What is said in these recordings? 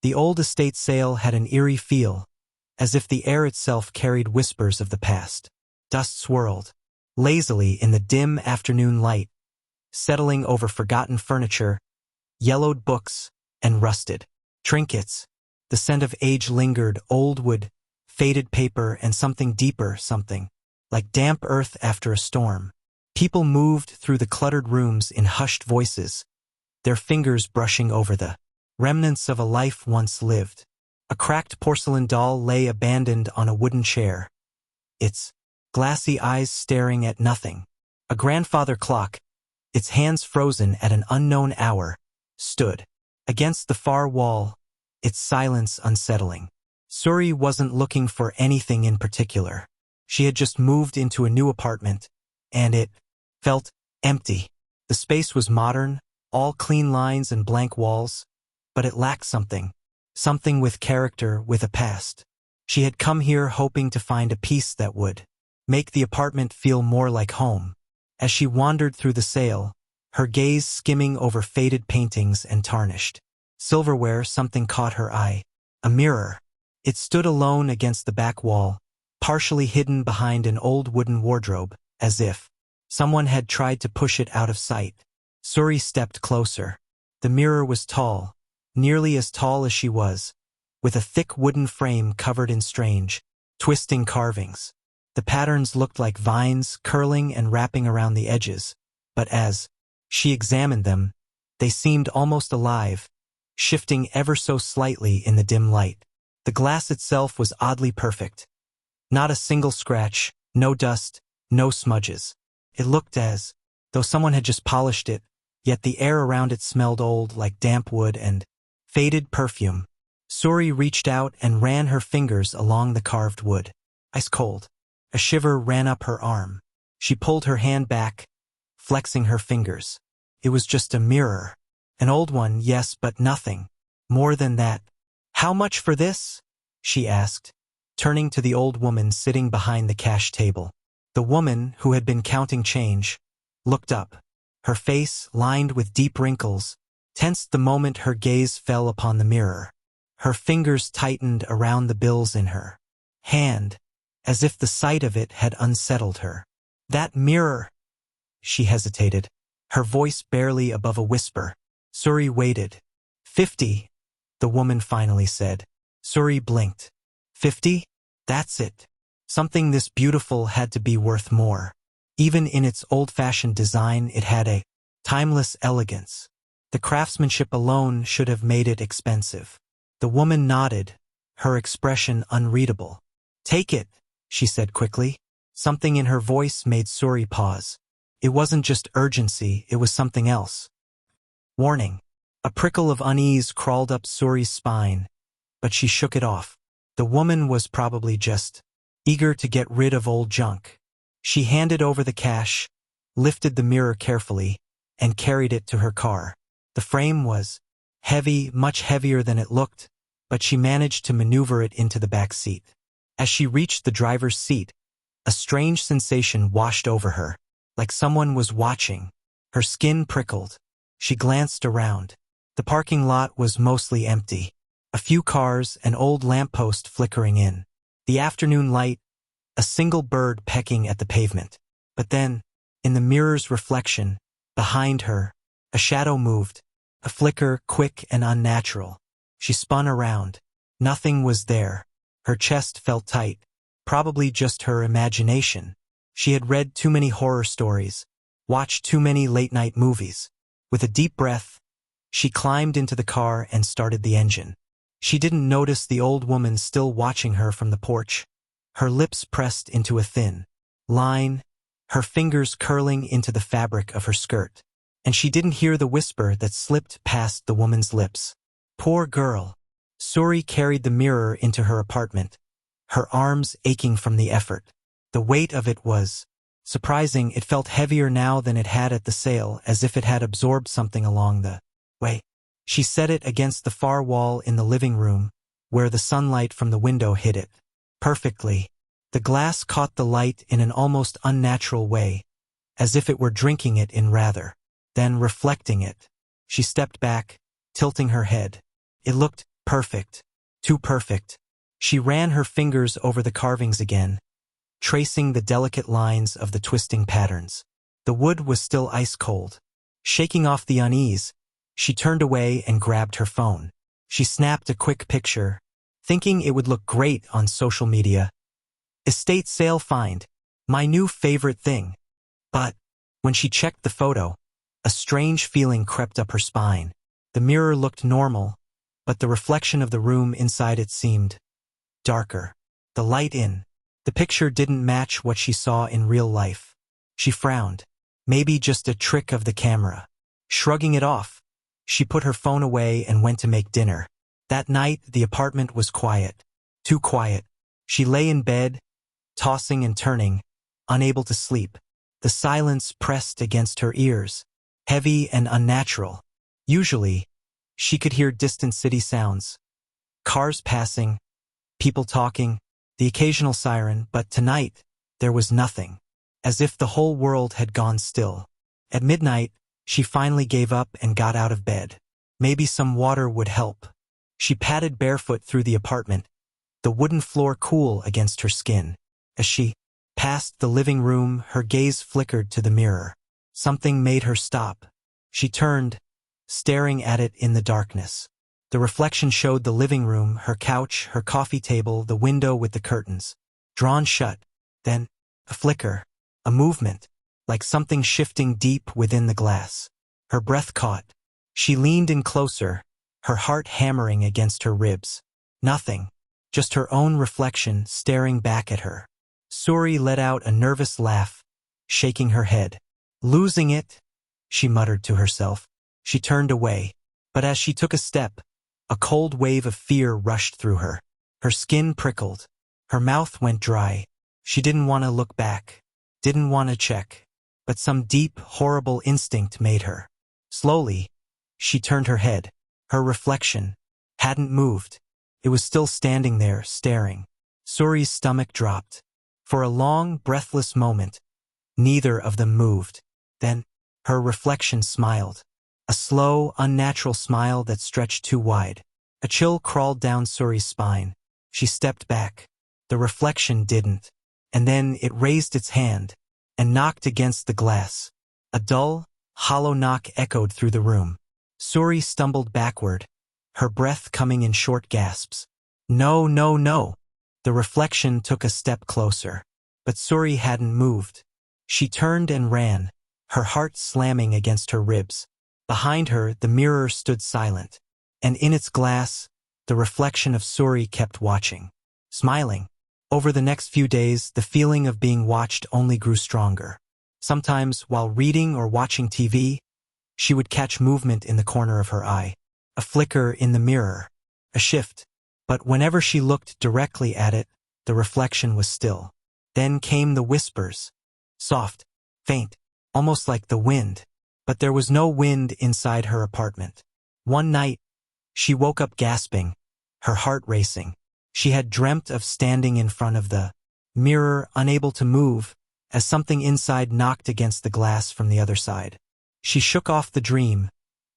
The old estate sale had an eerie feel, as if the air itself carried whispers of the past. Dust swirled lazily in the dim afternoon light, settling over forgotten furniture, yellowed books, and rusted trinkets. The scent of age lingered, old wood, faded paper, and something deeper, something like damp earth after a storm. People moved through the cluttered rooms in hushed voices, their fingers brushing over the remnants of a life once lived. A cracked porcelain doll lay abandoned on a wooden chair, its glassy eyes staring at nothing. A grandfather clock, its hands frozen at an unknown hour, stood against the far wall, its silence unsettling. Suri wasn't looking for anything in particular. She had just moved into a new apartment, and it felt empty. The space was modern, all clean lines and blank walls, but it lacked something with character, with a past. She had come here hoping to find a piece that would make the apartment feel more like home. As she wandered through the sale, her gaze skimming over faded paintings and tarnished silverware, something caught her eye. A mirror. It stood alone against the back wall, partially hidden behind an old wooden wardrobe, as if someone had tried to push it out of sight. Suri stepped closer. The mirror was tall, nearly as tall as she was, with a thick wooden frame covered in strange, twisting carvings. The patterns looked like vines curling and wrapping around the edges, but as she examined them, they seemed almost alive, shifting ever so slightly in the dim light. The glass itself was oddly perfect. Not a single scratch, no dust, no smudges. It looked as though someone had just polished it, yet the air around it smelled old, like damp wood and faded perfume. Suri reached out and ran her fingers along the carved wood. Ice cold. A shiver ran up her arm. She pulled her hand back, flexing her fingers. It was just a mirror. An old one, yes, but nothing more than that. "How much for this?" she asked, turning to the old woman sitting behind the cash table. The woman, who had been counting change, looked up. Her face, lined with deep wrinkles, tensed the moment her gaze fell upon the mirror. Her fingers tightened around the bills in her hand, as if the sight of it had unsettled her. "That mirror," she hesitated, her voice barely above a whisper. Suri waited. "50, the woman finally said. Suri blinked. 50? That's it. Something this beautiful had to be worth more. Even in its old-fashioned design, it had a timeless elegance. The craftsmanship alone should have made it expensive. The woman nodded, her expression unreadable. "Take it," she said quickly. Something in her voice made Suri pause. It wasn't just urgency, it was something else. Warning. A prickle of unease crawled up Suri's spine, but she shook it off. The woman was probably just eager to get rid of old junk. She handed over the cash, lifted the mirror carefully, and carried it to her car. The frame was heavy, much heavier than it looked, but she managed to maneuver it into the back seat. As she reached the driver's seat, a strange sensation washed over her, like someone was watching. Her skin prickled. She glanced around. The parking lot was mostly empty. A few cars, an old lamppost flickering in the afternoon light, a single bird pecking at the pavement. But then, in the mirror's reflection, behind her, a shadow moved, a flicker quick and unnatural. She spun around. Nothing was there. Her chest felt tight, probably just her imagination. She had read too many horror stories, watched too many late-night movies. With a deep breath, she climbed into the car and started the engine. She didn't notice the old woman still watching her from the porch, her lips pressed into a thin line, her fingers curling into the fabric of her skirt. And she didn't hear the whisper that slipped past the woman's lips. Poor girl. Suri carried the mirror into her apartment, her arms aching from the effort. The weight of it was surprising. It felt heavier now than it had at the sale, as if it had absorbed something along the way. She set it against the far wall in the living room, where the sunlight from the window hit it perfectly. The glass caught the light in an almost unnatural way, as if it were drinking it in rather than reflecting it. She stepped back, tilting her head. It looked Perfect. Too perfect. She ran her fingers over the carvings again, tracing the delicate lines of the twisting patterns. The wood was still ice cold. Shaking off the unease, she turned away and grabbed her phone. She snapped a quick picture, thinking it would look great on social media. Estate sale find. My new favorite thing. But when she checked the photo, a strange feeling crept up her spine. The mirror looked normal, but the reflection of the room inside it seemed darker. The light in the picture didn't match what she saw in real life. She frowned. Maybe just a trick of the camera. Shrugging it off, she put her phone away and went to make dinner. That night, the apartment was quiet. Too quiet. She lay in bed, tossing and turning, unable to sleep. The silence pressed against her ears, heavy and unnatural. Usually, she could hear distant city sounds. Cars passing, people talking, the occasional siren, but tonight, there was nothing. As if the whole world had gone still. At midnight, she finally gave up and got out of bed. Maybe some water would help. She padded barefoot through the apartment, the wooden floor cool against her skin. As she passed the living room, her gaze flickered to the mirror. Something made her stop. She turned, staring at it in the darkness. The reflection showed the living room, her couch, her coffee table, the window with the curtains drawn shut. Then, a flicker. A movement, like something shifting deep within the glass. Her breath caught. She leaned in closer, her heart hammering against her ribs. Nothing, just her own reflection staring back at her. Suri let out a nervous laugh, shaking her head. Losing it, she muttered to herself. She turned away, but as she took a step, a cold wave of fear rushed through her. Her skin prickled. Her mouth went dry. She didn't want to look back. Didn't want to check, but some deep, horrible instinct made her. Slowly, she turned her head. Her reflection hadn't moved. It was still standing there, staring. Suri's stomach dropped. For a long, breathless moment, neither of them moved. Then, her reflection smiled. A slow, unnatural smile that stretched too wide. A chill crawled down Suri's spine. She stepped back. The reflection didn't. And then it raised its hand and knocked against the glass. A dull, hollow knock echoed through the room. Suri stumbled backward, her breath coming in short gasps. No, no, no. The reflection took a step closer, but Suri hadn't moved. She turned and ran, her heart slamming against her ribs. Behind her, the mirror stood silent, and in its glass, the reflection of Suri kept watching, smiling. Over the next few days, the feeling of being watched only grew stronger. Sometimes, while reading or watching TV, she would catch movement in the corner of her eye, a flicker in the mirror, a shift. But whenever she looked directly at it, the reflection was still. Then came the whispers, soft, faint, almost like the wind. But there was no wind inside her apartment. One night, she woke up gasping, her heart racing. She had dreamt of standing in front of the mirror, unable to move, as something inside knocked against the glass from the other side. She shook off the dream,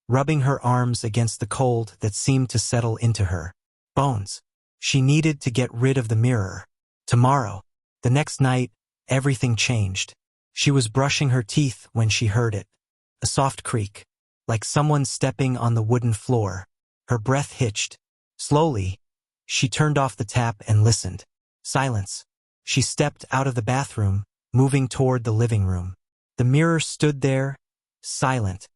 rubbing her arms against the cold that seemed to settle into her bones. She needed to get rid of the mirror. Tomorrow, the next night, everything changed. She was brushing her teeth when she heard it. A soft creak, like someone stepping on the wooden floor. Her breath hitched. Slowly, she turned off the tap and listened. Silence. She stepped out of the bathroom, moving toward the living room. The mirror stood there, silent,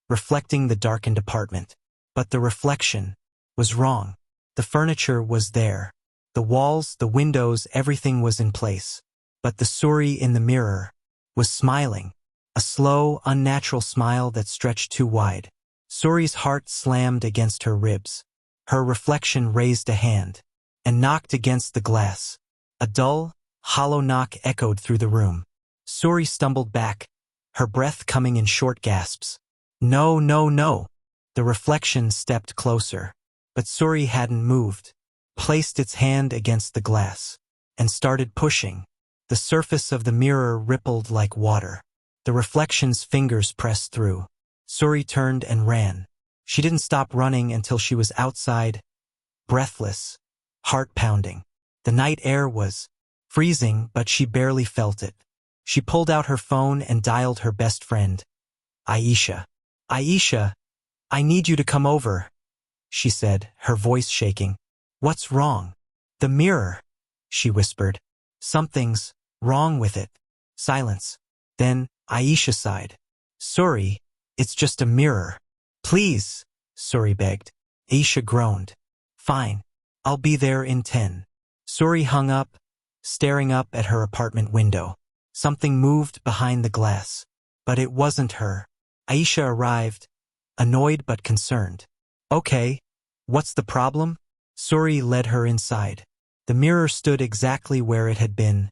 reflecting the darkened apartment. But the reflection was wrong. The furniture was there. The walls, the windows, everything was in place. But the Suri in the mirror was smiling, a slow, unnatural smile that stretched too wide. Suri's heart slammed against her ribs. Her reflection raised a hand and knocked against the glass. A dull, hollow knock echoed through the room. Suri stumbled back, her breath coming in short gasps. No, no, no. The reflection stepped closer, but Suri hadn't moved, placed its hand against the glass, and started pushing. The surface of the mirror rippled like water. The reflection's fingers pressed through. Suri turned and ran. She didn't stop running until she was outside, breathless, heart pounding. The night air was freezing, but she barely felt it. She pulled out her phone and dialed her best friend, Aisha. Aisha, I need you to come over, she said, her voice shaking. What's wrong? The mirror, she whispered. Something's wrong with it. Silence. Then Aisha sighed. Sorry, it's just a mirror. Please, Suri begged. Aisha groaned. Fine, I'll be there in 10. Suri hung up, staring up at her apartment window. Something moved behind the glass. But it wasn't her. Aisha arrived, annoyed but concerned. Okay, what's the problem? Suri led her inside. The mirror stood exactly where it had been,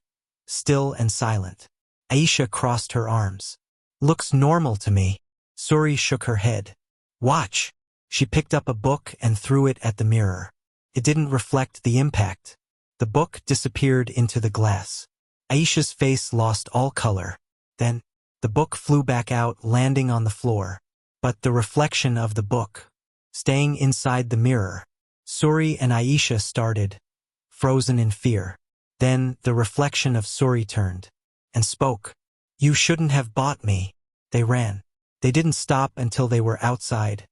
still and silent. Aisha crossed her arms. Looks normal to me. Suri shook her head. Watch. She picked up a book and threw it at the mirror. It didn't reflect the impact. The book disappeared into the glass. Aisha's face lost all color. Then, the book flew back out, landing on the floor. But the reflection of the book, staying inside the mirror. Suri and Aisha started, frozen in fear. Then the reflection of Suri turned and spoke. You shouldn't have bought me. They ran. They didn't stop until they were outside,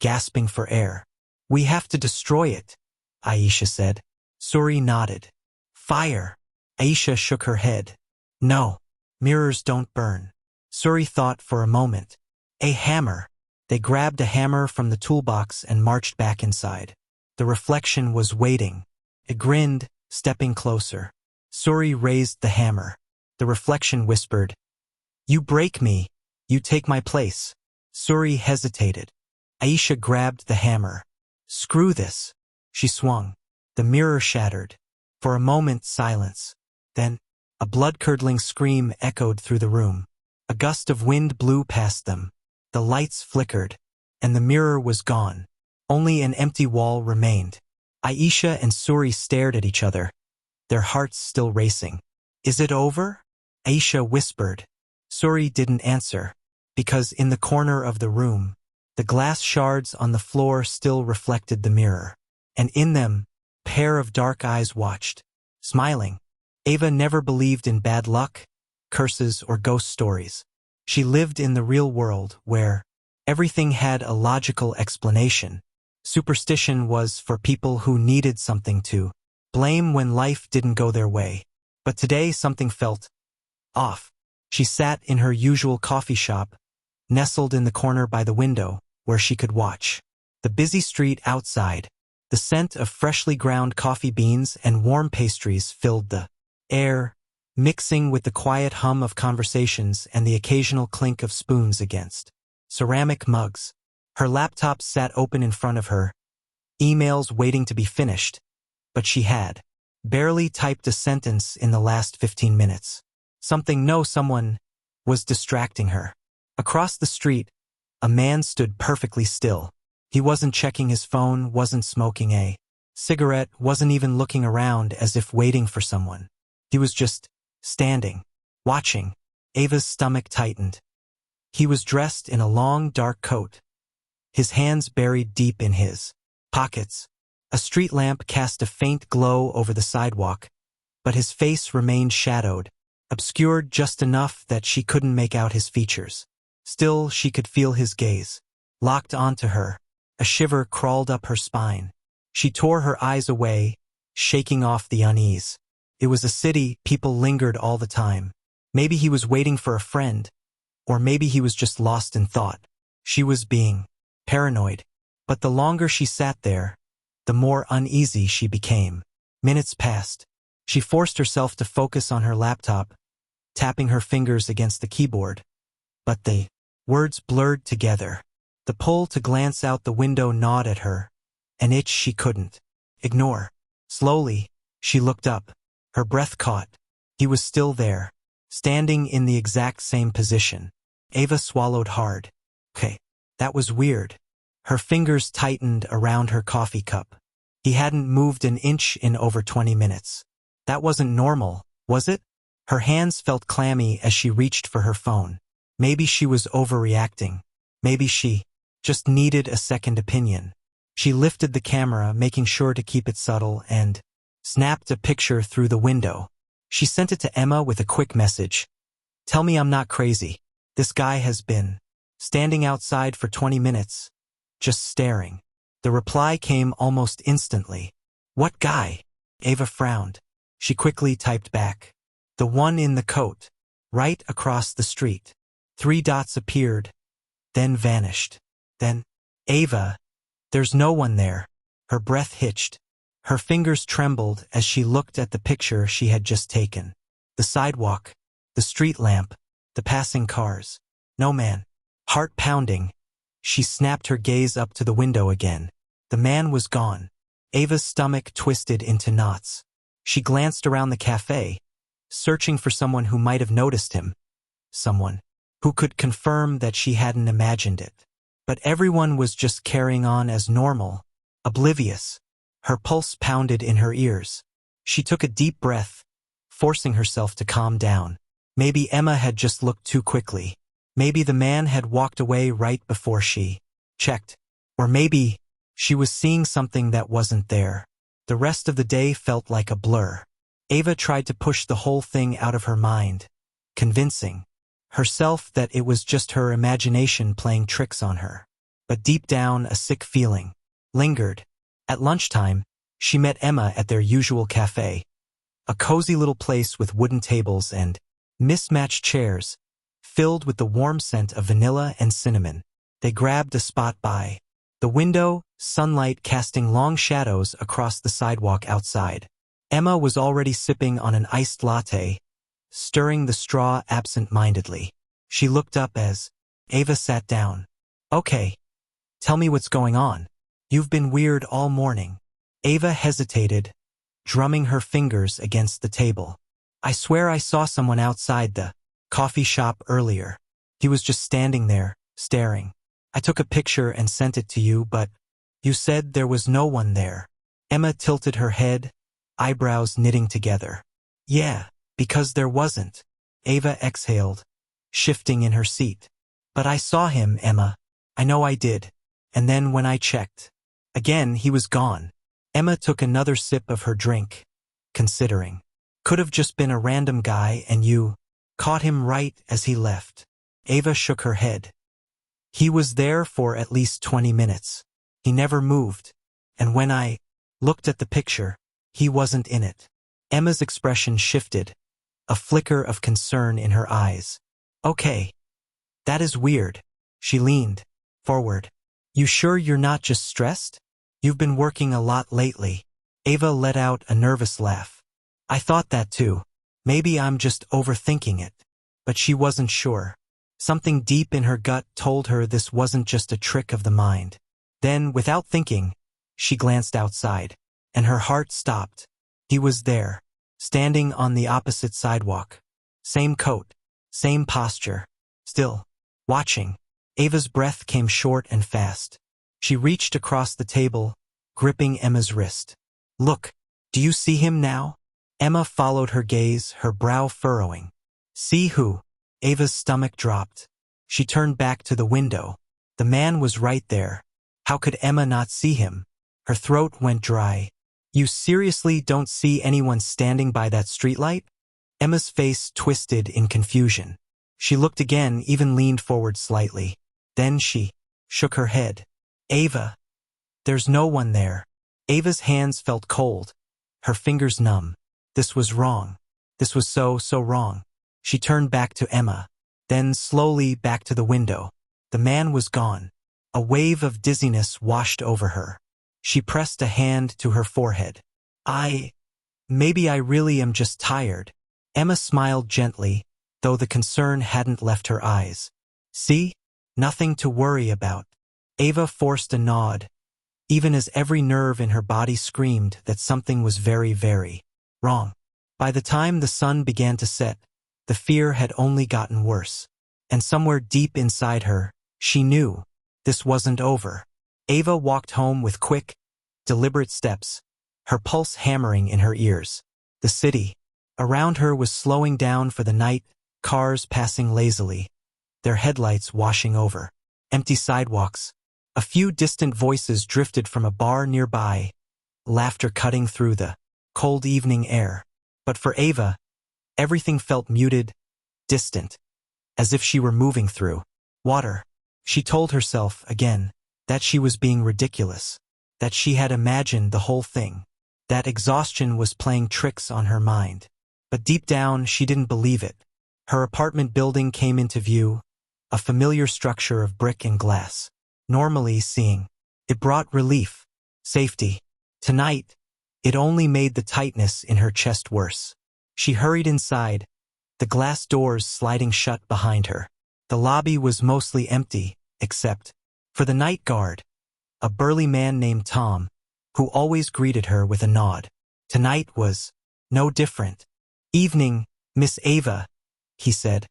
gasping for air. We have to destroy it, Aisha said. Suri nodded. Fire. Aisha shook her head. No, mirrors don't burn. Suri thought for a moment. A hammer. They grabbed a hammer from the toolbox and marched back inside. The reflection was waiting. It grinned, stepping closer. Suri raised the hammer. The reflection whispered, You break me. You take my place. Suri hesitated. Aisha grabbed the hammer. Screw this. She swung. The mirror shattered. For a moment, silence. Then, a blood-curdling scream echoed through the room. A gust of wind blew past them. The lights flickered, and the mirror was gone. Only an empty wall remained. Aisha and Suri stared at each other, their hearts still racing. Is it over? Aisha whispered. Suri didn't answer, because in the corner of the room, the glass shards on the floor still reflected the mirror. And in them, a pair of dark eyes watched, smiling. Ava never believed in bad luck, curses, or ghost stories. She lived in the real world, where everything had a logical explanation. Superstition was for people who needed something to blame when life didn't go their way. But today something felt off. She sat in her usual coffee shop, nestled in the corner by the window, where she could watch the busy street outside. The scent of freshly ground coffee beans and warm pastries filled the air, mixing with the quiet hum of conversations and the occasional clink of spoons against ceramic mugs. Her laptop sat open in front of her, emails waiting to be finished, but she had barely typed a sentence in the last 15 minutes. Someone was distracting her. Across the street, a man stood perfectly still. He wasn't checking his phone, wasn't smoking a cigarette, wasn't even looking around as if waiting for someone. He was just standing, watching. Ava's stomach tightened. He was dressed in a long, dark coat, his hands buried deep in his pockets. A street lamp cast a faint glow over the sidewalk, but his face remained shadowed, obscured just enough that she couldn't make out his features. Still, she could feel his gaze, locked onto her. A shiver crawled up her spine. She tore her eyes away, shaking off the unease. It was a city, people lingered all the time. Maybe he was waiting for a friend, or maybe he was just lost in thought. She was being paranoid. But the longer she sat there, the more uneasy she became. Minutes passed. She forced herself to focus on her laptop, tapping her fingers against the keyboard. But the words blurred together. The pull to glance out the window gnawed at her, an itch she couldn't ignore. Slowly, she looked up. Her breath caught. He was still there, standing in the exact same position. Ava swallowed hard. Okay, that was weird. Her fingers tightened around her coffee cup. He hadn't moved an inch in over 20 minutes. That wasn't normal, was it? Her hands felt clammy as she reached for her phone. Maybe she was overreacting. Maybe she just needed a second opinion. She lifted the camera, making sure to keep it subtle, and snapped a picture through the window. She sent it to Emma with a quick message. Tell me I'm not crazy. This guy has been standing outside for 20 minutes, just staring. The reply came almost instantly. What guy? Ava frowned. She quickly typed back. The one in the coat, right across the street. 3 dots appeared, then vanished. Then, Ava, there's no one there. Her breath hitched. Her fingers trembled as she looked at the picture she had just taken. The sidewalk, the street lamp, the passing cars. No man. Heart pounding, she snapped her gaze up to the window again. The man was gone. Ava's stomach twisted into knots. She glanced around the cafe, searching for someone who might have noticed him. Someone who could confirm that she hadn't imagined it. But everyone was just carrying on as normal, oblivious. Her pulse pounded in her ears. She took a deep breath, forcing herself to calm down. Maybe Emma had just looked too quickly. Maybe the man had walked away right before she checked. Or maybe she was seeing something that wasn't there. The rest of the day felt like a blur. Ava tried to push the whole thing out of her mind, convincing herself that it was just her imagination playing tricks on her. But deep down, a sick feeling lingered. At lunchtime, she met Emma at their usual cafe, a cozy little place with wooden tables and mismatched chairs, filled with the warm scent of vanilla and cinnamon. They grabbed a spot by the window, sunlight casting long shadows across the sidewalk outside. Emma was already sipping on an iced latte, stirring the straw absent-mindedly. She looked up as Ava sat down. Okay, tell me what's going on. You've been weird all morning. Ava hesitated, drumming her fingers against the table. I swear I saw someone outside the coffee shop earlier. He was just standing there, staring. I took a picture and sent it to you, but you said there was no one there. Emma tilted her head, eyebrows knitting together. Yeah, because there wasn't. Ava exhaled, shifting in her seat. But I saw him, Emma. I know I did. And then when I checked again, he was gone. Emma took another sip of her drink, considering. Could have just been a random guy and you caught him right as he left. Ava shook her head. He was there for at least 20 minutes. He never moved. And when I looked at the picture, he wasn't in it. Emma's expression shifted, a flicker of concern in her eyes. Okay. That is weird. She leaned forward. You sure you're not just stressed? You've been working a lot lately. Ava let out a nervous laugh. I thought that too. Maybe I'm just overthinking it. But she wasn't sure. Something deep in her gut told her this wasn't just a trick of the mind. Then, without thinking, she glanced outside, and her heart stopped. He was there, standing on the opposite sidewalk. Same coat, same posture, still watching. Ava's breath came short and fast. She reached across the table, gripping Emma's wrist. Look, do you see him now? Emma followed her gaze, her brow furrowing. See who? Ava's stomach dropped. She turned back to the window. The man was right there. How could Emma not see him? Her throat went dry. You seriously don't see anyone standing by that streetlight? Emma's face twisted in confusion. She looked again, even leaned forward slightly. Then she shook her head. Ava, there's no one there. Ava's hands felt cold, her fingers numb. This was wrong. This was so wrong. She turned back to Emma, then slowly back to the window. The man was gone. A wave of dizziness washed over her. She pressed a hand to her forehead. Maybe I really am just tired. Emma smiled gently, though the concern hadn't left her eyes. See? Nothing to worry about. Ava forced a nod, even as every nerve in her body screamed that something was very, very wrong. By the time the sun began to set, the fear had only gotten worse. And somewhere deep inside her, she knew this wasn't over. Ava walked home with quick, deliberate steps, her pulse hammering in her ears. The city around her was slowing down for the night, cars passing lazily, their headlights washing over empty sidewalks, A few distant voices drifted from a bar nearby, laughter cutting through the cold evening air. But for Ava, everything felt muted, distant, as if she were moving through water. She told herself, again, that she was being ridiculous, that she had imagined the whole thing, that exhaustion was playing tricks on her mind. But deep down, she didn't believe it. Her apartment building came into view, a familiar structure of brick and glass. Normally seeing it brought relief, safety. Tonight, it only made the tightness in her chest worse. She hurried inside, the glass doors sliding shut behind her. The lobby was mostly empty, except for the night guard, a burly man named Tom, who always greeted her with a nod. Tonight was no different. "Evening, Miss Ava," he said,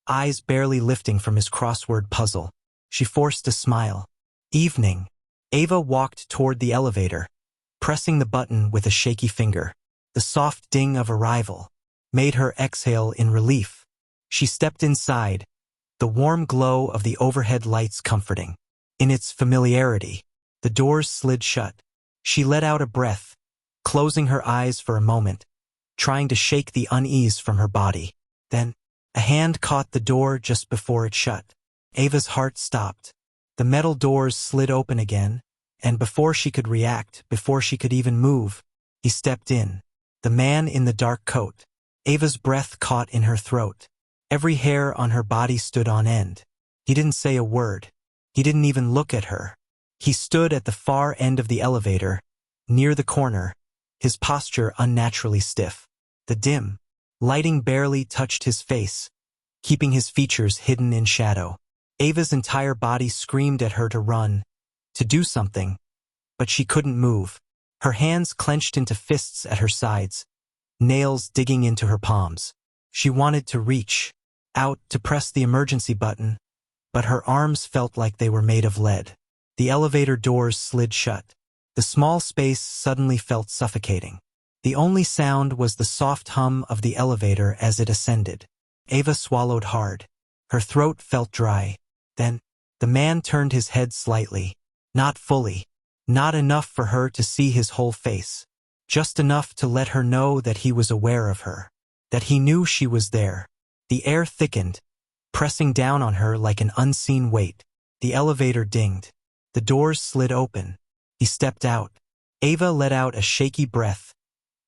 eyes barely lifting from his crossword puzzle. She forced a smile. "Evening." Ava walked toward the elevator, pressing the button with a shaky finger. The soft ding of arrival made her exhale in relief. She stepped inside, the warm glow of the overhead lights comforting. In its familiarity, the doors slid shut. She let out a breath, closing her eyes for a moment, trying to shake the unease from her body. Then, a hand caught the door just before it shut. Ava's heart stopped. The metal doors slid open again, and before she could react, before she could even move, he stepped in. The man in the dark coat. Ava's breath caught in her throat. Every hair on her body stood on end. He didn't say a word. He didn't even look at her. He stood at the far end of the elevator, near the corner, his posture unnaturally stiff. The dim lighting barely touched his face, keeping his features hidden in shadow. Ava's entire body screamed at her to run, to do something, but she couldn't move. Her hands clenched into fists at her sides, nails digging into her palms. She wanted to reach out to press the emergency button, but her arms felt like they were made of lead. The elevator doors slid shut. The small space suddenly felt suffocating. The only sound was the soft hum of the elevator as it ascended. Ava swallowed hard. Her throat felt dry. Then, the man turned his head slightly. Not fully. Not enough for her to see his whole face. Just enough to let her know that he was aware of her. That he knew she was there. The air thickened, pressing down on her like an unseen weight. The elevator dinged. The doors slid open. He stepped out. Ava let out a shaky breath,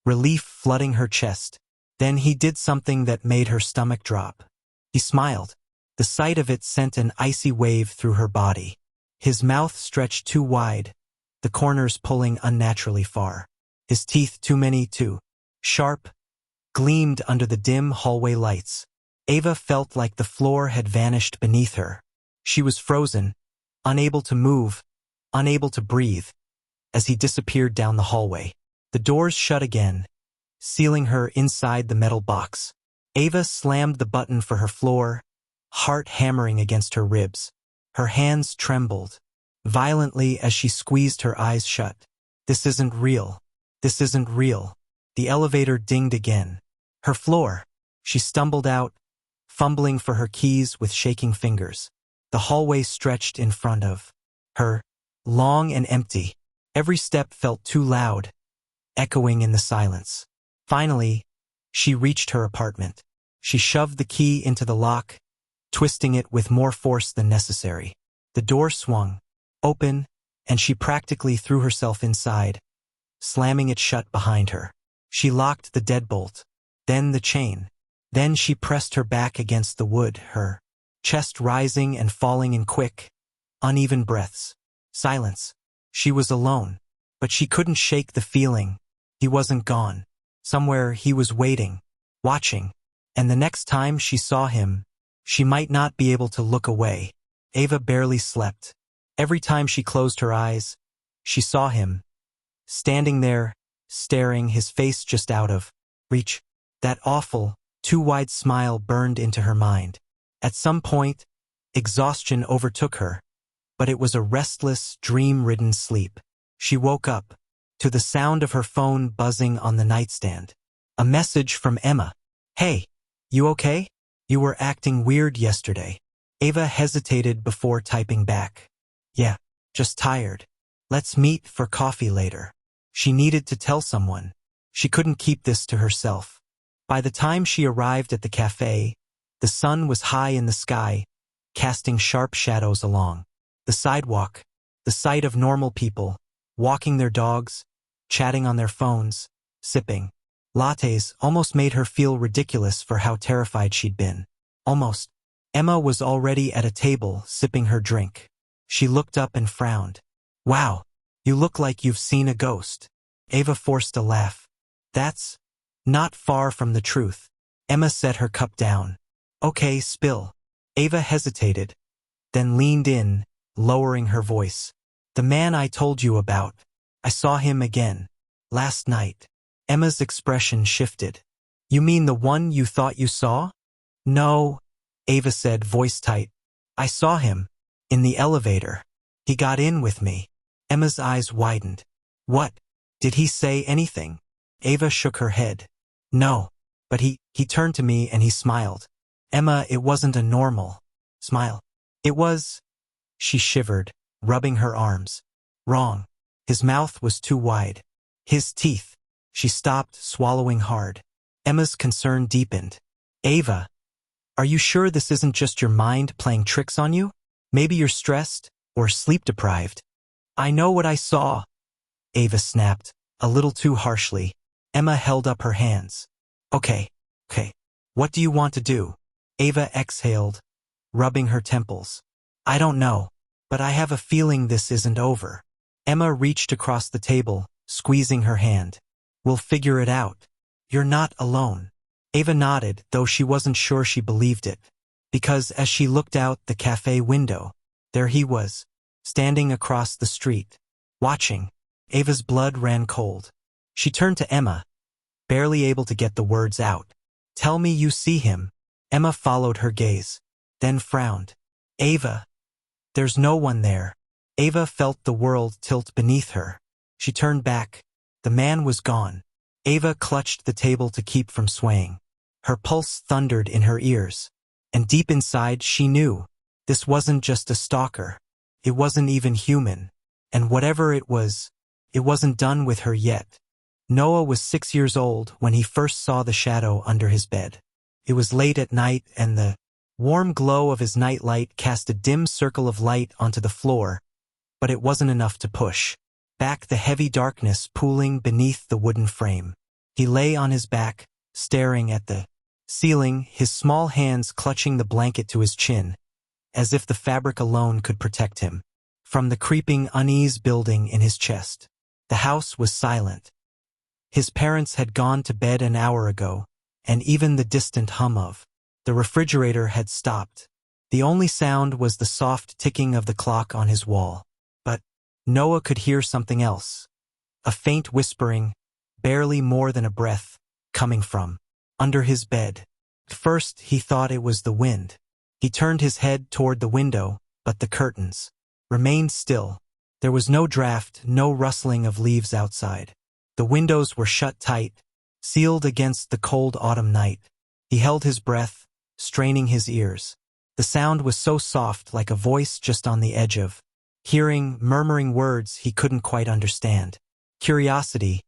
relief flooding her chest. Then he did something that made her stomach drop. He smiled. The sight of it sent an icy wave through her body. His mouth stretched too wide, the corners pulling unnaturally far. His teeth, too many, too sharp, gleamed under the dim hallway lights. Ava felt like the floor had vanished beneath her. She was frozen, unable to move, unable to breathe, as he disappeared down the hallway. The doors shut again, sealing her inside the metal box. Ava slammed the button for her floor, heart hammering against her ribs. Her hands trembled violently as she squeezed her eyes shut. This isn't real. This isn't real. The elevator dinged again. Her floor. She stumbled out, fumbling for her keys with shaking fingers. The hallway stretched in front of her, long and empty. Every step felt too loud, echoing in the silence. Finally, she reached her apartment. She shoved the key into the lock, twisting it with more force than necessary. The door swung open, and she practically threw herself inside, slamming it shut behind her. She locked the deadbolt, then the chain. Then she pressed her back against the wood, her chest rising and falling in quick, uneven breaths. Silence. She was alone, but she couldn't shake the feeling. He wasn't gone. Somewhere he was waiting, watching, and the next time she saw him, she might not be able to look away. Ava barely slept. Every time she closed her eyes, she saw him, standing there, staring, his face just out of reach. That awful, too wide smile burned into her mind. At some point, exhaustion overtook her, but it was a restless, dream-ridden sleep. She woke up to the sound of her phone buzzing on the nightstand. A message from Emma. "Hey, you okay? You were acting weird yesterday." Ava hesitated before typing back. "Yeah, Just tired. Let's meet for coffee later. She needed to tell someone. She couldn't keep this to herself. By the time she arrived at the cafe, the sun was high in the sky, casting sharp shadows along the sidewalk. The sight of normal people, walking their dogs, chatting on their phones, sipping lattes, almost made her feel ridiculous for how terrified she'd been. Almost. Emma was already at a table, sipping her drink. She looked up and frowned. Wow, you look like you've seen a ghost. Ava forced a laugh. That's not far from the truth. Emma set her cup down. Okay, spill. Ava hesitated, then leaned in, lowering her voice. The man I told you about. I saw him again. Last night. Emma's expression shifted. You mean the one you thought you saw? No, Ava said, voice tight. I saw him. In the elevator. He got in with me. Emma's eyes widened. What? Did he say anything? Ava shook her head. No. But he turned to me and he smiled. Emma, it wasn't a normal smile. It was... She shivered, rubbing her arms. Wrong. His mouth was too wide. His teeth. She stopped, swallowing hard. Emma's concern deepened. Ava, are you sure this isn't just your mind playing tricks on you? Maybe you're stressed or sleep-deprived. I know what I saw, Ava snapped, a little too harshly. Emma held up her hands. Okay. What do you want to do? Ava exhaled, rubbing her temples. I don't know, but I have a feeling this isn't over. Emma reached across the table, squeezing her hand. We'll figure it out. You're not alone. Ava nodded, though she wasn't sure she believed it. Because as she looked out the cafe window, there he was, standing across the street, watching. Ava's blood ran cold. She turned to Emma, barely able to get the words out. Tell me you see him. Emma followed her gaze, then frowned. Ava. There's no one there. Ava felt the world tilt beneath her. She turned back. The man was gone. Ava clutched the table to keep from swaying. Her pulse thundered in her ears. And deep inside she knew. This wasn't just a stalker. It wasn't even human. And whatever it wasn't done with her yet. Noah was 6 years old when he first saw the shadow under his bed. It was late at night and the warm glow of his nightlight cast a dim circle of light onto the floor, but it wasn't enough to push back the heavy darkness pooling beneath the wooden frame. He lay on his back, staring at the ceiling, his small hands clutching the blanket to his chin, as if the fabric alone could protect him from the creeping unease building in his chest. The house was silent. His parents had gone to bed an hour ago, and even the distant hum of the refrigerator had stopped. The only sound was the soft ticking of the clock on his wall. But Noah could hear something else. A faint whispering, barely more than a breath, coming from under his bed. At first he thought it was the wind. He turned his head toward the window, but the curtains remained still. There was no draft, no rustling of leaves outside. The windows were shut tight, sealed against the cold autumn night. He held his breath, straining his ears. The sound was so soft, like a voice just on the edge of hearing, murmuring words he couldn't quite understand. Curiosity,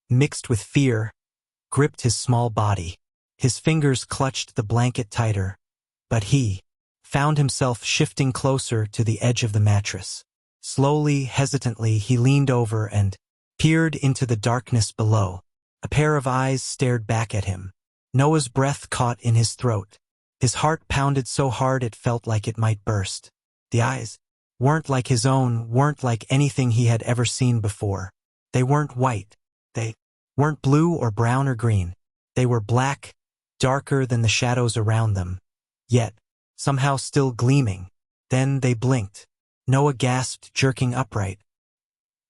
mixed with fear, gripped his small body. His fingers clutched the blanket tighter, but he found himself shifting closer to the edge of the mattress. Slowly, hesitantly, he leaned over and peered into the darkness below. A pair of eyes stared back at him. Noah's breath caught in his throat. His heart pounded so hard it felt like it might burst. The eyes weren't like his own, weren't like anything he had ever seen before. They weren't white. They weren't blue or brown or green. They were black, darker than the shadows around them, yet somehow still gleaming. Then they blinked. Noah gasped, jerking upright.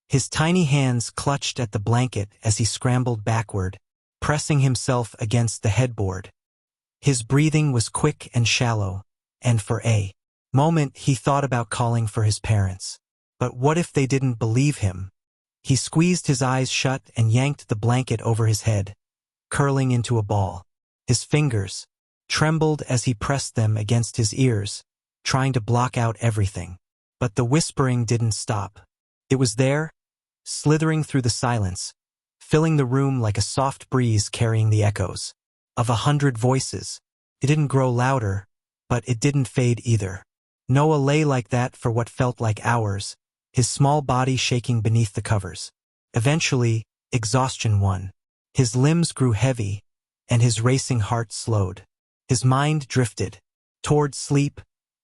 His tiny hands clutched at the blanket as he scrambled backward, pressing himself against the headboard. His breathing was quick and shallow, and for a moment he thought about calling for his parents. But what if they didn't believe him? He squeezed his eyes shut and yanked the blanket over his head, curling into a ball. His fingers trembled as he pressed them against his ears, trying to block out everything. But the whispering didn't stop. It was there, slithering through the silence, filling the room like a soft breeze carrying the echoes of 100 voices. It didn't grow louder, but it didn't fade either. Noah lay like that for what felt like hours, his small body shaking beneath the covers. Eventually, exhaustion won. His limbs grew heavy, and his racing heart slowed. His mind drifted toward sleep,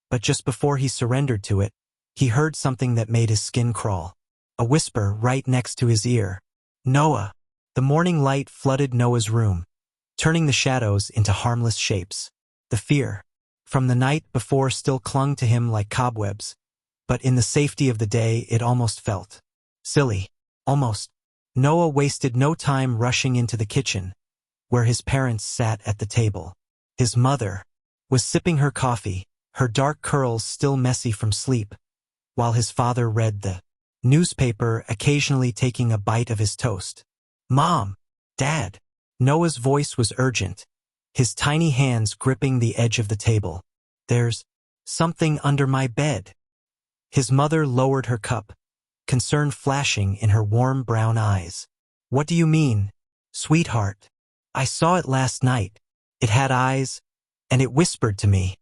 but just before he surrendered to it, he heard something that made his skin crawl. A whisper right next to his ear. Noah! The morning light flooded Noah's room, turning the shadows into harmless shapes. The fear from the night before still clung to him like cobwebs, but in the safety of the day it almost felt silly. Almost. Noah wasted no time rushing into the kitchen, where his parents sat at the table. His mother was sipping her coffee, her dark curls still messy from sleep, while his father read the newspaper, occasionally taking a bite of his toast. Mom! Dad! Noah's voice was urgent, his tiny hands gripping the edge of the table. There's something under my bed. His mother lowered her cup, concern flashing in her warm brown eyes. What do you mean, sweetheart? I saw it last night. It had eyes, and it whispered to me.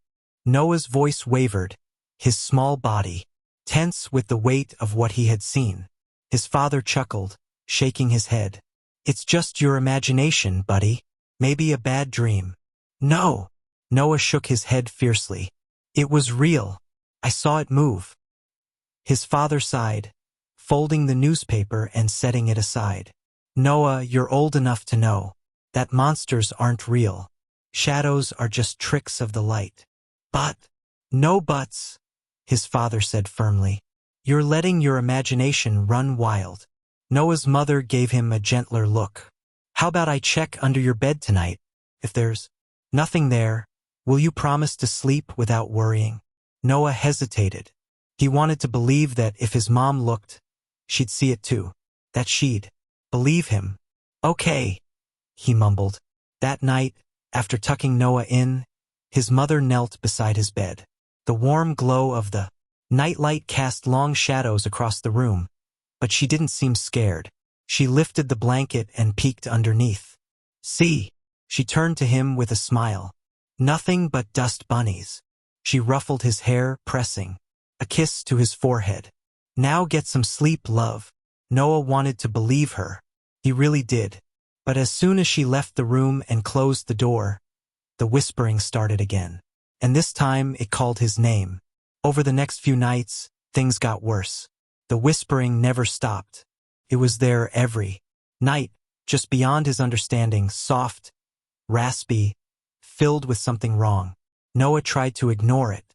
Noah's voice wavered, his small body tense with the weight of what he had seen. His father chuckled, shaking his head. It's just your imagination, buddy. Maybe a bad dream. No! Noah shook his head fiercely. It was real. I saw it move. His father sighed, folding the newspaper and setting it aside. Noah, you're old enough to know that monsters aren't real. Shadows are just tricks of the light. But, no buts, his father said firmly. You're letting your imagination run wild. Noah's mother gave him a gentler look. How about I check under your bed tonight? If there's nothing there, will you promise to sleep without worrying? Noah hesitated. He wanted to believe that if his mom looked, she'd see it too. That she'd believe him. Okay, he mumbled. That night, after tucking Noah in, his mother knelt beside his bed. The warm glow of the nightlight cast long shadows across the room, but she didn't seem scared. She lifted the blanket and peeked underneath. See, she turned to him with a smile. Nothing but dust bunnies. She ruffled his hair, pressing a kiss to his forehead. Now get some sleep, love. Noah wanted to believe her. He really did. But as soon as she left the room and closed the door, the whispering started again. And this time it called his name. Over the next few nights, things got worse. The whispering never stopped. It was there every night, just beyond his understanding, soft, raspy, filled with something wrong. Noah tried to ignore it.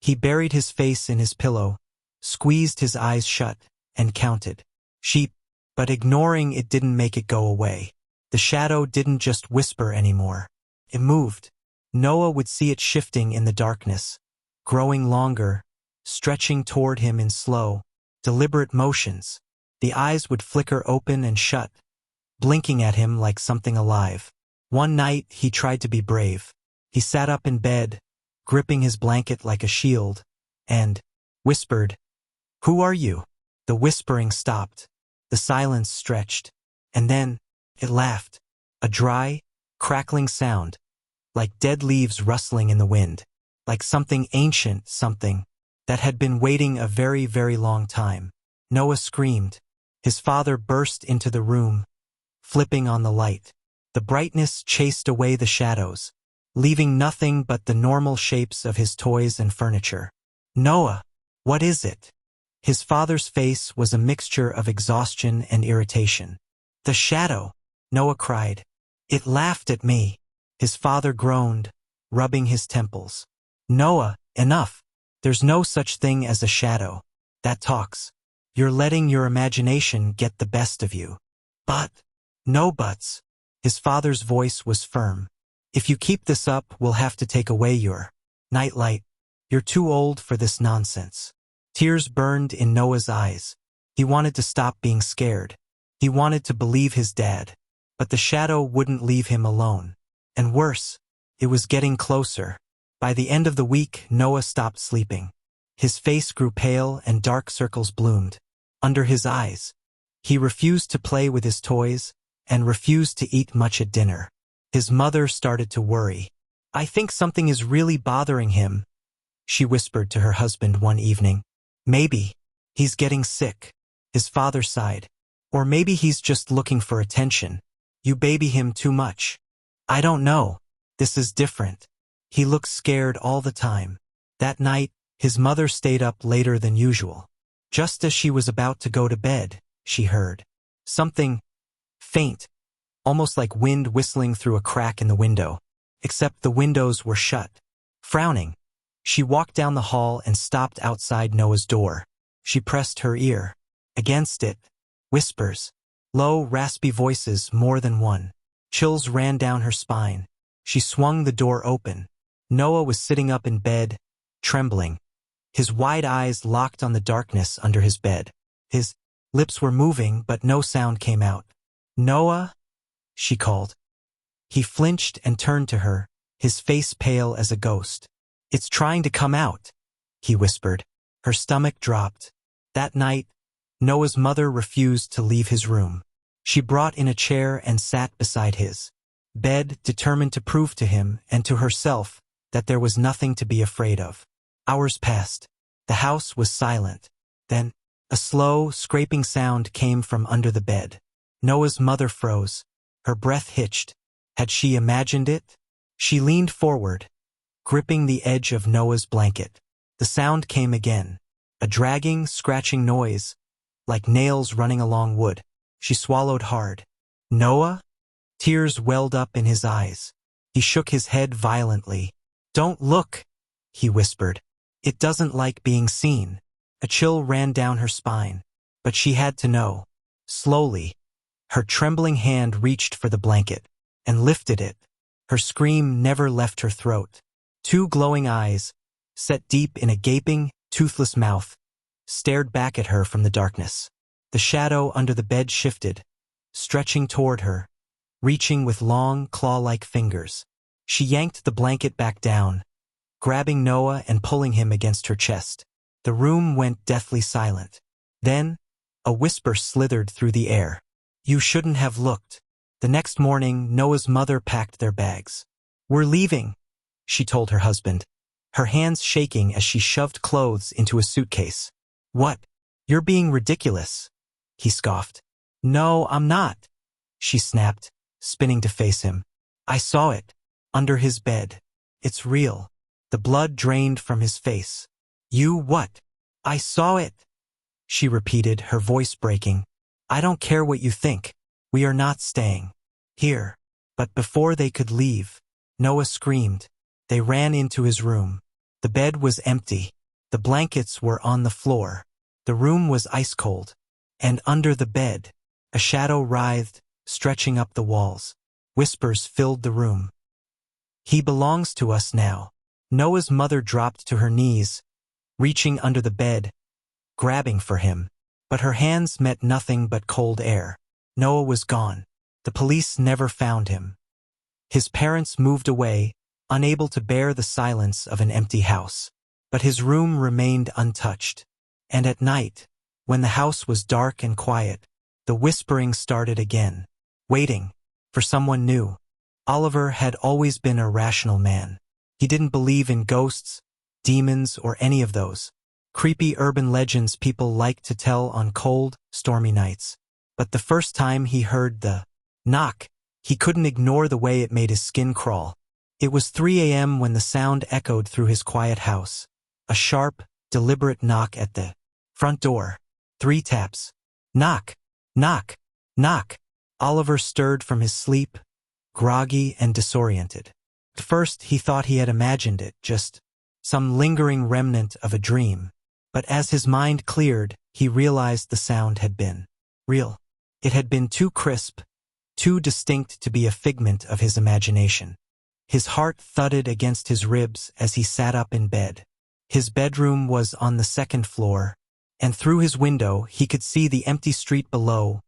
He buried his face in his pillow, squeezed his eyes shut, and counted sheep, but ignoring it didn't make it go away. The shadow didn't just whisper anymore. It moved. Noah would see it shifting in the darkness, growing longer, stretching toward him in slow, deliberate motions. The eyes would flicker open and shut, blinking at him like something alive. One night, he tried to be brave. He sat up in bed, gripping his blanket like a shield, and whispered, "Who are you?" The whispering stopped. The silence stretched. And then, it laughed. A dry, crackling sound, like dead leaves rustling in the wind, like something ancient, something that had been waiting a very, very long time. Noah screamed. His father burst into the room, flipping on the light. The brightness chased away the shadows, leaving nothing but the normal shapes of his toys and furniture. Noah, what is it? His father's face was a mixture of exhaustion and irritation. The shadow, Noah cried. It laughed at me. His father groaned, rubbing his temples. Noah, enough. There's no such thing as a shadow that talks. You're letting your imagination get the best of you. But, no buts. His father's voice was firm. If you keep this up, we'll have to take away your nightlight. You're too old for this nonsense. Tears burned in Noah's eyes. He wanted to stop being scared. He wanted to believe his dad. But the shadow wouldn't leave him alone. And worse, it was getting closer. By the end of the week, Noah stopped sleeping. His face grew pale and dark circles bloomed under his eyes. He refused to play with his toys and refused to eat much at dinner. His mother started to worry. "I think something is really bothering him," she whispered to her husband one evening. "Maybe he's getting sick." His father sighed. "Or maybe he's just looking for attention. You baby him too much." "I don't know. This is different. He looks scared all the time." That night, his mother stayed up later than usual. Just as she was about to go to bed, she heard something faint, almost like wind whistling through a crack in the window, except the windows were shut. Frowning, she walked down the hall and stopped outside Noah's door. She pressed her ear against it. Whispers, low, raspy voices, more than one. Chills ran down her spine. She swung the door open. Noah was sitting up in bed, trembling. His wide eyes locked on the darkness under his bed. His lips were moving, but no sound came out. "Noah?" she called. He flinched and turned to her, his face pale as a ghost. "It's trying to come out," he whispered. Her stomach dropped. That night, Noah's mother refused to leave his room. She brought in a chair and sat beside his bed, determined to prove to him and to herself that there was nothing to be afraid of. Hours passed. The house was silent. Then, a slow, scraping sound came from under the bed. Noah's mother froze. Her breath hitched. Had she imagined it? She leaned forward, gripping the edge of Noah's blanket. The sound came again. A dragging, scratching noise, like nails running along wood. She swallowed hard. "Noah?" Tears welled up in his eyes. He shook his head violently. "Don't look," he whispered. "It doesn't like being seen." A chill ran down her spine. But she had to know. Slowly, her trembling hand reached for the blanket and lifted it. Her scream never left her throat. Two glowing eyes, set deep in a gaping, toothless mouth, stared back at her from the darkness. The shadow under the bed shifted, stretching toward her, reaching with long, claw-like fingers. She yanked the blanket back down, grabbing Noah and pulling him against her chest. The room went deathly silent. Then, a whisper slithered through the air. "You shouldn't have looked." The next morning, Noah's mother packed their bags. "We're leaving," she told her husband, her hands shaking as she shoved clothes into a suitcase. "What? You're being ridiculous," he scoffed. "No, I'm not," she snapped, spinning to face him. "I saw it. Under his bed. It's real." The blood drained from his face. "You what?" "I saw it," she repeated, her voice breaking. "I don't care what you think. We are not staying here." But before they could leave, Noah screamed. They ran into his room. The bed was empty. The blankets were on the floor. The room was ice cold. And under the bed, a shadow writhed, stretching up the walls. Whispers filled the room. "He belongs to us now." Noah's mother dropped to her knees, reaching under the bed, grabbing for him. But her hands met nothing but cold air. Noah was gone. The police never found him. His parents moved away, unable to bear the silence of an empty house. But his room remained untouched. And at night, when the house was dark and quiet, the whispering started again, waiting for someone new. Oliver had always been a rational man. He didn't believe in ghosts, demons, or any of those creepy urban legends people like to tell on cold, stormy nights. But the first time he heard the knock, he couldn't ignore the way it made his skin crawl. It was 3 a.m. when the sound echoed through his quiet house. A sharp, deliberate knock at the front door. 3 taps. Knock, knock, knock. Oliver stirred from his sleep, groggy and disoriented. At first he thought he had imagined it, just some lingering remnant of a dream. But as his mind cleared, he realized the sound had been real. It had been too crisp, too distinct to be a figment of his imagination. His heart thudded against his ribs as he sat up in bed. His bedroom was on the 2nd floor, and through his window he could see the empty street below,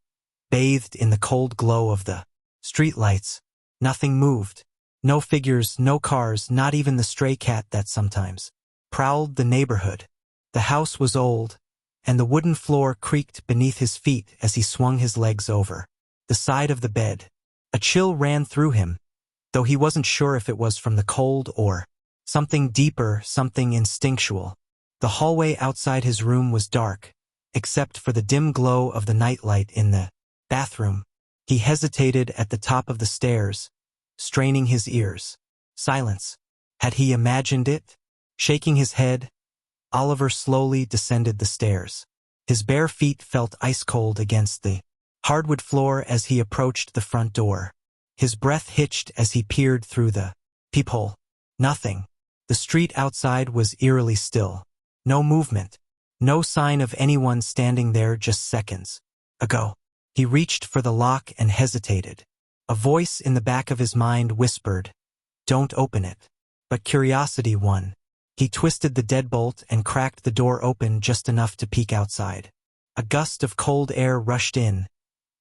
bathed in the cold glow of the streetlights. Nothing moved. No figures, no cars, not even the stray cat that sometimes prowled the neighborhood. The house was old, and the wooden floor creaked beneath his feet as he swung his legs over the side of the bed. A chill ran through him, though he wasn't sure if it was from the cold or something deeper, something instinctual. The hallway outside his room was dark, except for the dim glow of the nightlight in the bathroom. He hesitated at the top of the stairs, straining his ears. Silence. Had he imagined it? Shaking his head, Oliver slowly descended the stairs. His bare feet felt ice-cold against the hardwood floor as he approached the front door. His breath hitched as he peered through the peephole. Nothing. The street outside was eerily still. No movement. No sign of anyone standing there just seconds ago. He reached for the lock and hesitated. A voice in the back of his mind whispered, "Don't open it." But curiosity won. He twisted the deadbolt and cracked the door open just enough to peek outside. A gust of cold air rushed in,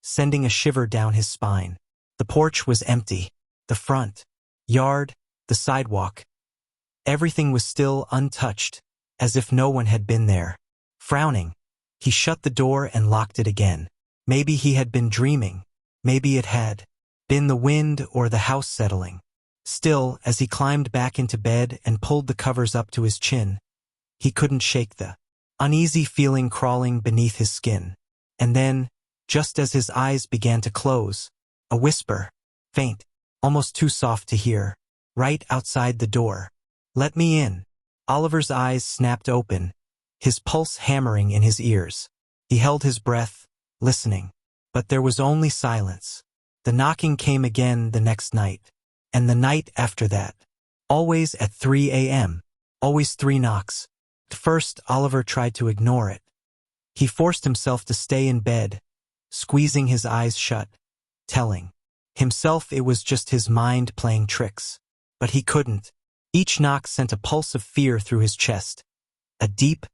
sending a shiver down his spine. The porch was empty. The front yard, the sidewalk. Everything was still untouched, as if no one had been there. Frowning, he shut the door and locked it again. Maybe he had been dreaming. Maybe it had been the wind or the house settling. Still, as he climbed back into bed and pulled the covers up to his chin, he couldn't shake the uneasy feeling crawling beneath his skin. And then, just as his eyes began to close, a whisper, faint, almost too soft to hear, right outside the door. "Let me in." Oliver's eyes snapped open, his pulse hammering in his ears. He held his breath, listening. But there was only silence. The knocking came again the next night. And the night after that. Always at 3 a.m. Always 3 knocks. At first, Oliver tried to ignore it. He forced himself to stay in bed, squeezing his eyes shut, telling himself it was just his mind playing tricks. But he couldn't. Each knock sent a pulse of fear through his chest. A deep,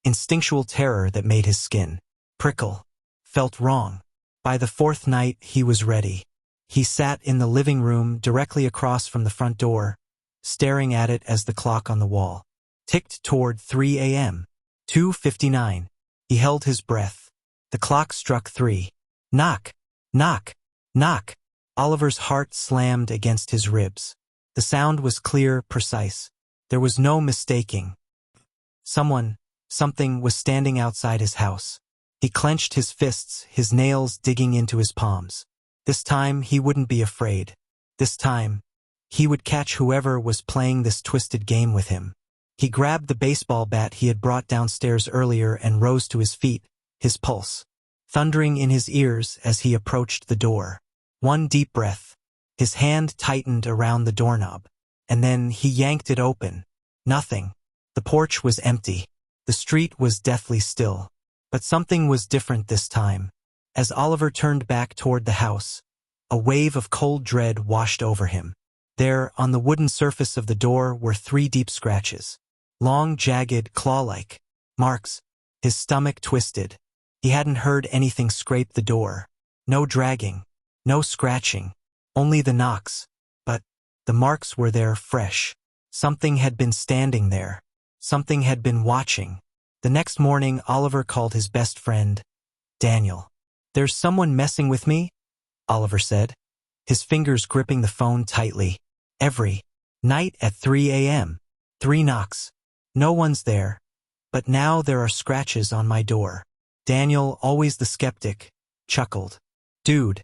instinctual terror that made his skin prickle. Felt wrong. By the 4th night, he was ready. He sat in the living room directly across from the front door, staring at it as the clock on the wall ticked toward 3 a.m. 2:59. He held his breath. The clock struck 3. Knock, knock, knock. Oliver's heart slammed against his ribs. The sound was clear, precise. There was no mistaking. Something was standing outside his house. He clenched his fists, his nails digging into his palms. This time, he wouldn't be afraid. This time, he would catch whoever was playing this twisted game with him. He grabbed the baseball bat he had brought downstairs earlier and rose to his feet, his pulse thundering in his ears as he approached the door. One deep breath. His hand tightened around the doorknob. And then he yanked it open. Nothing. The porch was empty. The street was deathly still. But something was different this time. As Oliver turned back toward the house, a wave of cold dread washed over him. There, on the wooden surface of the door, were 3 deep scratches. Long, jagged, claw-like marks. His stomach twisted. He hadn't heard anything scrape the door. No dragging. No scratching. Only the knocks. But the marks were there, fresh. Something had been standing there. Something had been watching. The next morning, Oliver called his best friend, Daniel. "There's someone messing with me," Oliver said, his fingers gripping the phone tightly. "Every night at 3 a.m. 3 knocks. No one's there. But now there are scratches on my door." Daniel, always the skeptic, chuckled. "Dude,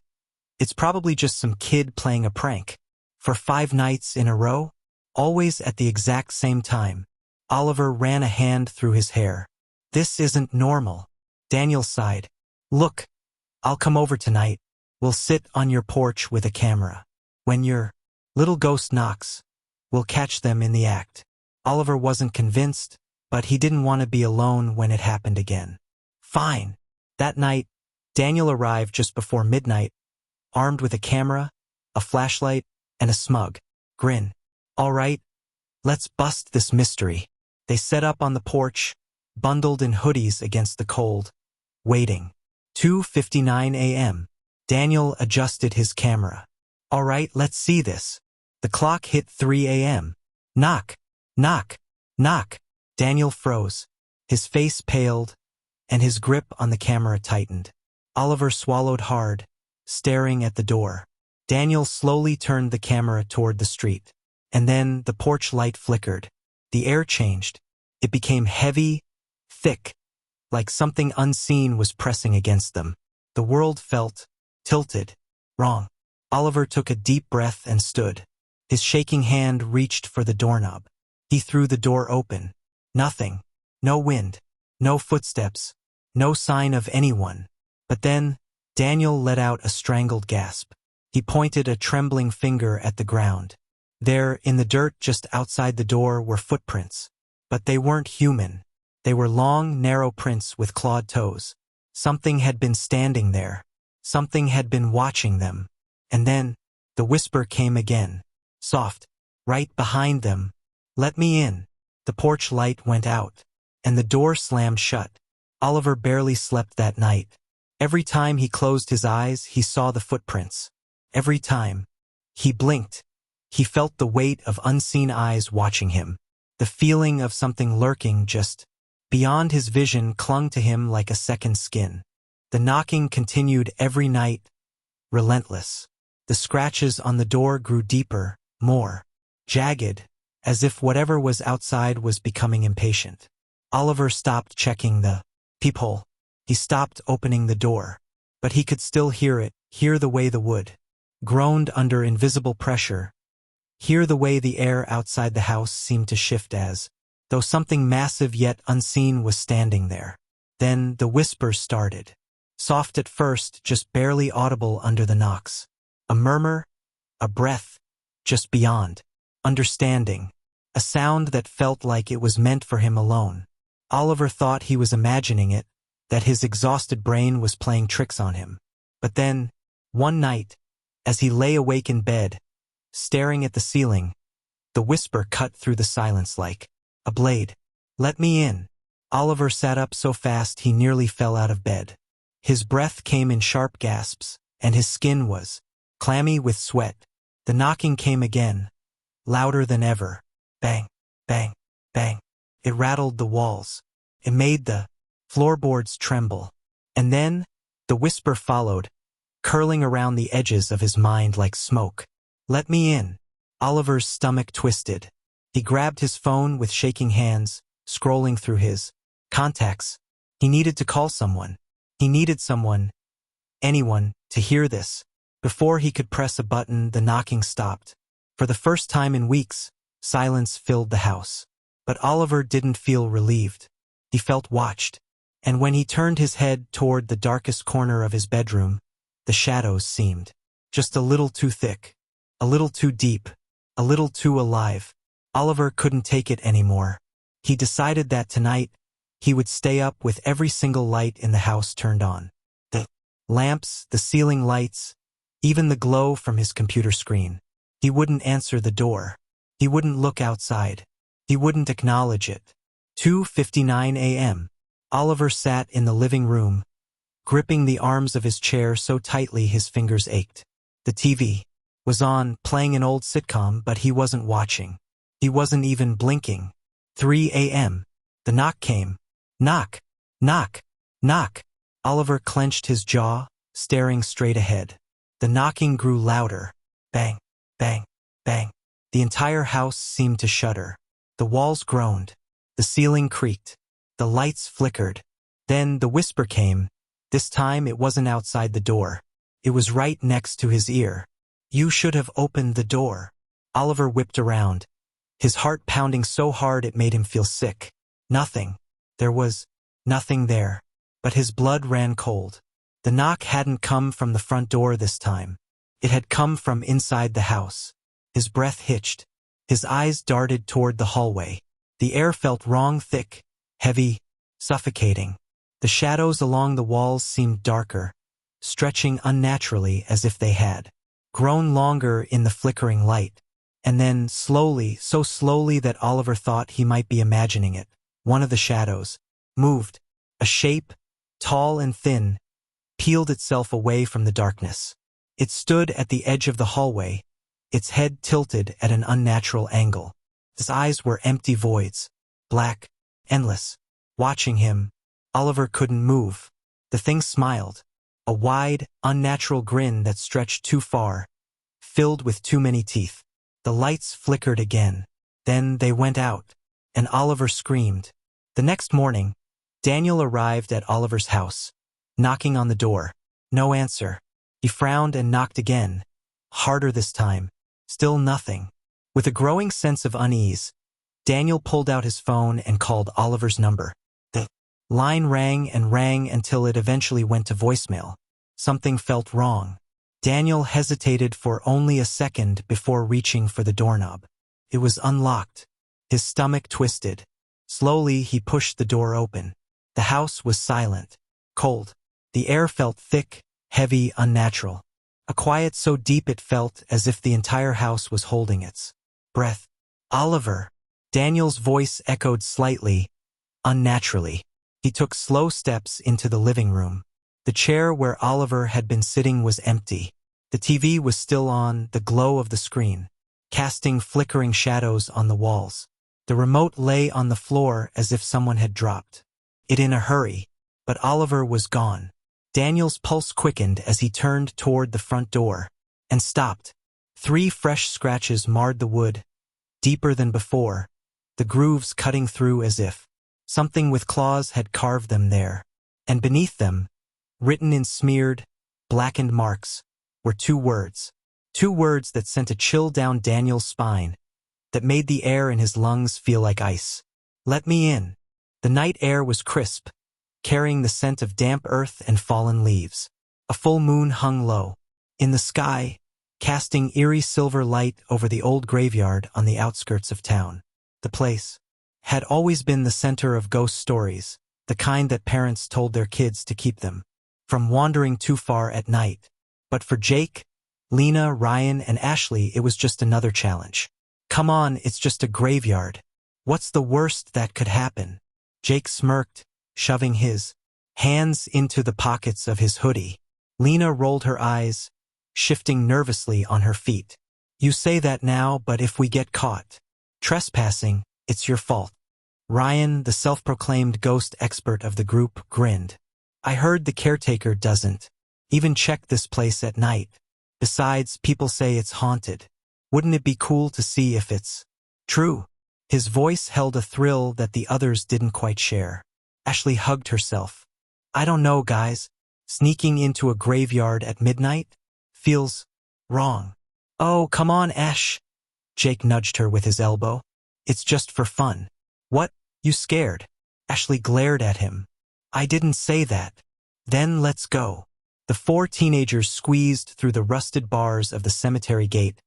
it's probably just some kid playing a prank. For 5 nights in a row? Always at the exact same time." Oliver ran a hand through his hair. "This isn't normal." Daniel sighed. "Look, I'll come over tonight. We'll sit on your porch with a camera. When your little ghost knocks, we'll catch them in the act." Oliver wasn't convinced, but he didn't want to be alone when it happened again. Fine. That night, Daniel arrived just before midnight, armed with a camera, a flashlight, and a smug grin. "All right, let's bust this mystery." They set up on the porch, bundled in hoodies against the cold, waiting. 2:59 a.m. Daniel adjusted his camera. "All right, let's see this." The clock hit 3 a.m. Knock, knock, knock. Daniel froze. His face paled, and his grip on the camera tightened. Oliver swallowed hard, staring at the door. Daniel slowly turned the camera toward the street. And then the porch light flickered. The air changed. It became heavy, thick, like something unseen was pressing against them. The world felt tilted, wrong. Oliver took a deep breath and stood. His shaking hand reached for the doorknob. He threw the door open. Nothing. No wind. No footsteps. No sign of anyone. But then, Daniel let out a strangled gasp. He pointed a trembling finger at the ground. There, in the dirt just outside the door, were footprints. But they weren't human. They were long, narrow prints with clawed toes. Something had been standing there. Something had been watching them. And then, the whisper came again. Soft. Right behind them. Let me in. The porch light went out. And the door slammed shut. Oliver barely slept that night. Every time he closed his eyes, he saw the footprints. Every time he blinked, he felt the weight of unseen eyes watching him. The feeling of something lurking just beyond his vision clung to him like a second skin. The knocking continued every night, relentless. The scratches on the door grew deeper, more jagged, as if whatever was outside was becoming impatient. Oliver stopped checking the peephole. He stopped opening the door. But he could still hear it, hear the way the wood groaned under invisible pressure, hear the way the air outside the house seemed to shift as though something massive yet unseen was standing there. Then the whispers started. Soft at first, just barely audible under the knocks. A murmur, a breath, just beyond. Understanding. A sound that felt like it was meant for him alone. Oliver thought he was imagining it, that his exhausted brain was playing tricks on him. But then, one night, as he lay awake in bed, staring at the ceiling, the whisper cut through the silence like a blade. Let me in. Oliver sat up so fast he nearly fell out of bed. His breath came in sharp gasps, and his skin was clammy with sweat. The knocking came again, louder than ever. Bang, bang, bang. It rattled the walls. It made the floorboards tremble. And then, the whisper followed, curling around the edges of his mind like smoke. Let me in. Oliver's stomach twisted. He grabbed his phone with shaking hands, scrolling through his contacts. He needed to call someone. He needed someone, anyone, to hear this. Before he could press a button, the knocking stopped. For the first time in weeks, silence filled the house. But Oliver didn't feel relieved. He felt watched. And when he turned his head toward the darkest corner of his bedroom, the shadows seemed just a little too thick, a little too deep, a little too alive. Oliver couldn't take it anymore. He decided that tonight, he would stay up with every single light in the house turned on. The lamps, the ceiling lights, even the glow from his computer screen. He wouldn't answer the door. He wouldn't look outside. He wouldn't acknowledge it. 2:59 a.m. Oliver sat in the living room, gripping the arms of his chair so tightly his fingers ached. The TV was on, playing an old sitcom, but he wasn't watching. He wasn't even blinking. 3 a.m. The knock came. Knock, knock, knock. Oliver clenched his jaw, staring straight ahead. The knocking grew louder. Bang, bang, bang. The entire house seemed to shudder. The walls groaned. The ceiling creaked. The lights flickered. Then the whisper came. This time it wasn't outside the door. It was right next to his ear. You should have opened the door. Oliver whipped around, his heart pounding so hard it made him feel sick. Nothing. There was nothing there. But his blood ran cold. The knock hadn't come from the front door this time. It had come from inside the house. His breath hitched. His eyes darted toward the hallway. The air felt wrong, thick, heavy, suffocating. The shadows along the walls seemed darker, stretching unnaturally as if they had grown longer in the flickering light. And then, slowly, so slowly that Oliver thought he might be imagining it, one of the shadows moved. A shape, tall and thin, peeled itself away from the darkness. It stood at the edge of the hallway, its head tilted at an unnatural angle. His eyes were empty voids, black, endless. Watching him, Oliver couldn't move. The thing smiled. A wide, unnatural grin that stretched too far, filled with too many teeth. The lights flickered again. Then they went out, and Oliver screamed. The next morning, Daniel arrived at Oliver's house, knocking on the door. No answer. He frowned and knocked again, harder this time. Still nothing. With a growing sense of unease, Daniel pulled out his phone and called Oliver's number. The line rang and rang until it eventually went to voicemail. Something felt wrong. Daniel hesitated for only a second before reaching for the doorknob. It was unlocked. His stomach twisted. Slowly, he pushed the door open. The house was silent, cold. The air felt thick, heavy, unnatural. A quiet so deep it felt as if the entire house was holding its breath. Oliver. Daniel's voice echoed slightly, unnaturally. He took slow steps into the living room. The chair where Oliver had been sitting was empty. The TV was still on, the glow of the screen, casting flickering shadows on the walls. The remote lay on the floor as if someone had dropped it in a hurry, but Oliver was gone. Daniel's pulse quickened as he turned toward the front door, and stopped. 3 fresh scratches marred the wood, deeper than before, the grooves cutting through as if something with claws had carved them there. And beneath them, written in smeared, blackened marks, were 2 words. 2 words that sent a chill down Daniel's spine, that made the air in his lungs feel like ice. Let me in. The night air was crisp, carrying the scent of damp earth and fallen leaves. A full moon hung low in the sky, casting eerie silver light over the old graveyard on the outskirts of town. The place had always been the center of ghost stories, the kind that parents told their kids to keep them from wandering too far at night. But for Jake, Lena, Ryan, and Ashley, it was just another challenge. Come on, it's just a graveyard. What's the worst that could happen? Jake smirked, shoving his hands into the pockets of his hoodie. Lena rolled her eyes, shifting nervously on her feet. You say that now, but if we get caught trespassing, it's your fault. Ryan, the self-proclaimed ghost expert of the group, grinned. I heard the caretaker doesn't even check this place at night. Besides, people say it's haunted. Wouldn't it be cool to see if it's true? His voice held a thrill that the others didn't quite share. Ashley hugged herself. I don't know, guys. Sneaking into a graveyard at midnight feels wrong. Oh, come on, Ash. Jake nudged her with his elbow. It's just for fun. What? You scared? Ashley glared at him. I didn't say that. Then let's go. The 4 teenagers squeezed through the rusted bars of the cemetery gate,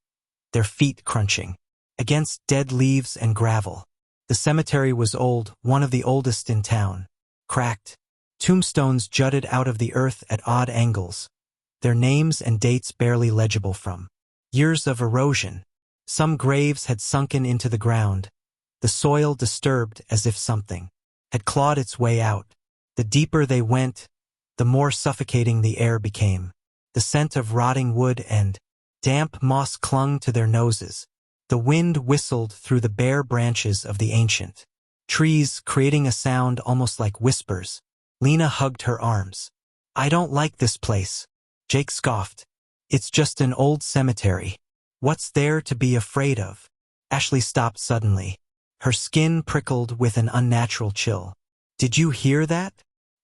their feet crunching against dead leaves and gravel. The cemetery was old, one of the oldest in town. Cracked. Tombstones jutted out of the earth at odd angles, their names and dates barely legible from years of erosion. Some graves had sunken into the ground, the soil disturbed as if something had clawed its way out. The deeper they went, the more suffocating the air became. The scent of rotting wood and damp moss clung to their noses. The wind whistled through the bare branches of the ancient trees, creating a sound almost like whispers. Lena hugged her arms. I don't like this place. Jake scoffed. It's just an old cemetery. What's there to be afraid of? Ashley stopped suddenly. Her skin prickled with an unnatural chill. Did you hear that?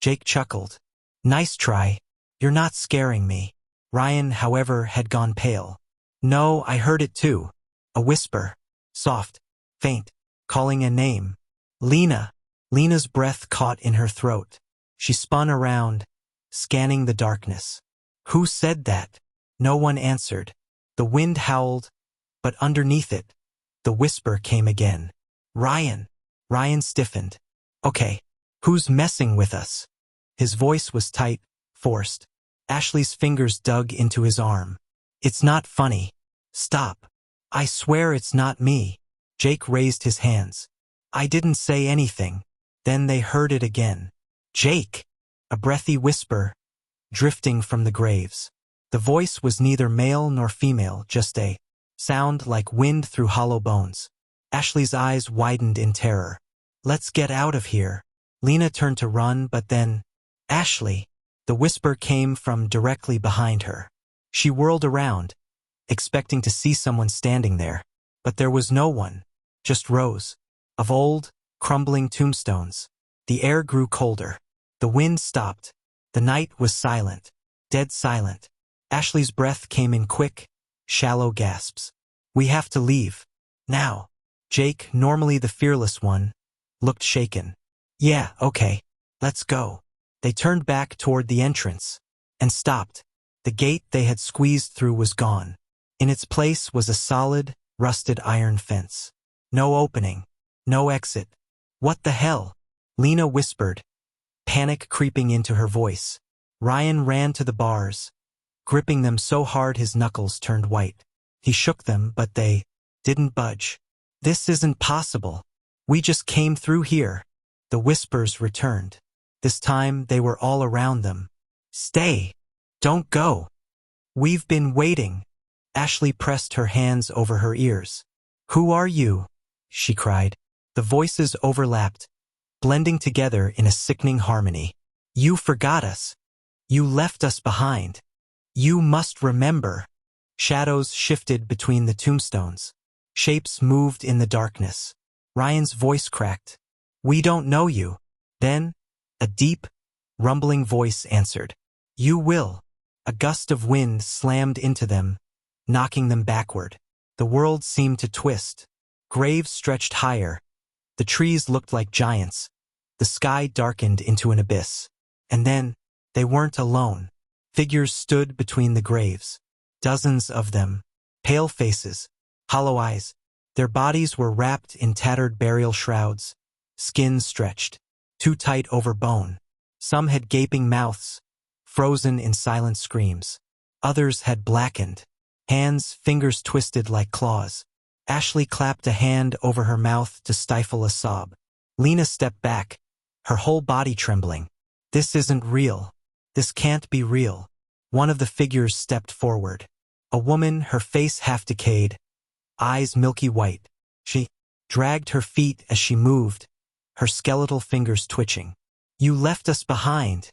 Jake chuckled. Nice try. You're not scaring me. Ryan, however, had gone pale. No, I heard it too. A whisper. Soft. Faint. Calling a name. Lena. Lena's breath caught in her throat. She spun around, scanning the darkness. Who said that? No one answered. The wind howled, but underneath it, the whisper came again. Ryan. Ryan stiffened. Okay. Who's messing with us? His voice was tight, forced. Ashley's fingers dug into his arm. It's not funny. Stop. I swear it's not me. Jake raised his hands. I didn't say anything. Then they heard it again. Jake! A breathy whisper, drifting from the graves. The voice was neither male nor female, just a sound like wind through hollow bones. Ashley's eyes widened in terror. Let's get out of here. Lena turned to run, but then, Ashley! The whisper came from directly behind her. She whirled around, expecting to see someone standing there. But there was no one, just rows of old, crumbling tombstones. The air grew colder. The wind stopped. The night was silent, dead silent. Ashley's breath came in quick, shallow gasps. We have to leave. Now. Jake, normally the fearless one, looked shaken. Yeah, okay. Let's go. They turned back toward the entrance and stopped. The gate they had squeezed through was gone. In its place was a solid, rusted iron fence. No opening. No exit. What the hell? Lena whispered, panic creeping into her voice. Ryan ran to the bars, gripping them so hard his knuckles turned white. He shook them, but they didn't budge. This isn't possible. We just came through here. The whispers returned. This time they were all around them. Stay. Don't go. We've been waiting. Ashley pressed her hands over her ears. Who are you? She cried. The voices overlapped, blending together in a sickening harmony. You forgot us. You left us behind. You must remember. Shadows shifted between the tombstones. Shapes moved in the darkness. Ryan's voice cracked. We don't know you. Then, a deep, rumbling voice answered. You will. A gust of wind slammed into them, knocking them backward. The world seemed to twist. Graves stretched higher. The trees looked like giants. The sky darkened into an abyss. And then, they weren't alone. Figures stood between the graves. Dozens of them. Pale faces. Hollow eyes. Their bodies were wrapped in tattered burial shrouds. Skin stretched. Too tight over bone. Some had gaping mouths, frozen in silent screams. Others had blackened. Hands, fingers twisted like claws. Ashley clapped a hand over her mouth to stifle a sob. Lena stepped back, her whole body trembling. This isn't real. This can't be real. One of the figures stepped forward. A woman, her face half decayed, eyes milky white. She dragged her feet as she moved, her skeletal fingers twitching. You left us behind,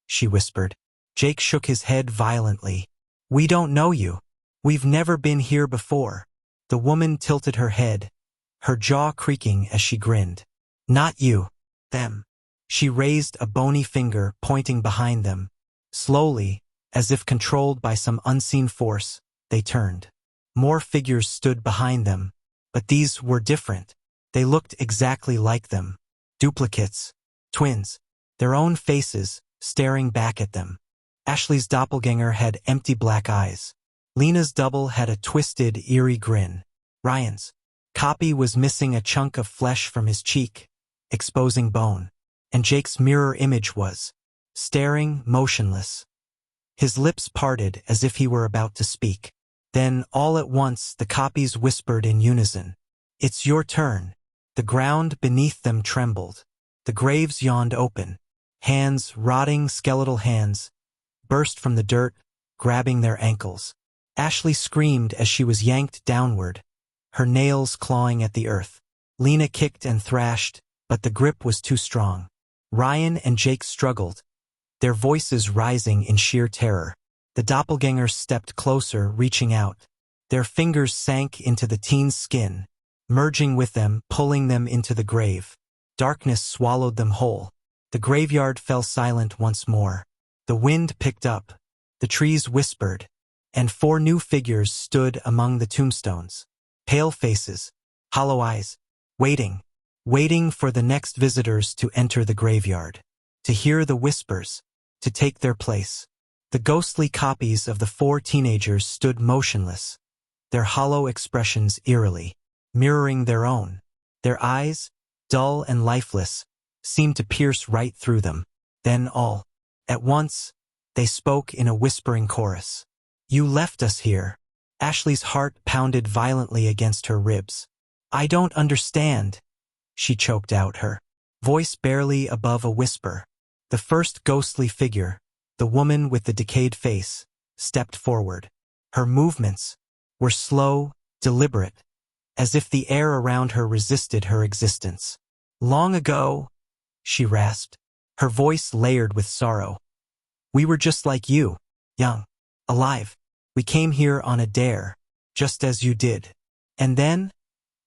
she whispered. Jake shook his head violently. We don't know you. We've never been here before. The woman tilted her head, her jaw creaking as she grinned. Not you. Them. She raised a bony finger pointing behind them. Slowly, as if controlled by some unseen force, they turned. More figures stood behind them, but these were different. They looked exactly like them. Duplicates. Twins. Their own faces, staring back at them. Ashley's doppelganger had empty black eyes. Lena's double had a twisted, eerie grin. Ryan's copy was missing a chunk of flesh from his cheek, exposing bone. And Jake's mirror image was staring, motionless. His lips parted as if he were about to speak. Then, all at once, the copies whispered in unison. It's your turn. The ground beneath them trembled. The graves yawned open. Hands, rotting skeletal hands, burst from the dirt, grabbing their ankles. Ashley screamed as she was yanked downward, her nails clawing at the earth. Lena kicked and thrashed, but the grip was too strong. Ryan and Jake struggled, their voices rising in sheer terror. The doppelgangers stepped closer, reaching out. Their fingers sank into the teen's skin, merging with them, pulling them into the grave. Darkness swallowed them whole. The graveyard fell silent once more. The wind picked up. The trees whispered. And 4 new figures stood among the tombstones. Pale faces, hollow eyes, waiting for the next visitors to enter the graveyard, to hear the whispers, to take their place. The ghostly copies of the 4 teenagers stood motionless, their hollow expressions eerily, mirroring their own. Their eyes, dull and lifeless, seemed to pierce right through them. Then all at once, they spoke in a whispering chorus. You left us here. Ashley's heart pounded violently against her ribs. I don't understand, she choked out, her voice barely above a whisper. The first ghostly figure, the woman with the decayed face, stepped forward. Her movements were slow, deliberate, as if the air around her resisted her existence. Long ago, she rasped, her voice layered with sorrow. We were just like you, young, alive. We came here on a dare, just as you did. And then?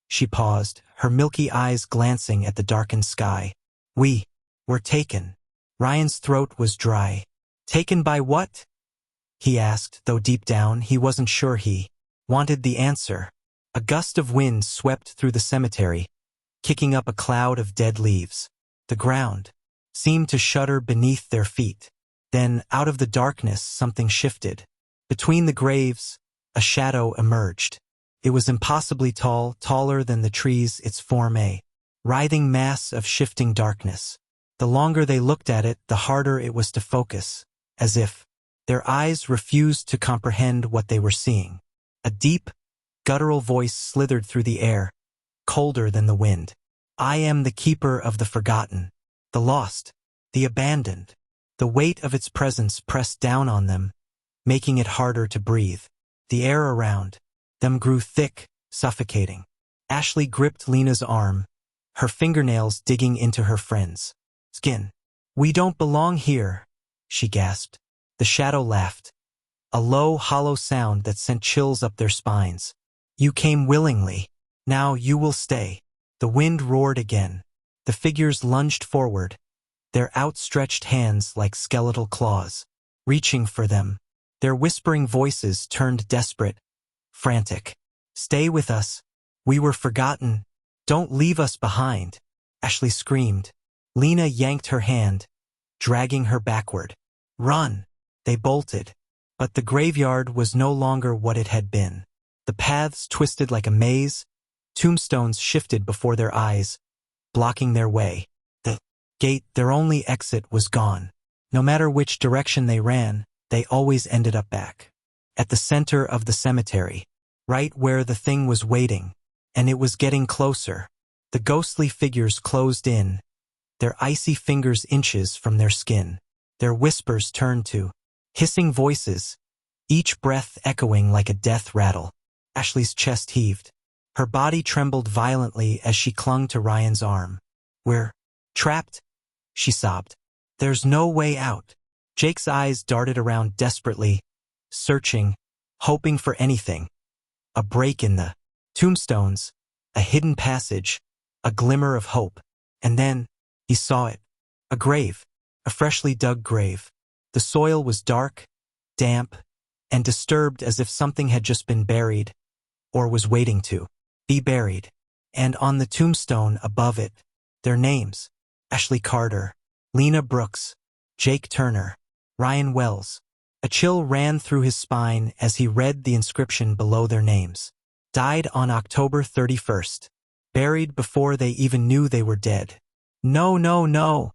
She paused, her milky eyes glancing at the darkened sky. We were taken. Ryan's throat was dry. Taken by what? He asked, though deep down he wasn't sure he wanted the answer. A gust of wind swept through the cemetery, kicking up a cloud of dead leaves. The ground seemed to shudder beneath their feet. Then, out of the darkness, something shifted. Between the graves, a shadow emerged. It was impossibly tall, taller than the trees, its form a writhing mass of shifting darkness. The longer they looked at it, the harder it was to focus, as if their eyes refused to comprehend what they were seeing. A deep, guttural voice slithered through the air, colder than the wind. I am the keeper of the forgotten, the lost, the abandoned. The weight of its presence pressed down on them, making it harder to breathe. The air around them grew thick, suffocating. Ashley gripped Lena's arm, her fingernails digging into her friend's skin. We don't belong here, she gasped. The shadow laughed, a low, hollow sound that sent chills up their spines. You came willingly. Now you will stay. The wind roared again. The figures lunged forward, their outstretched hands like skeletal claws, reaching for them. Their whispering voices turned desperate, frantic. Stay with us. We were forgotten. Don't leave us behind. Ashley screamed. Lena yanked her hand, dragging her backward. Run! They bolted. But the graveyard was no longer what it had been. The paths twisted like a maze, tombstones shifted before their eyes, blocking their way. The gate, their only exit, was gone. No matter which direction they ran, they always ended up back at the center of the cemetery, right where the thing was waiting, and it was getting closer. The ghostly figures closed in, their icy fingers inches from their skin. Their whispers turned to hissing voices, each breath echoing like a death rattle. Ashley's chest heaved. Her body trembled violently as she clung to Ryan's arm. We're trapped, she sobbed. There's no way out. Jake's eyes darted around desperately, searching, hoping for anything. A break in the tombstones, a hidden passage, a glimmer of hope. And then, he saw it. A grave, a freshly dug grave. The soil was dark, damp, and disturbed as if something had just been buried, or was waiting to be buried. And on the tombstone above it, their names: Ashley Carter, Lena Brooks, Jake Turner, Ryan Wells. A chill ran through his spine as he read the inscription below their names. Died on October 31st. Buried before they even knew they were dead. No, no, no.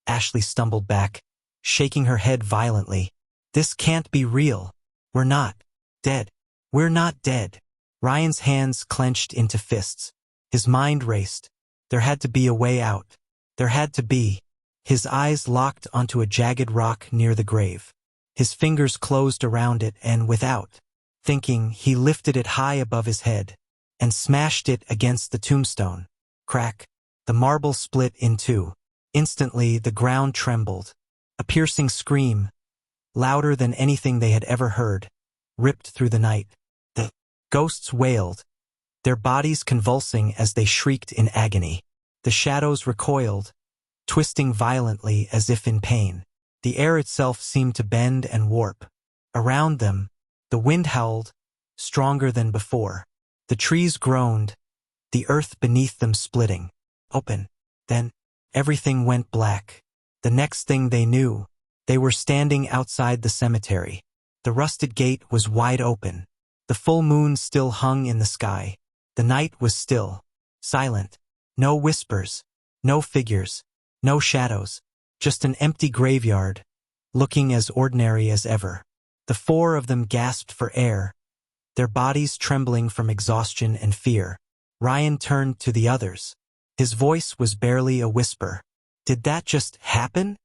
Ashley stumbled back, shaking her head violently. This can't be real. We're not dead. We're not dead. Ryan's hands clenched into fists. His mind raced. There had to be a way out. There had to be. His eyes locked onto a jagged rock near the grave. His fingers closed around it and without thinking, he lifted it high above his head and smashed it against the tombstone. Crack. The marble split in two. Instantly, the ground trembled. A piercing scream, louder than anything they had ever heard, ripped through the night. The ghosts wailed, their bodies convulsing as they shrieked in agony. The shadows recoiled, twisting violently as if in pain. The air itself seemed to bend and warp. Around them, the wind howled, stronger than before. The trees groaned, the earth beneath them splitting open. Then, everything went black. The next thing they knew, they were standing outside the cemetery. The rusted gate was wide open. The full moon still hung in the sky. The night was still, silent. No whispers, no figures, no shadows. Just an empty graveyard, looking as ordinary as ever. The four of them gasped for air, their bodies trembling from exhaustion and fear. Ryan turned to the others. His voice was barely a whisper. Did that just happen?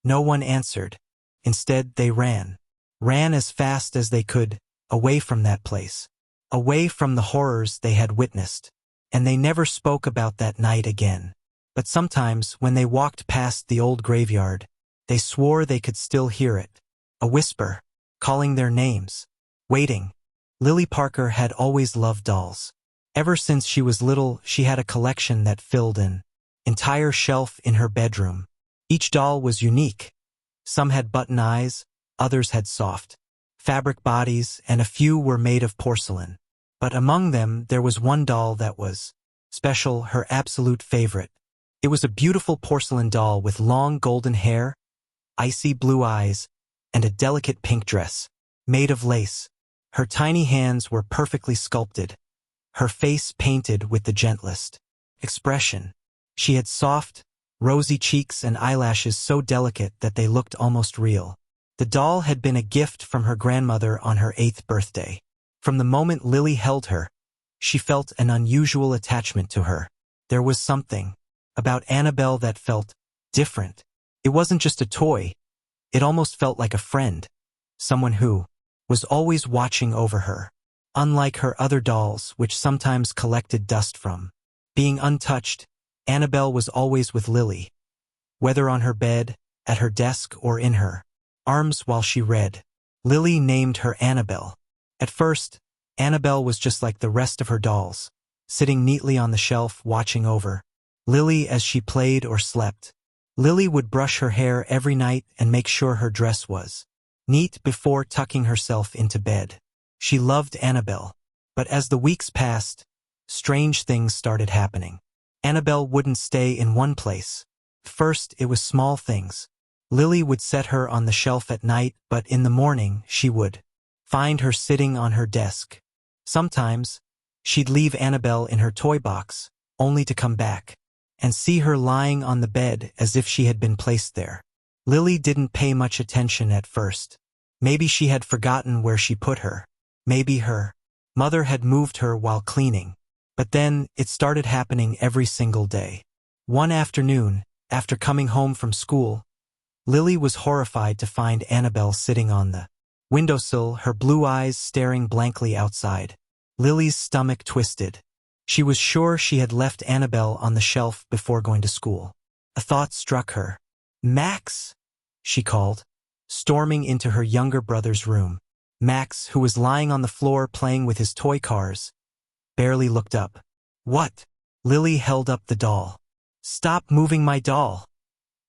No one answered. Instead, they ran. Ran as fast as they could, away from that place. Away from the horrors they had witnessed. And they never spoke about that night again. But sometimes, when they walked past the old graveyard, they swore they could still hear it. A whisper, calling their names, waiting. Lily Parker had always loved dolls. Ever since she was little, she had a collection that filled an entire shelf in her bedroom. Each doll was unique. Some had button eyes, others had soft fabric bodies, and a few were made of porcelain. But among them, there was one doll that was special, her absolute favorite. It was a beautiful porcelain doll with long golden hair, icy blue eyes, and a delicate pink dress, made of lace. Her tiny hands were perfectly sculpted, her face painted with the gentlest expression. She had soft, rosy cheeks and eyelashes so delicate that they looked almost real. The doll had been a gift from her grandmother on her 8th birthday. From the moment Lily held her, she felt an unusual attachment to her. There was something about Annabelle that felt different. It wasn't just a toy. It almost felt like a friend, someone who was always watching over her. Unlike her other dolls, which sometimes collected dust from being untouched, Annabelle was always with Lily, whether on her bed, at her desk, or in her arms while she read. Lily named her Annabelle. At first, Annabelle was just like the rest of her dolls, sitting neatly on the shelf watching over Lily as she played or slept. Lily would brush her hair every night and make sure her dress was neat before tucking herself into bed. She loved Annabelle. But as the weeks passed, strange things started happening. Annabelle wouldn't stay in one place. First, it was small things. Lily would set her on the shelf at night, but in the morning she would find her sitting on her desk. Sometimes, she'd leave Annabelle in her toy box, only to come back and see her lying on the bed as if she had been placed there. Lily didn't pay much attention at first. Maybe she had forgotten where she put her. Maybe her mother had moved her while cleaning. But then, it started happening every single day. One afternoon, after coming home from school, Lily was horrified to find Annabelle sitting on the windowsill, her blue eyes staring blankly outside. Lily's stomach twisted. She was sure she had left Annabelle on the shelf before going to school. A thought struck her. "Max!" she called, storming into her younger brother's room. Max, who was lying on the floor playing with his toy cars, barely looked up. "What?" Lily held up the doll. "Stop moving my doll,"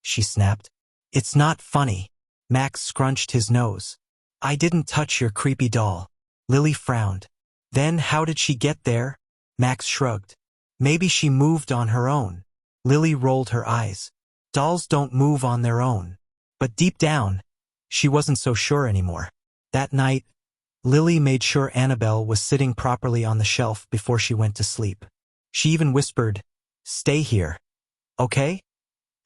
she snapped. "It's not funny." Max scrunched his nose. "I didn't touch your creepy doll." Lily frowned. "Then how did she get there?" Max shrugged. "Maybe she moved on her own." Lily rolled her eyes. Dolls don't move on their own. But deep down, she wasn't so sure anymore. That night, Lily made sure Annabelle was sitting properly on the shelf before she went to sleep. She even whispered, "Stay here, okay?"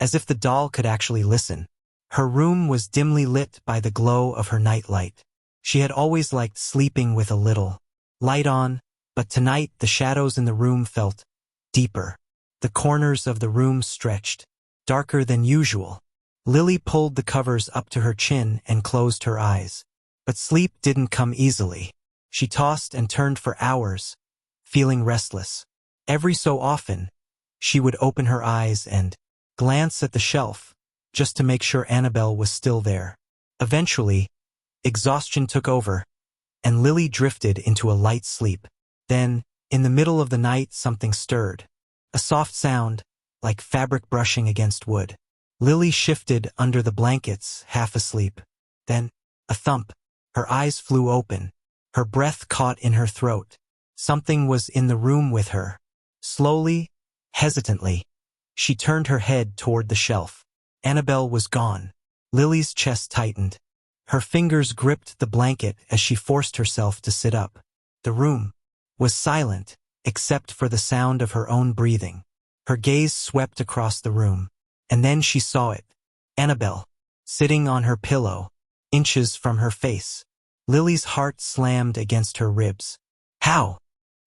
As if the doll could actually listen. Her room was dimly lit by the glow of her nightlight. She had always liked sleeping with a little light on, but tonight the shadows in the room felt deeper. The corners of the room stretched darker than usual. Lily pulled the covers up to her chin and closed her eyes. But sleep didn't come easily. She tossed and turned for hours, feeling restless. Every so often, she would open her eyes and glance at the shelf, just to make sure Annabelle was still there. Eventually, exhaustion took over, and Lily drifted into a light sleep. Then, in the middle of the night, something stirred. A soft sound, like fabric brushing against wood. Lily shifted under the blankets, half asleep. Then, a thump. Her eyes flew open. Her breath caught in her throat. Something was in the room with her. Slowly, hesitantly, she turned her head toward the shelf. Annabelle was gone. Lily's chest tightened. Her fingers gripped the blanket as she forced herself to sit up. The room was silent, except for the sound of her own breathing. Her gaze swept across the room, and then she saw it. Annabelle, sitting on her pillow, inches from her face. Lily's heart slammed against her ribs. "How?"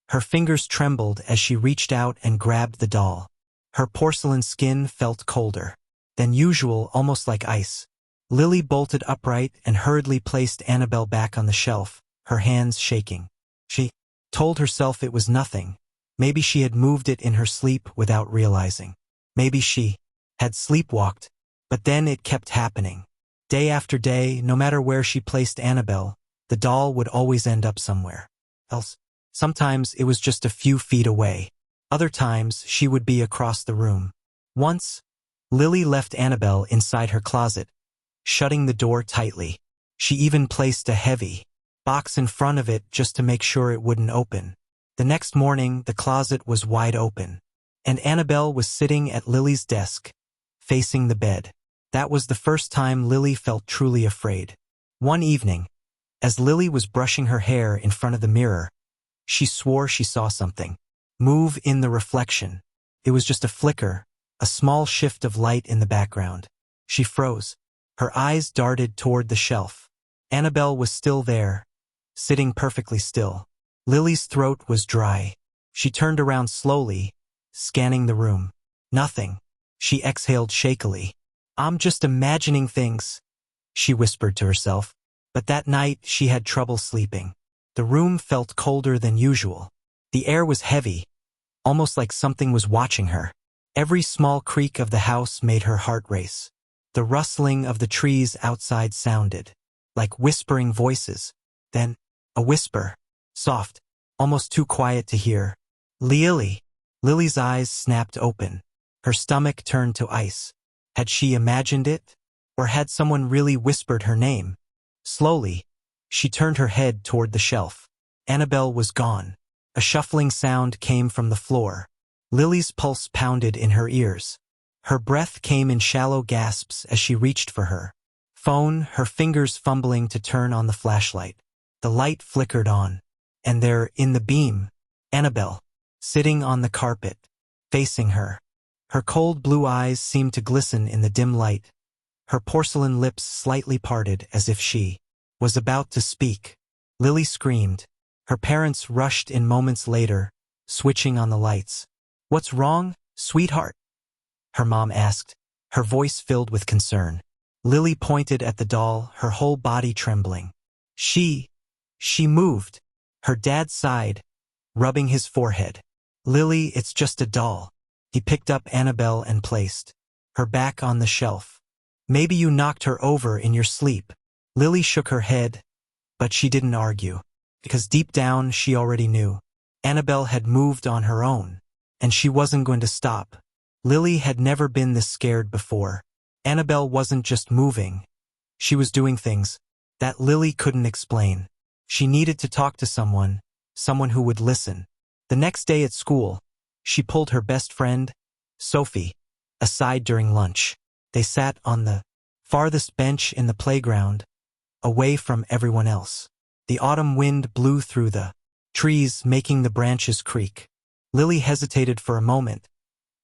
Her fingers trembled as she reached out and grabbed the doll. Her porcelain skin felt colder than usual, almost like ice. Lily bolted upright and hurriedly placed Annabelle back on the shelf, her hands shaking. She told herself it was nothing. Maybe she had moved it in her sleep without realizing. Maybe she had sleepwalked, but then it kept happening. Day after day, no matter where she placed Annabelle, the doll would always end up somewhere else. Sometimes it was just a few feet away. Other times, she would be across the room. Once, Lily left Annabelle inside her closet, shutting the door tightly. She even placed a heavy box in front of it just to make sure it wouldn't open. The next morning, the closet was wide open, and Annabelle was sitting at Lily's desk, facing the bed. That was the first time Lily felt truly afraid. One evening, as Lily was brushing her hair in front of the mirror, she swore she saw something move in the reflection. It was just a flicker, a small shift of light in the background. She froze. Her eyes darted toward the shelf. Annabelle was still there, sitting perfectly still. Lily's throat was dry. She turned around slowly, scanning the room. Nothing. She exhaled shakily. "I'm just imagining things," she whispered to herself. But that night she had trouble sleeping. The room felt colder than usual. The air was heavy, almost like something was watching her. Every small creak of the house made her heart race. The rustling of the trees outside sounded like whispering voices. Then, a whisper, soft, almost too quiet to hear. "Lily." Lily's eyes snapped open. Her stomach turned to ice. Had she imagined it? Or had someone really whispered her name? Slowly, she turned her head toward the shelf. Annabelle was gone. A shuffling sound came from the floor. Lily's pulse pounded in her ears. Her breath came in shallow gasps as she reached for her phone, her fingers fumbling to turn on the flashlight. The light flickered on, and there, in the beam, Annabelle, sitting on the carpet, facing her. Her cold blue eyes seemed to glisten in the dim light. Her porcelain lips slightly parted as if she was about to speak. Lily screamed. Her parents rushed in moments later, switching on the lights. "What's wrong, sweetheart?" her mom asked, her voice filled with concern. Lily pointed at the doll, her whole body trembling. She moved. Her dad sighed, rubbing his forehead. "Lily, it's just a doll." He picked up Annabelle and placed her back on the shelf. "Maybe you knocked her over in your sleep." Lily shook her head, but she didn't argue, because deep down she already knew. Annabelle had moved on her own, and she wasn't going to stop. Lily had never been this scared before. Annabelle wasn't just moving. She was doing things that Lily couldn't explain. She needed to talk to someone who would listen. The next day at school, she pulled her best friend, Sophie, aside during lunch. They sat on the farthest bench in the playground, away from everyone else. The autumn wind blew through the trees, making the branches creak. Lily hesitated for a moment,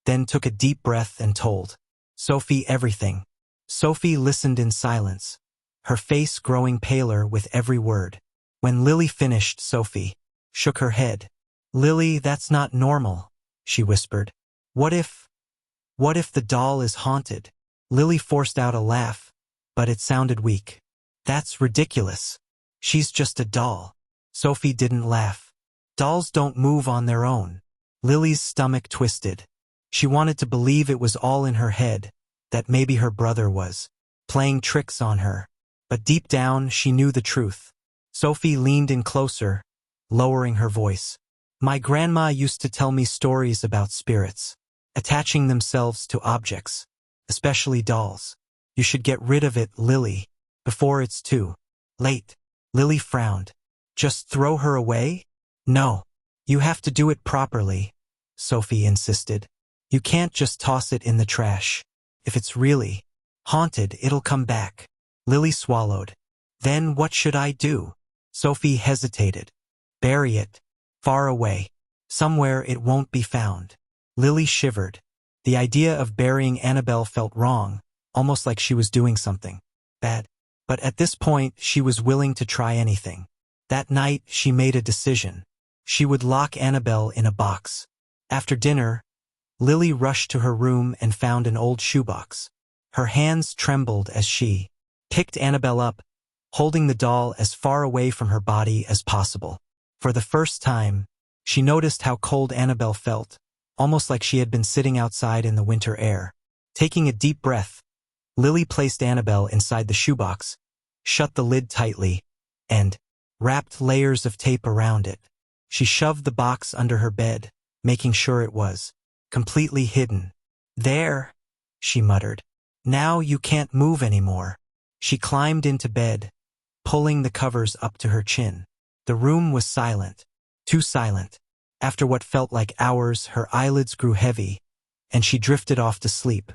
then took a deep breath and told Sophie everything. Sophie listened in silence, her face growing paler with every word. When Lily finished, Sophie shook her head. "Lily, that's not normal," she whispered. What if the doll is haunted?" Lily forced out a laugh, but it sounded weak. "That's ridiculous. She's just a doll." Sophie didn't laugh. "Dolls don't move on their own." Lily's stomach twisted. She wanted to believe it was all in her head, that maybe her brother was playing tricks on her. But deep down, she knew the truth. Sophie leaned in closer, lowering her voice. "My grandma used to tell me stories about spirits, attaching themselves to objects, especially dolls. You should get rid of it, Lily, before it's too late." Lily frowned. "Just throw her away?" "No. You have to do it properly," Sophie insisted. "You can't just toss it in the trash. If it's really haunted, it'll come back." Lily swallowed. "Then what should I do?" Sophie hesitated. "Bury it. Far away. Somewhere it won't be found." Lily shivered. The idea of burying Annabelle felt wrong, almost like she was doing something bad. But at this point, she was willing to try anything. That night, she made a decision. She would lock Annabelle in a box. After dinner, Lily rushed to her room and found an old shoebox. Her hands trembled as she picked Annabelle up, holding the doll as far away from her body as possible. For the first time, she noticed how cold Annabelle felt, almost like she had been sitting outside in the winter air. Taking a deep breath, Lily placed Annabelle inside the shoebox, shut the lid tightly, and wrapped layers of tape around it. She shoved the box under her bed, making sure it was completely hidden. "There," she muttered. "Now you can't move anymore." She climbed into bed, pulling the covers up to her chin. The room was silent, too silent. After what felt like hours, her eyelids grew heavy, and she drifted off to sleep.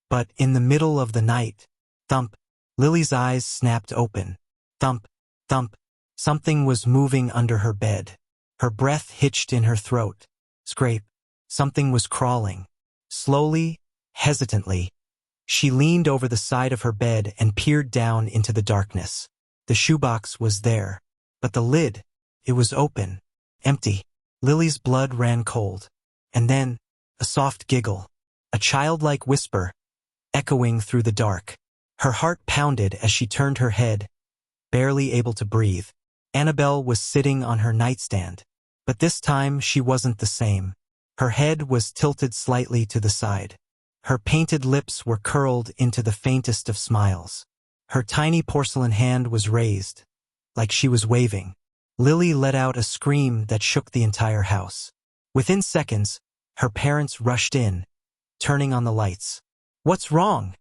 But in the middle of the night, thump, Lily's eyes snapped open. Thump, thump, something was moving under her bed. Her breath hitched in her throat. Scrape, something was crawling. Slowly, hesitantly, she leaned over the side of her bed and peered down into the darkness. The shoebox was there, but the lid, it was open, empty. Lily's blood ran cold. And then, a soft giggle, a childlike whisper, echoing through the dark. Her heart pounded as she turned her head, barely able to breathe. Annabelle was sitting on her nightstand, but this time she wasn't the same. Her head was tilted slightly to the side. Her painted lips were curled into the faintest of smiles. Her tiny porcelain hand was raised, like she was waving. Lily let out a scream that shook the entire house. Within seconds, her parents rushed in, turning on the lights. "What's wrong?"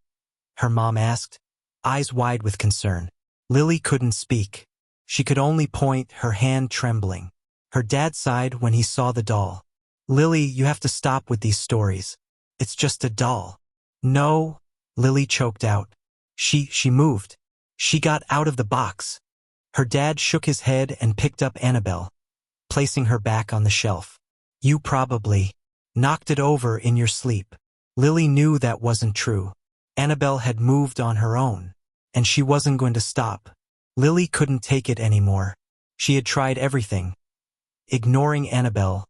her mom asked, eyes wide with concern. Lily couldn't speak. She could only point, her hand trembling. Her dad sighed when he saw the doll. "Lily, you have to stop with these stories. It's just a doll." "No," Lily choked out. She moved. She got out of the box." Her dad shook his head and picked up Annabelle, placing her back on the shelf. "You probably knocked it over in your sleep." Lily knew that wasn't true. Annabelle had moved on her own, and she wasn't going to stop. Lily couldn't take it anymore. She had tried everything, ignoring Annabelle,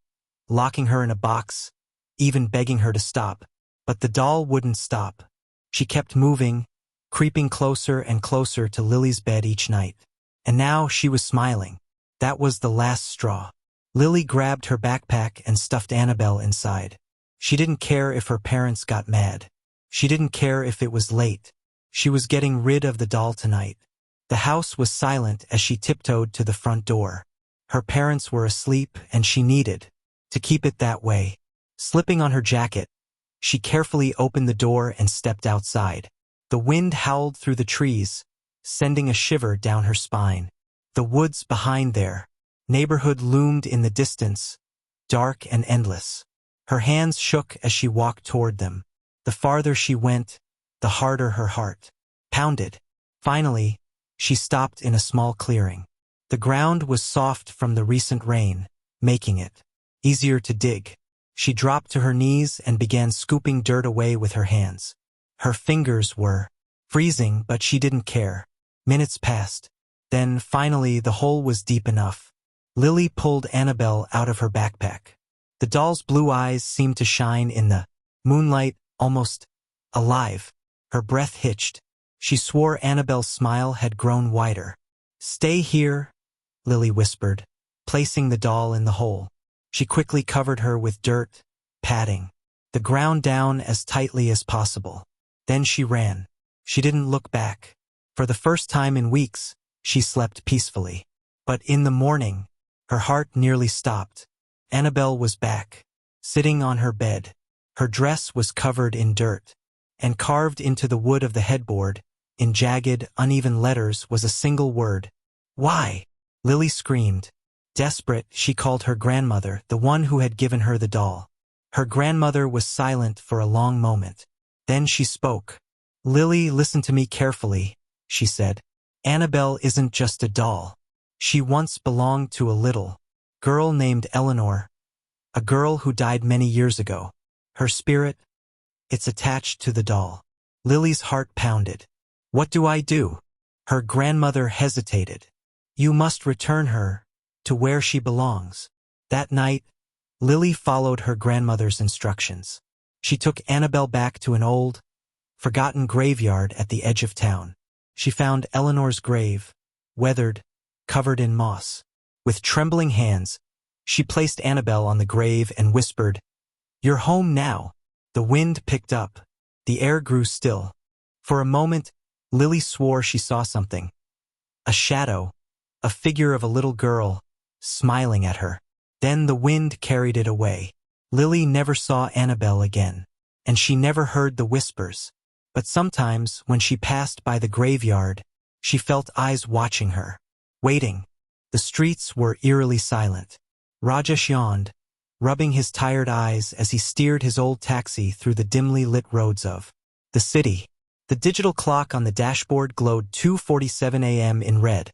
locking her in a box, even begging her to stop. But the doll wouldn't stop. She kept moving, creeping closer and closer to Lily's bed each night. And now she was smiling. That was the last straw. Lily grabbed her backpack and stuffed Annabelle inside. She didn't care if her parents got mad. She didn't care if it was late. She was getting rid of the doll tonight. The house was silent as she tiptoed to the front door. Her parents were asleep, and she needed to keep it that way. Slipping on her jacket, she carefully opened the door and stepped outside. The wind howled through the trees, sending a shiver down her spine. The woods behind their neighborhood loomed in the distance, dark and endless. Her hands shook as she walked toward them. The farther she went, the harder her heart pounded. Finally, she stopped in a small clearing. The ground was soft from the recent rain, making it easier to dig. She dropped to her knees and began scooping dirt away with her hands. Her fingers were freezing, but she didn't care. Minutes passed. Then, finally, the hole was deep enough. Lily pulled Annabelle out of her backpack. The doll's blue eyes seemed to shine in the moonlight, almost alive. Her breath hitched. She swore Annabelle's smile had grown wider. "Stay here," Lily whispered, placing the doll in the hole. She quickly covered her with dirt, patting the ground down as tightly as possible. Then she ran. She didn't look back. For the first time in weeks, she slept peacefully. But in the morning, her heart nearly stopped. Annabelle was back, sitting on her bed. Her dress was covered in dirt, and carved into the wood of the headboard, in jagged, uneven letters, was a single word. "Why?" Lily screamed. Desperate, she called her grandmother, the one who had given her the doll. Her grandmother was silent for a long moment. Then she spoke. "Lily, listen to me carefully," she said. "Annabelle isn't just a doll. She once belonged to a little girl named Eleanor, a girl who died many years ago. Her spirit, it's attached to the doll." Lily's heart pounded. "What do I do?" Her grandmother hesitated. "You must return her to where she belongs." That night, Lily followed her grandmother's instructions. She took Annabelle back to an old, forgotten graveyard at the edge of town. She found Eleanor's grave, weathered, covered in moss. With trembling hands, she placed Annabelle on the grave and whispered, "You're home now." The wind picked up. The air grew still. For a moment, Lily swore she saw something. A shadow, a figure of a little girl, smiling at her. Then the wind carried it away. Lily never saw Annabelle again, and she never heard the whispers. But sometimes, when she passed by the graveyard, she felt eyes watching her, waiting. The streets were eerily silent. Rajesh yawned, rubbing his tired eyes as he steered his old taxi through the dimly lit roads of the city. The digital clock on the dashboard glowed 2:47 a.m. in red,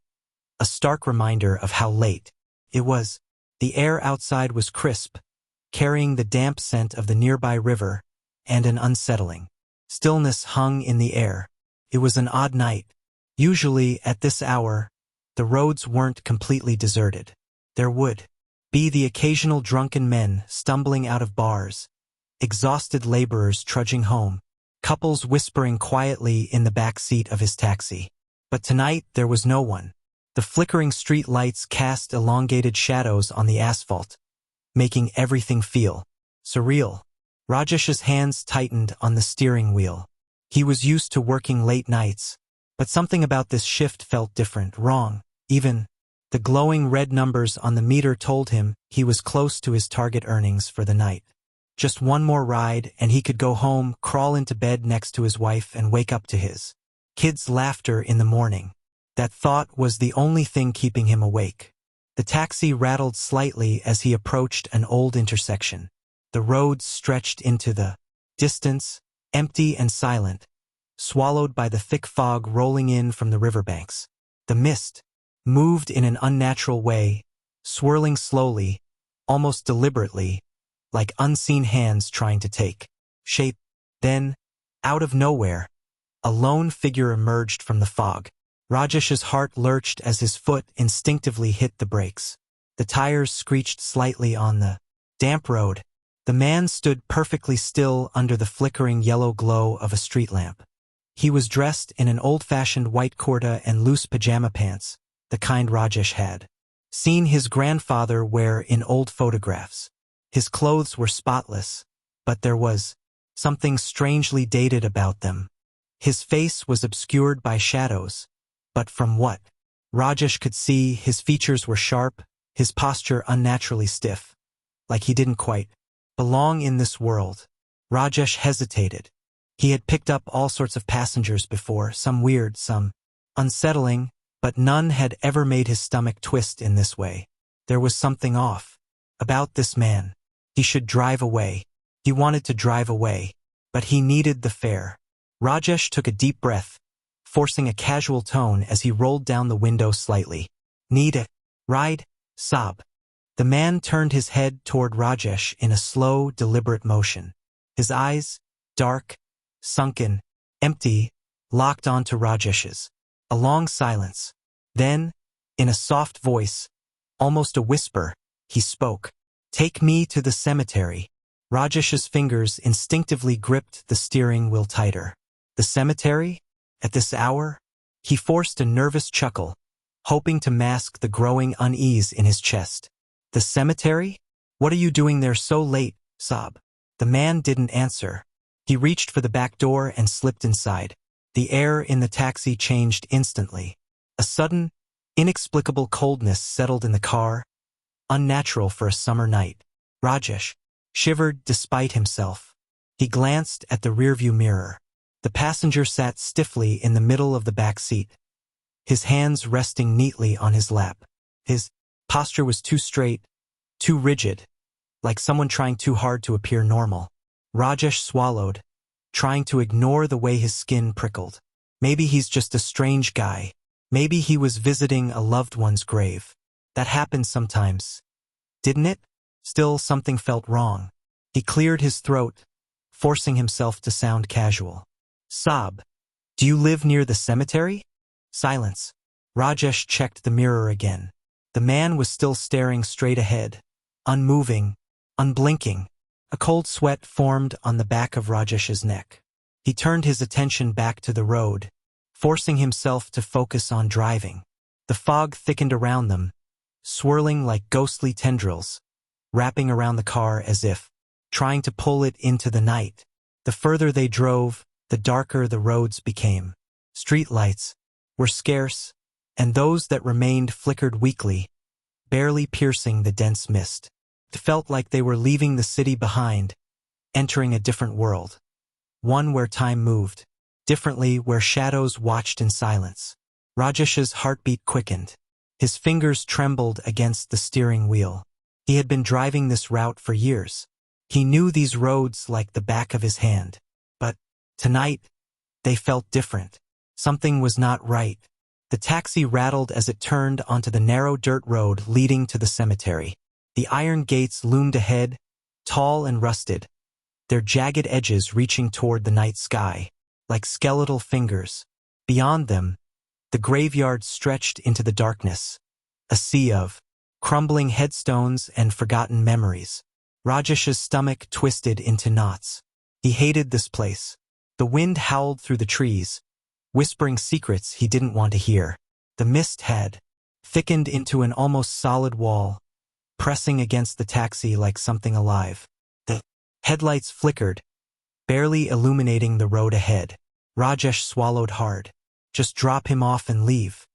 a stark reminder of how late it was. The air outside was crisp, carrying the damp scent of the nearby river, and an unsettling stillness hung in the air. It was an odd night. Usually, at this hour, the roads weren't completely deserted. There would be the occasional drunken men stumbling out of bars, exhausted laborers trudging home, couples whispering quietly in the back seat of his taxi. But tonight there was no one. The flickering street lights cast elongated shadows on the asphalt, making everything feel surreal. Rajesh's hands tightened on the steering wheel. He was used to working late nights, but something about this shift felt different, wrong. Even the glowing red numbers on the meter told him he was close to his target earnings for the night. Just one more ride and he could go home, crawl into bed next to his wife, and wake up to his kids' laughter in the morning. That thought was the only thing keeping him awake. The taxi rattled slightly as he approached an old intersection. The roads stretched into the distance, empty and silent, swallowed by the thick fog rolling in from the riverbanks. The mist moved in an unnatural way, swirling slowly, almost deliberately, like unseen hands trying to take shape. Then, out of nowhere, a lone figure emerged from the fog. Rajesh's heart lurched as his foot instinctively hit the brakes. The tires screeched slightly on the damp road. The man stood perfectly still under the flickering yellow glow of a street lamp. He was dressed in an old-fashioned white kurta and loose pajama pants, the kind Rajesh had seen his grandfather wear in old photographs. His clothes were spotless, but there was something strangely dated about them. His face was obscured by shadows, but from what Rajesh could see, his features were sharp, his posture unnaturally stiff, like he didn't quite belong in this world. Rajesh hesitated. He had picked up all sorts of passengers before, some weird, some unsettling, but none had ever made his stomach twist in this way. There was something off about this man. He should drive away. He wanted to drive away, but he needed the fare. Rajesh took a deep breath, forcing a casual tone as he rolled down the window slightly. "Need a ride, Saab?" The man turned his head toward Rajesh in a slow, deliberate motion. His eyes, dark, sunken, empty, locked onto Rajesh's. A long silence. Then, in a soft voice, almost a whisper, he spoke. "Take me to the cemetery." Rajesh's fingers instinctively gripped the steering wheel tighter. The cemetery? At this hour? He forced a nervous chuckle, hoping to mask the growing unease in his chest. "The cemetery? What are you doing there so late, Saab?" The man didn't answer. He reached for the back door and slipped inside. The air in the taxi changed instantly. A sudden, inexplicable coldness settled in the car, unnatural for a summer night. Rajesh shivered despite himself. He glanced at the rearview mirror. The passenger sat stiffly in the middle of the back seat, his hands resting neatly on his lap. His posture was too straight, too rigid, like someone trying too hard to appear normal. Rajesh swallowed, trying to ignore the way his skin prickled. Maybe he's just a strange guy. Maybe he was visiting a loved one's grave. That happens sometimes, didn't it? Still, something felt wrong. He cleared his throat, forcing himself to sound casual. "Saab, do you live near the cemetery?" Silence. Rajesh checked the mirror again. The man was still staring straight ahead, unmoving, unblinking. A cold sweat formed on the back of Rajesh's neck. He turned his attention back to the road, forcing himself to focus on driving. The fog thickened around them, swirling like ghostly tendrils, wrapping around the car as if trying to pull it into the night. The further they drove, the darker the roads became. Street lights were scarce, and those that remained flickered weakly, barely piercing the dense mist. It felt like they were leaving the city behind, entering a different world. One where time moved differently, where shadows watched in silence. Rajesh's heartbeat quickened. His fingers trembled against the steering wheel. He had been driving this route for years. He knew these roads like the back of his hand. But tonight, they felt different. Something was not right. The taxi rattled as it turned onto the narrow dirt road leading to the cemetery. The iron gates loomed ahead, tall and rusted, their jagged edges reaching toward the night sky, like skeletal fingers. Beyond them, the graveyard stretched into the darkness, a sea of crumbling headstones and forgotten memories. Rajesh's stomach twisted into knots. He hated this place. The wind howled through the trees, whispering secrets he didn't want to hear. The mist had thickened into an almost solid wall, pressing against the taxi like something alive. The headlights flickered, barely illuminating the road ahead. Rajesh swallowed hard. Just drop him off and leave.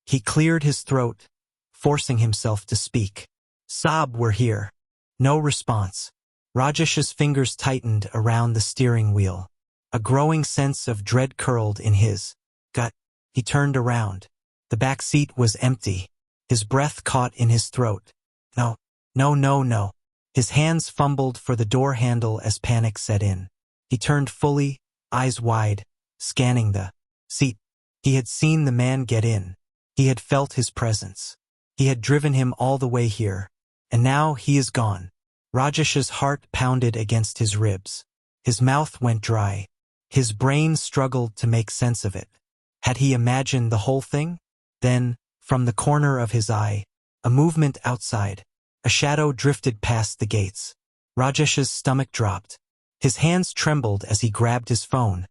He cleared his throat, forcing himself to speak. Sob, we're here. No response. Rajesh's fingers tightened around the steering wheel. A growing sense of dread curled in his gut. He turned around. The back seat was empty. His breath caught in his throat. No, no, no, no. His hands fumbled for the door handle as panic set in. He turned fully, eyes wide, scanning the seat. He had seen the man get in. He had felt his presence. He had driven him all the way here. And now he is gone. Rajesh's heart pounded against his ribs. His mouth went dry. His brain struggled to make sense of it. Had he imagined the whole thing? Then, from the corner of his eye, a movement outside. A shadow drifted past the gates. Rajesh's stomach dropped. His hands trembled as he grabbed his phone,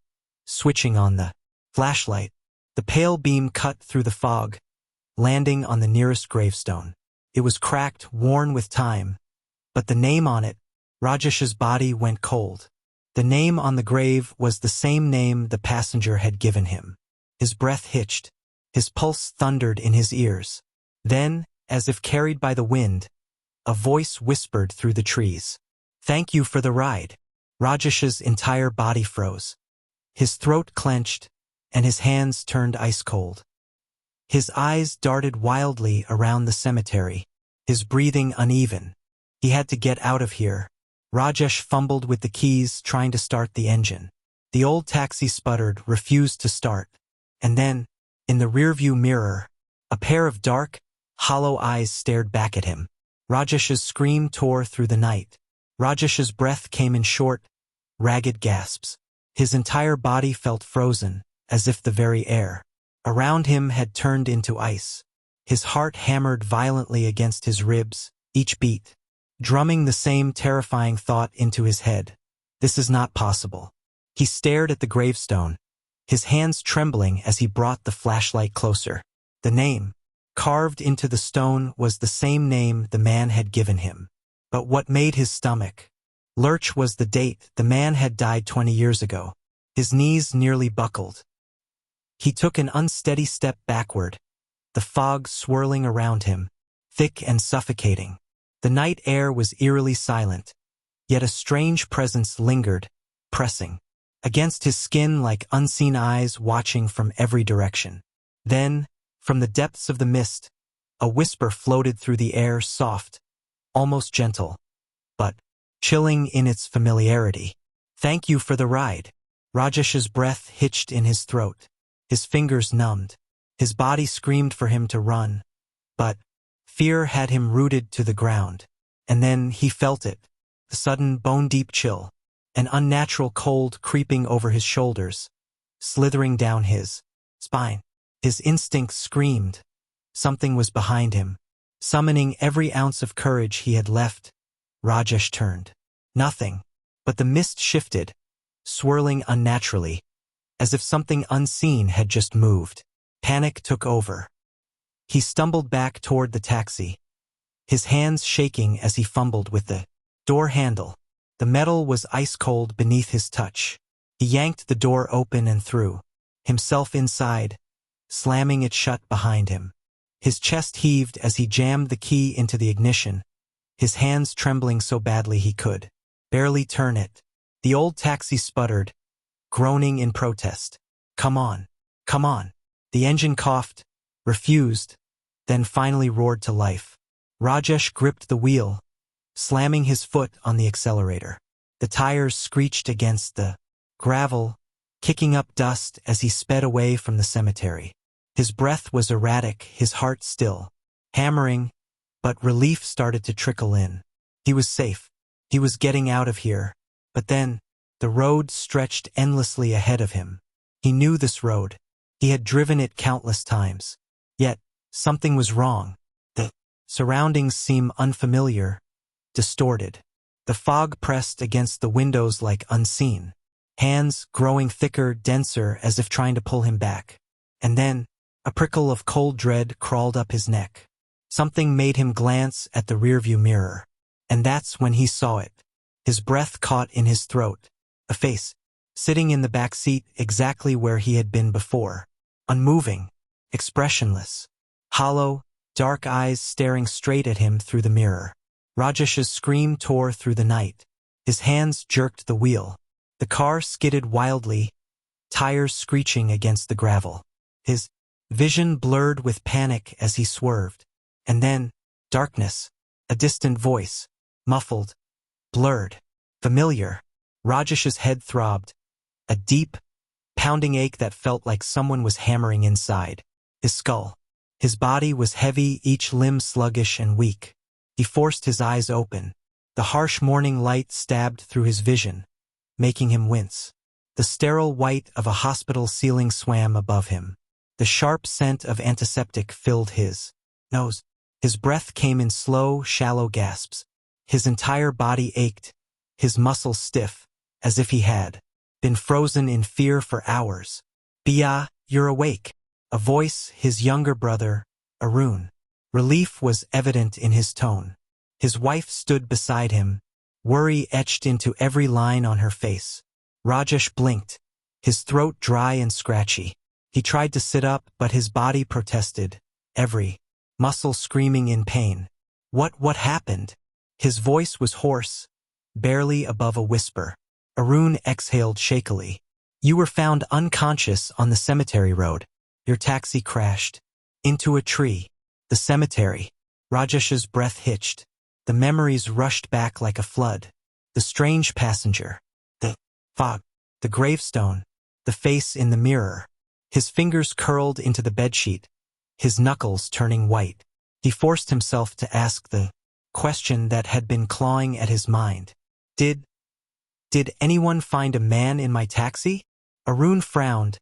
switching on the flashlight. The pale beam cut through the fog, landing on the nearest gravestone. It was cracked, worn with time, but the name on it, Rajesh's body went cold. The name on the grave was the same name the passenger had given him. His breath hitched. His pulse thundered in his ears. Then, as if carried by the wind, a voice whispered through the trees. Thank you for the ride. Rajesh's entire body froze. His throat clenched, and his hands turned ice cold. His eyes darted wildly around the cemetery, his breathing uneven. He had to get out of here. Rajesh fumbled with the keys, trying to start the engine. The old taxi sputtered, refused to start. And then, in the rearview mirror, a pair of dark, hollow eyes stared back at him. Rajesh's scream tore through the night. Rajesh's breath came in short, ragged gasps. His entire body felt frozen, as if the very air around him had turned into ice. His heart hammered violently against his ribs, each beat, drumming the same terrifying thought into his head. This is not possible. He stared at the gravestone, his hands trembling as he brought the flashlight closer. The name, carved into the stone, was the same name the man had given him. But what made his stomach lurch was the date. The man had died 20 years ago. His knees nearly buckled. He took an unsteady step backward, the fog swirling around him, thick and suffocating. The night air was eerily silent, yet a strange presence lingered, pressing against his skin like unseen eyes watching from every direction. Then, from the depths of the mist, a whisper floated through the air, soft, almost gentle, but chilling in its familiarity. Thank you for the ride. Rajesh's breath hitched in his throat. His fingers numbed. His body screamed for him to run, but fear had him rooted to the ground. And then he felt it, the sudden bone-deep chill, an unnatural cold creeping over his shoulders, slithering down his spine. His instincts screamed. Something was behind him, summoning every ounce of courage he had left. Rajesh turned. Nothing, but the mist shifted, swirling unnaturally, as if something unseen had just moved. Panic took over. He stumbled back toward the taxi, his hands shaking as he fumbled with the door handle. The metal was ice-cold beneath his touch. He yanked the door open and threw himself inside, slamming it shut behind him. His chest heaved as he jammed the key into the ignition, his hands trembling so badly he could barely turn it. The old taxi sputtered, groaning in protest. Come on, come on. The engine coughed, refused, then finally roared to life. Rajesh gripped the wheel, slamming his foot on the accelerator. The tires screeched against the gravel, kicking up dust as he sped away from the cemetery. His breath was erratic, his heart still hammering, but relief started to trickle in. He was safe. He was getting out of here. But then, the road stretched endlessly ahead of him. He knew this road. He had driven it countless times. Yet, something was wrong. The surroundings seemed unfamiliar, distorted. The fog pressed against the windows like unseen, hands growing thicker, denser, as if trying to pull him back. And then, a prickle of cold dread crawled up his neck. Something made him glance at the rearview mirror. And that's when he saw it. His breath caught in his throat. A face, sitting in the back seat exactly where he had been before. Unmoving, expressionless, hollow, dark eyes staring straight at him through the mirror. Rajesh's scream tore through the night. His hands jerked the wheel. The car skidded wildly, tires screeching against the gravel. His vision blurred with panic as he swerved. And then, darkness, a distant voice, muffled, blurred, familiar. Rajesh's head throbbed, a deep, pounding ache that felt like someone was hammering inside his skull. His body was heavy, each limb sluggish and weak. He forced his eyes open. The harsh morning light stabbed through his vision, making him wince. The sterile white of a hospital ceiling swam above him. The sharp scent of antiseptic filled his nose. His breath came in slow, shallow gasps. His entire body ached, his muscles stiff, as if he had been frozen in fear for hours. Bia, you're awake. A voice, his younger brother, Arun. Relief was evident in his tone. His wife stood beside him, worry etched into every line on her face. Rajesh blinked, his throat dry and scratchy. He tried to sit up, but his body protested, every muscle screaming in pain. What happened? His voice was hoarse, barely above a whisper. Arun exhaled shakily. You were found unconscious on the cemetery road. Your taxi crashed into a tree. The cemetery. Rajesh's breath hitched. The memories rushed back like a flood. The strange passenger. The fog. The gravestone. The face in the mirror. His fingers curled into the bedsheet, his knuckles turning white. He forced himself to ask the question that had been clawing at his mind. Did anyone find a man in my taxi? Arun frowned,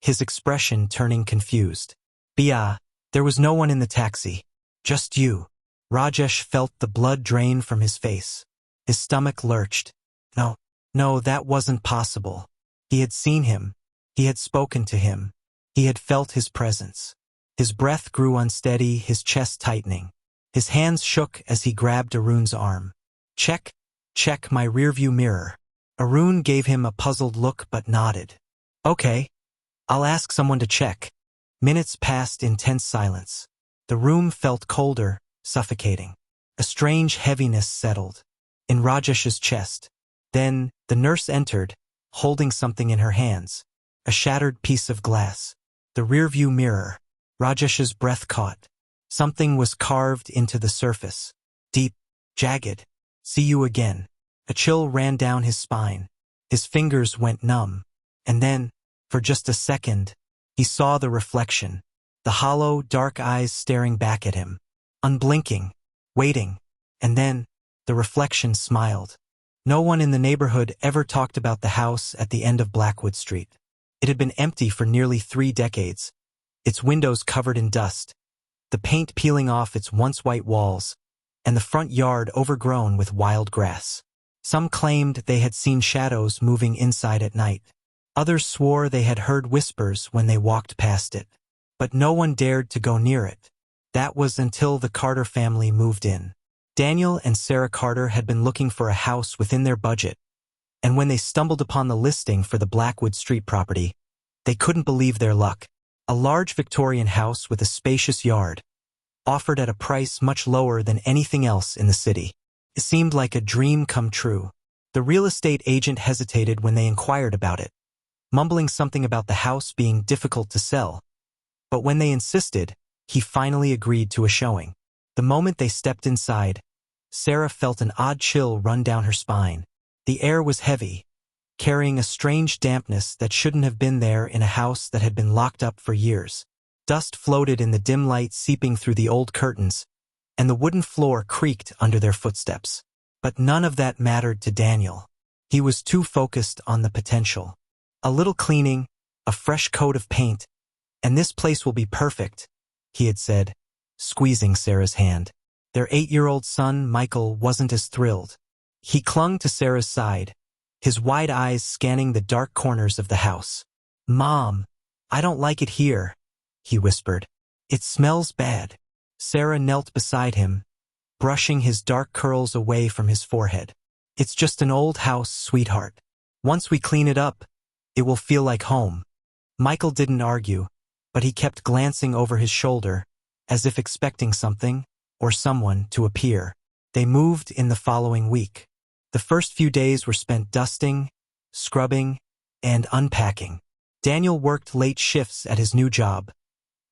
his expression turning confused. Bia, there was no one in the taxi. Just you. Rajesh felt the blood drain from his face. His stomach lurched. No, that wasn't possible. He had seen him. He had spoken to him. He had felt his presence. His breath grew unsteady, his chest tightening. His hands shook as he grabbed Arun's arm. Check my rearview mirror. Arun gave him a puzzled look but nodded. Okay, I'll ask someone to check. Minutes passed in tense silence. The room felt colder, suffocating. A strange heaviness settled in Rajesh's chest. Then, the nurse entered, holding something in her hands. A shattered piece of glass. The rearview mirror. Rajesh's breath caught. Something was carved into the surface. Deep, jagged. See you again. A chill ran down his spine. His fingers went numb. And then, for just a second, he saw the reflection. The hollow, dark eyes staring back at him. Unblinking, waiting. And then, the reflection smiled. No one in the neighborhood ever talked about the house at the end of Blackwood Street. It had been empty for nearly 3 decades, its windows covered in dust, the paint peeling off its once white walls, and the front yard overgrown with wild grass. Some claimed they had seen shadows moving inside at night. Others swore they had heard whispers when they walked past it. But no one dared to go near it. That was until the Carter family moved in. Daniel and Sarah Carter had been looking for a house within their budget, and when they stumbled upon the listing for the Blackwood Street property, they couldn't believe their luck. A large Victorian house with a spacious yard, offered at a price much lower than anything else in the city. It seemed like a dream come true. The real estate agent hesitated when they inquired about it, mumbling something about the house being difficult to sell. But when they insisted, he finally agreed to a showing. The moment they stepped inside, Sarah felt an odd chill run down her spine. The air was heavy, carrying a strange dampness that shouldn't have been there in a house that had been locked up for years. Dust floated in the dim light seeping through the old curtains, and the wooden floor creaked under their footsteps. But none of that mattered to Daniel. He was too focused on the potential. A little cleaning, a fresh coat of paint, and this place will be perfect, he had said, squeezing Sarah's hand. Their 8-year-old son, Michael, wasn't as thrilled. He clung to Sarah's side, his wide eyes scanning the dark corners of the house. "Mom, I don't like it here," he whispered. "It smells bad." Sarah knelt beside him, brushing his dark curls away from his forehead. "It's just an old house, sweetheart. Once we clean it up, it will feel like home." Michael didn't argue, but he kept glancing over his shoulder, as if expecting something, or someone, to appear. They moved in the following week. The first few days were spent dusting, scrubbing, and unpacking. Daniel worked late shifts at his new job,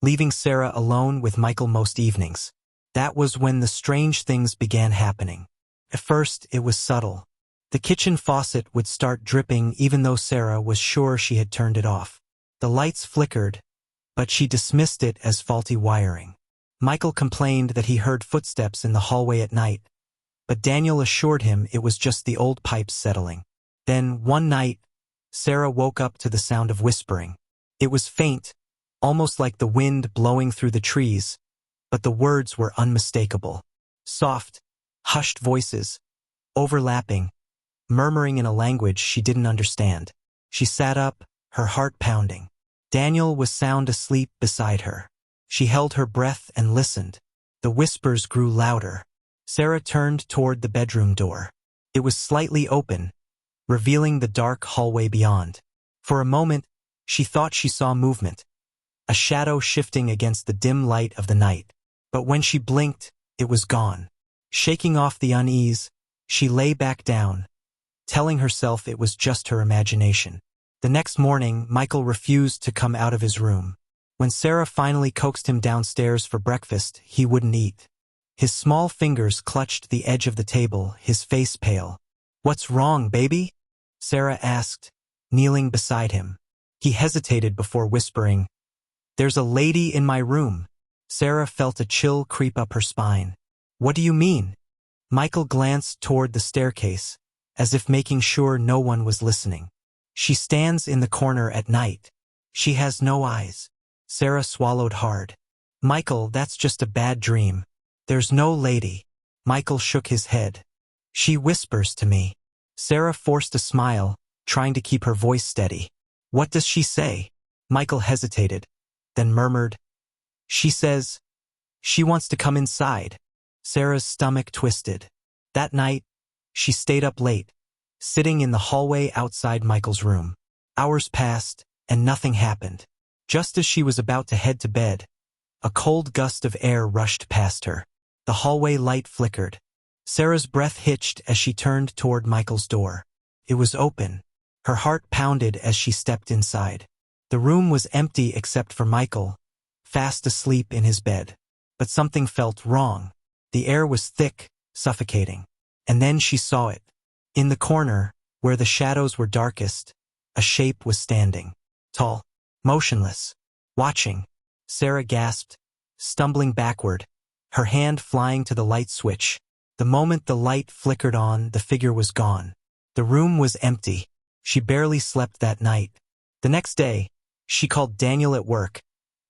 leaving Sarah alone with Michael most evenings. That was when the strange things began happening. At first, it was subtle. The kitchen faucet would start dripping even though Sarah was sure she had turned it off. The lights flickered, but she dismissed it as faulty wiring. Michael complained that he heard footsteps in the hallway at night, but Daniel assured him it was just the old pipes settling. Then, one night, Sarah woke up to the sound of whispering. It was faint, almost like the wind blowing through the trees, but the words were unmistakable. Soft, hushed voices, overlapping, murmuring in a language she didn't understand. She sat up, her heart pounding. Daniel was sound asleep beside her. She held her breath and listened. The whispers grew louder. Sarah turned toward the bedroom door. It was slightly open, revealing the dark hallway beyond. For a moment, she thought she saw movement, a shadow shifting against the dim light of the night. But when she blinked, it was gone. Shaking off the unease, she lay back down, telling herself it was just her imagination. The next morning, Michael refused to come out of his room. When Sarah finally coaxed him downstairs for breakfast, he wouldn't eat. His small fingers clutched the edge of the table, his face pale. "What's wrong, baby?" Sarah asked, kneeling beside him. He hesitated before whispering, "There's a lady in my room." Sarah felt a chill creep up her spine. "What do you mean?" Michael glanced toward the staircase, as if making sure no one was listening. "She stands in the corner at night. She has no eyes." Sarah swallowed hard. "Michael, that's just a bad dream. There's no lady." Michael shook his head. "She whispers to me." Sarah forced a smile, trying to keep her voice steady. "What does she say?" Michael hesitated, then murmured, "She says she wants to come inside." Sarah's stomach twisted. That night, she stayed up late, sitting in the hallway outside Michael's room. Hours passed, and nothing happened. Just as she was about to head to bed, a cold gust of air rushed past her. The hallway light flickered. Sarah's breath hitched as she turned toward Michael's door. It was open. Her heart pounded as she stepped inside. The room was empty except for Michael, fast asleep in his bed. But something felt wrong. The air was thick, suffocating. And then she saw it. In the corner, where the shadows were darkest, a shape was standing. Tall, motionless, watching. Sarah gasped, stumbling backward, her hand flying to the light switch. The moment the light flickered on, the figure was gone. The room was empty. She barely slept that night. The next day, she called Daniel at work,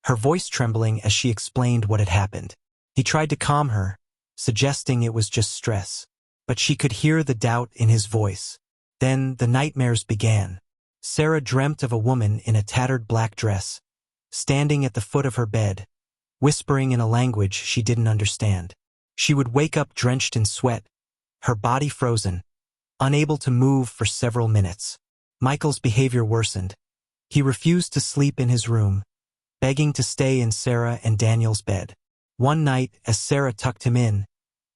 her voice trembling as she explained what had happened. He tried to calm her, suggesting it was just stress. But she could hear the doubt in his voice. Then the nightmares began. Sarah dreamt of a woman in a tattered black dress, standing at the foot of her bed, whispering in a language she didn't understand. She would wake up drenched in sweat, her body frozen, unable to move for several minutes. Michael's behavior worsened. He refused to sleep in his room, begging to stay in Sarah and Daniel's bed. One night, as Sarah tucked him in,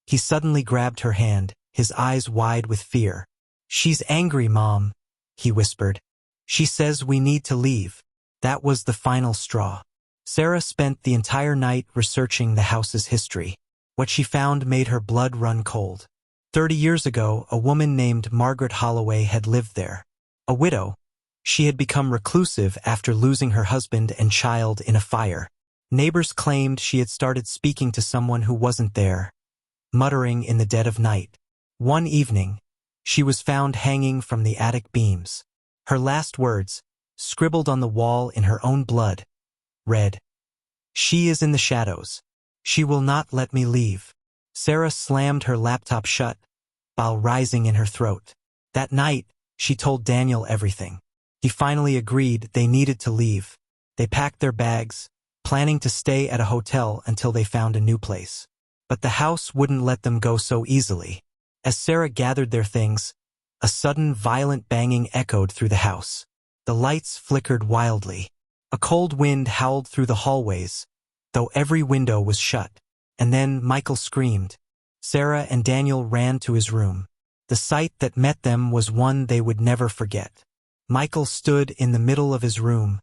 he suddenly grabbed her hand, his eyes wide with fear. "She's angry, Mom," he whispered. "She says we need to leave." That was the final straw. Sarah spent the entire night researching the house's history. What she found made her blood run cold. 30 years ago, a woman named Margaret Holloway had lived there. A widow, she had become reclusive after losing her husband and child in a fire. Neighbors claimed she had started speaking to someone who wasn't there, muttering in the dead of night. One evening, she was found hanging from the attic beams. Her last words, scribbled on the wall in her own blood, read, "She is in the shadows. She will not let me leave." Sarah slammed her laptop shut, bile rising in her throat. That night, she told Daniel everything. He finally agreed they needed to leave. They packed their bags, planning to stay at a hotel until they found a new place. But the house wouldn't let them go so easily. As Sarah gathered their things, a sudden violent banging echoed through the house. The lights flickered wildly. A cold wind howled through the hallways, though every window was shut. And then Michael screamed. Sarah and Daniel ran to his room. The sight that met them was one they would never forget. Michael stood in the middle of his room,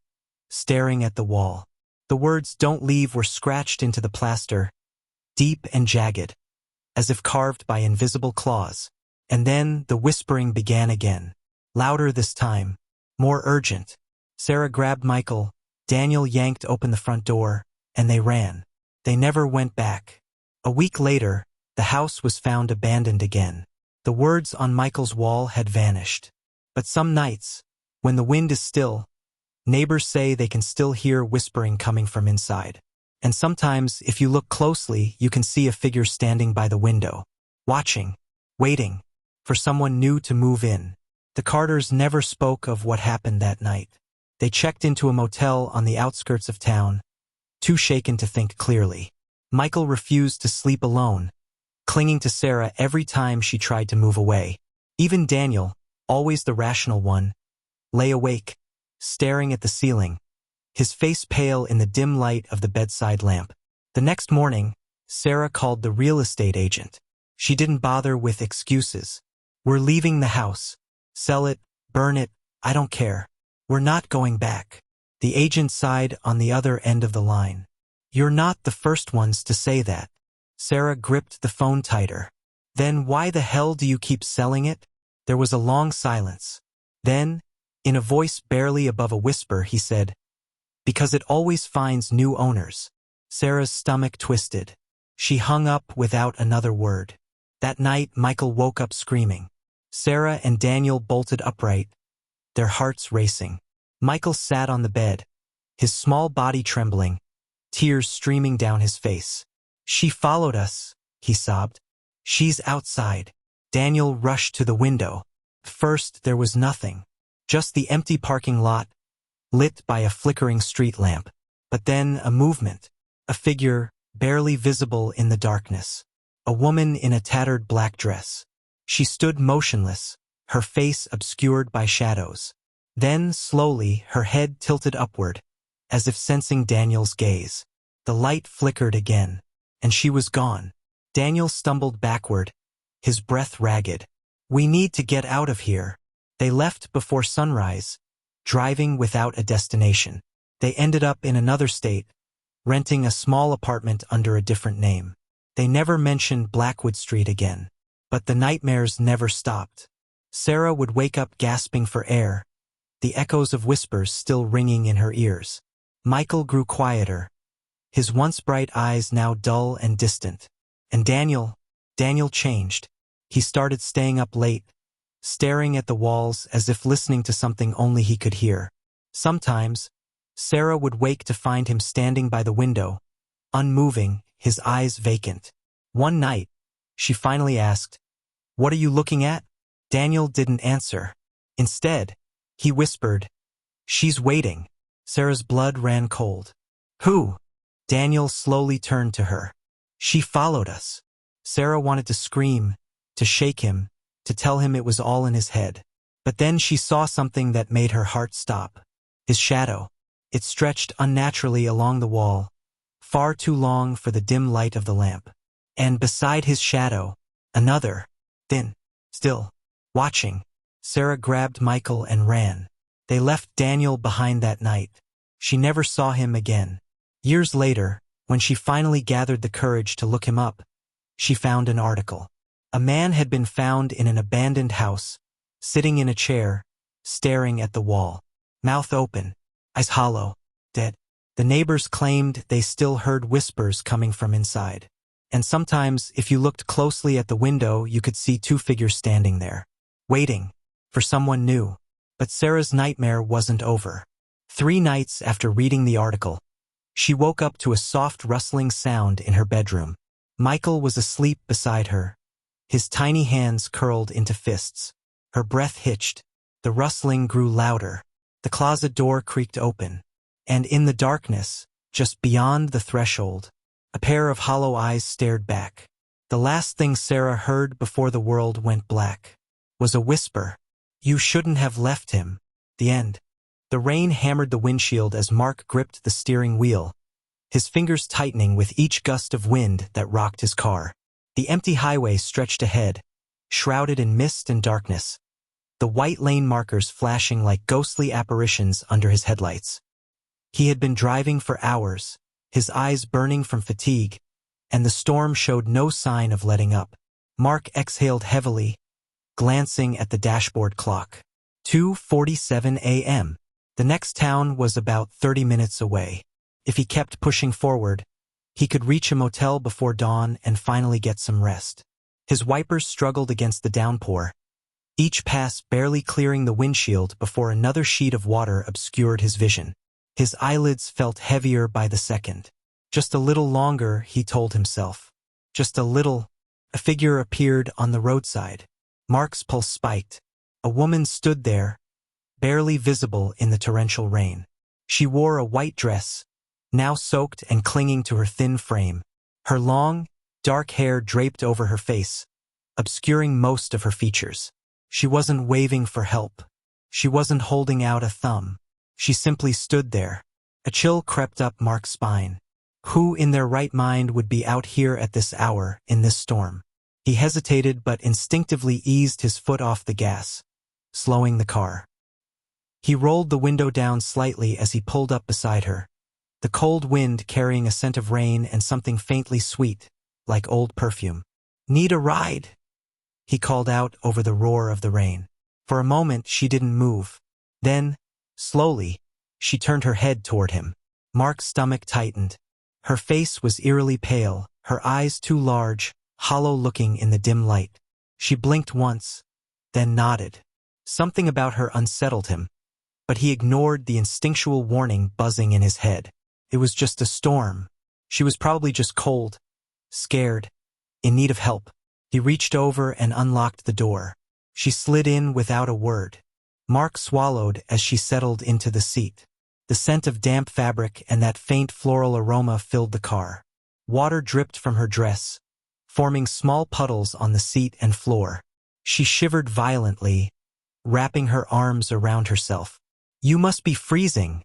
staring at the wall. The words "Don't leave" were scratched into the plaster, deep and jagged, as if carved by invisible claws. And then the whispering began again, louder this time, more urgent. Sarah grabbed Michael, Daniel yanked open the front door, and they ran. They never went back. A week later, the house was found abandoned again. The words on Michael's wall had vanished. But some nights, when the wind is still, neighbors say they can still hear whispering coming from inside. And sometimes, if you look closely, you can see a figure standing by the window, watching, waiting, for someone new to move in. The Carters never spoke of what happened that night. They checked into a motel on the outskirts of town, too shaken to think clearly. Michael refused to sleep alone, clinging to Sarah every time she tried to move away. Even Daniel, always the rational one, lay awake, staring at the ceiling, his face pale in the dim light of the bedside lamp. The next morning, Sarah called the real estate agent. She didn't bother with excuses. "We're leaving the house. Sell it, burn it, I don't care. We're not going back." The agent sighed on the other end of the line. "You're not the first ones to say that." Sarah gripped the phone tighter. "Then why the hell do you keep selling it?" There was a long silence. Then, in a voice barely above a whisper, he said, "Because it always finds new owners." Sarah's stomach twisted. She hung up without another word. That night, Michael woke up screaming. Sarah and Daniel bolted upright, their hearts racing. Michael sat on the bed, his small body trembling, tears streaming down his face. "She followed us," he sobbed. "She's outside." Daniel rushed to the window. First, there was nothing, just the empty parking lot, lit by a flickering street lamp. But then a movement, a figure barely visible in the darkness. A woman in a tattered black dress. She stood motionless, her face obscured by shadows. Then, slowly, her head tilted upward, as if sensing Daniel's gaze. The light flickered again, and she was gone. Daniel stumbled backward, his breath ragged. "We need to get out of here." They left before sunrise, driving without a destination. They ended up in another state, renting a small apartment under a different name. They never mentioned Blackwood Street again. But the nightmares never stopped. Sarah would wake up gasping for air, the echoes of whispers still ringing in her ears. Michael grew quieter, his once bright eyes now dull and distant. And Daniel changed. He started staying up late, staring at the walls as if listening to something only he could hear. Sometimes, Sarah would wake to find him standing by the window, unmoving, his eyes vacant. One night, she finally asked, "What are you looking at?" Daniel didn't answer. Instead, he whispered, "She's waiting." Sarah's blood ran cold. "Who?" Daniel slowly turned to her. "She followed us." Sarah wanted to scream, to shake him, to tell him it was all in his head. But then she saw something that made her heart stop. His shadow. It stretched unnaturally along the wall, far too long for the dim light of the lamp. And beside his shadow, another, thin, still, watching. Sarah grabbed Michael and ran. They left Daniel behind that night. She never saw him again. Years later, when she finally gathered the courage to look him up, she found an article. A man had been found in an abandoned house, sitting in a chair, staring at the wall, mouth open, eyes hollow, dead. The neighbors claimed they still heard whispers coming from inside. And sometimes, if you looked closely at the window, you could see two figures standing there, waiting for someone new. But Sarah's nightmare wasn't over. 3 nights after reading the article, she woke up to a soft rustling sound in her bedroom. Michael was asleep beside her, his tiny hands curled into fists. Her breath hitched. The rustling grew louder. The closet door creaked open. And in the darkness, just beyond the threshold, a pair of hollow eyes stared back. The last thing Sarah heard before the world went black was a whisper. "You shouldn't have left him." The end. The rain hammered the windshield as Mark gripped the steering wheel, his fingers tightening with each gust of wind that rocked his car. The empty highway stretched ahead, shrouded in mist and darkness, the white lane markers flashing like ghostly apparitions under his headlights. He had been driving for hours, his eyes burning from fatigue, and the storm showed no sign of letting up. Mark exhaled heavily, glancing at the dashboard clock. 2:47 a.m. The next town was about 30 minutes away. If he kept pushing forward, he could reach a motel before dawn and finally get some rest. His wipers struggled against the downpour, each pass barely clearing the windshield before another sheet of water obscured his vision. His eyelids felt heavier by the second. Just a little longer, he told himself. Just a little. A figure appeared on the roadside. Mark's pulse spiked. A woman stood there, barely visible in the torrential rain. She wore a white dress, now soaked and clinging to her thin frame. Her long, dark hair draped over her face, obscuring most of her features. She wasn't waving for help. She wasn't holding out a thumb. She simply stood there. A chill crept up Mark's spine. Who in their right mind would be out here at this hour, in this storm? He hesitated but instinctively eased his foot off the gas, slowing the car. He rolled the window down slightly as he pulled up beside her, the cold wind carrying a scent of rain and something faintly sweet, like old perfume. "Need a ride?" he called out over the roar of the rain. For a moment she didn't move. Then, slowly, she turned her head toward him. Mark's stomach tightened. Her face was eerily pale, her eyes too large, hollow-looking in the dim light. She blinked once, then nodded. Something about her unsettled him, but he ignored the instinctual warning buzzing in his head. It was just a storm. She was probably just cold, scared, in need of help. He reached over and unlocked the door. She slid in without a word. Mark swallowed as she settled into the seat. The scent of damp fabric and that faint floral aroma filled the car. Water dripped from her dress, forming small puddles on the seat and floor. She shivered violently, wrapping her arms around herself. "You must be freezing,"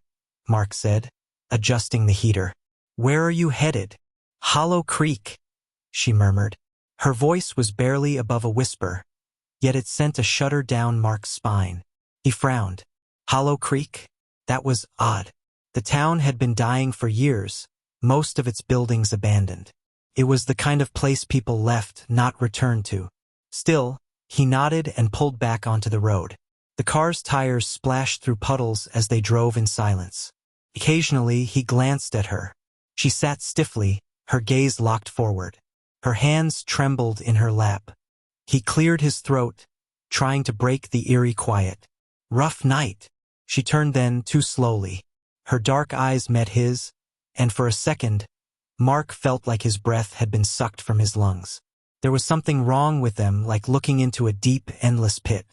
Mark said, adjusting the heater. "Where are you headed?" "Hollow Creek," she murmured. Her voice was barely above a whisper, yet it sent a shudder down Mark's spine. He frowned. Hollow Creek? That was odd. The town had been dying for years, most of its buildings abandoned. It was the kind of place people left, not returned to. Still, he nodded and pulled back onto the road. The car's tires splashed through puddles as they drove in silence. Occasionally, he glanced at her. She sat stiffly, her gaze locked forward. Her hands trembled in her lap. He cleared his throat, trying to break the eerie quiet. "Rough night." She turned then too slowly. Her dark eyes met his, and for a second, Mark felt like his breath had been sucked from his lungs. There was something wrong with them, like looking into a deep, endless pit.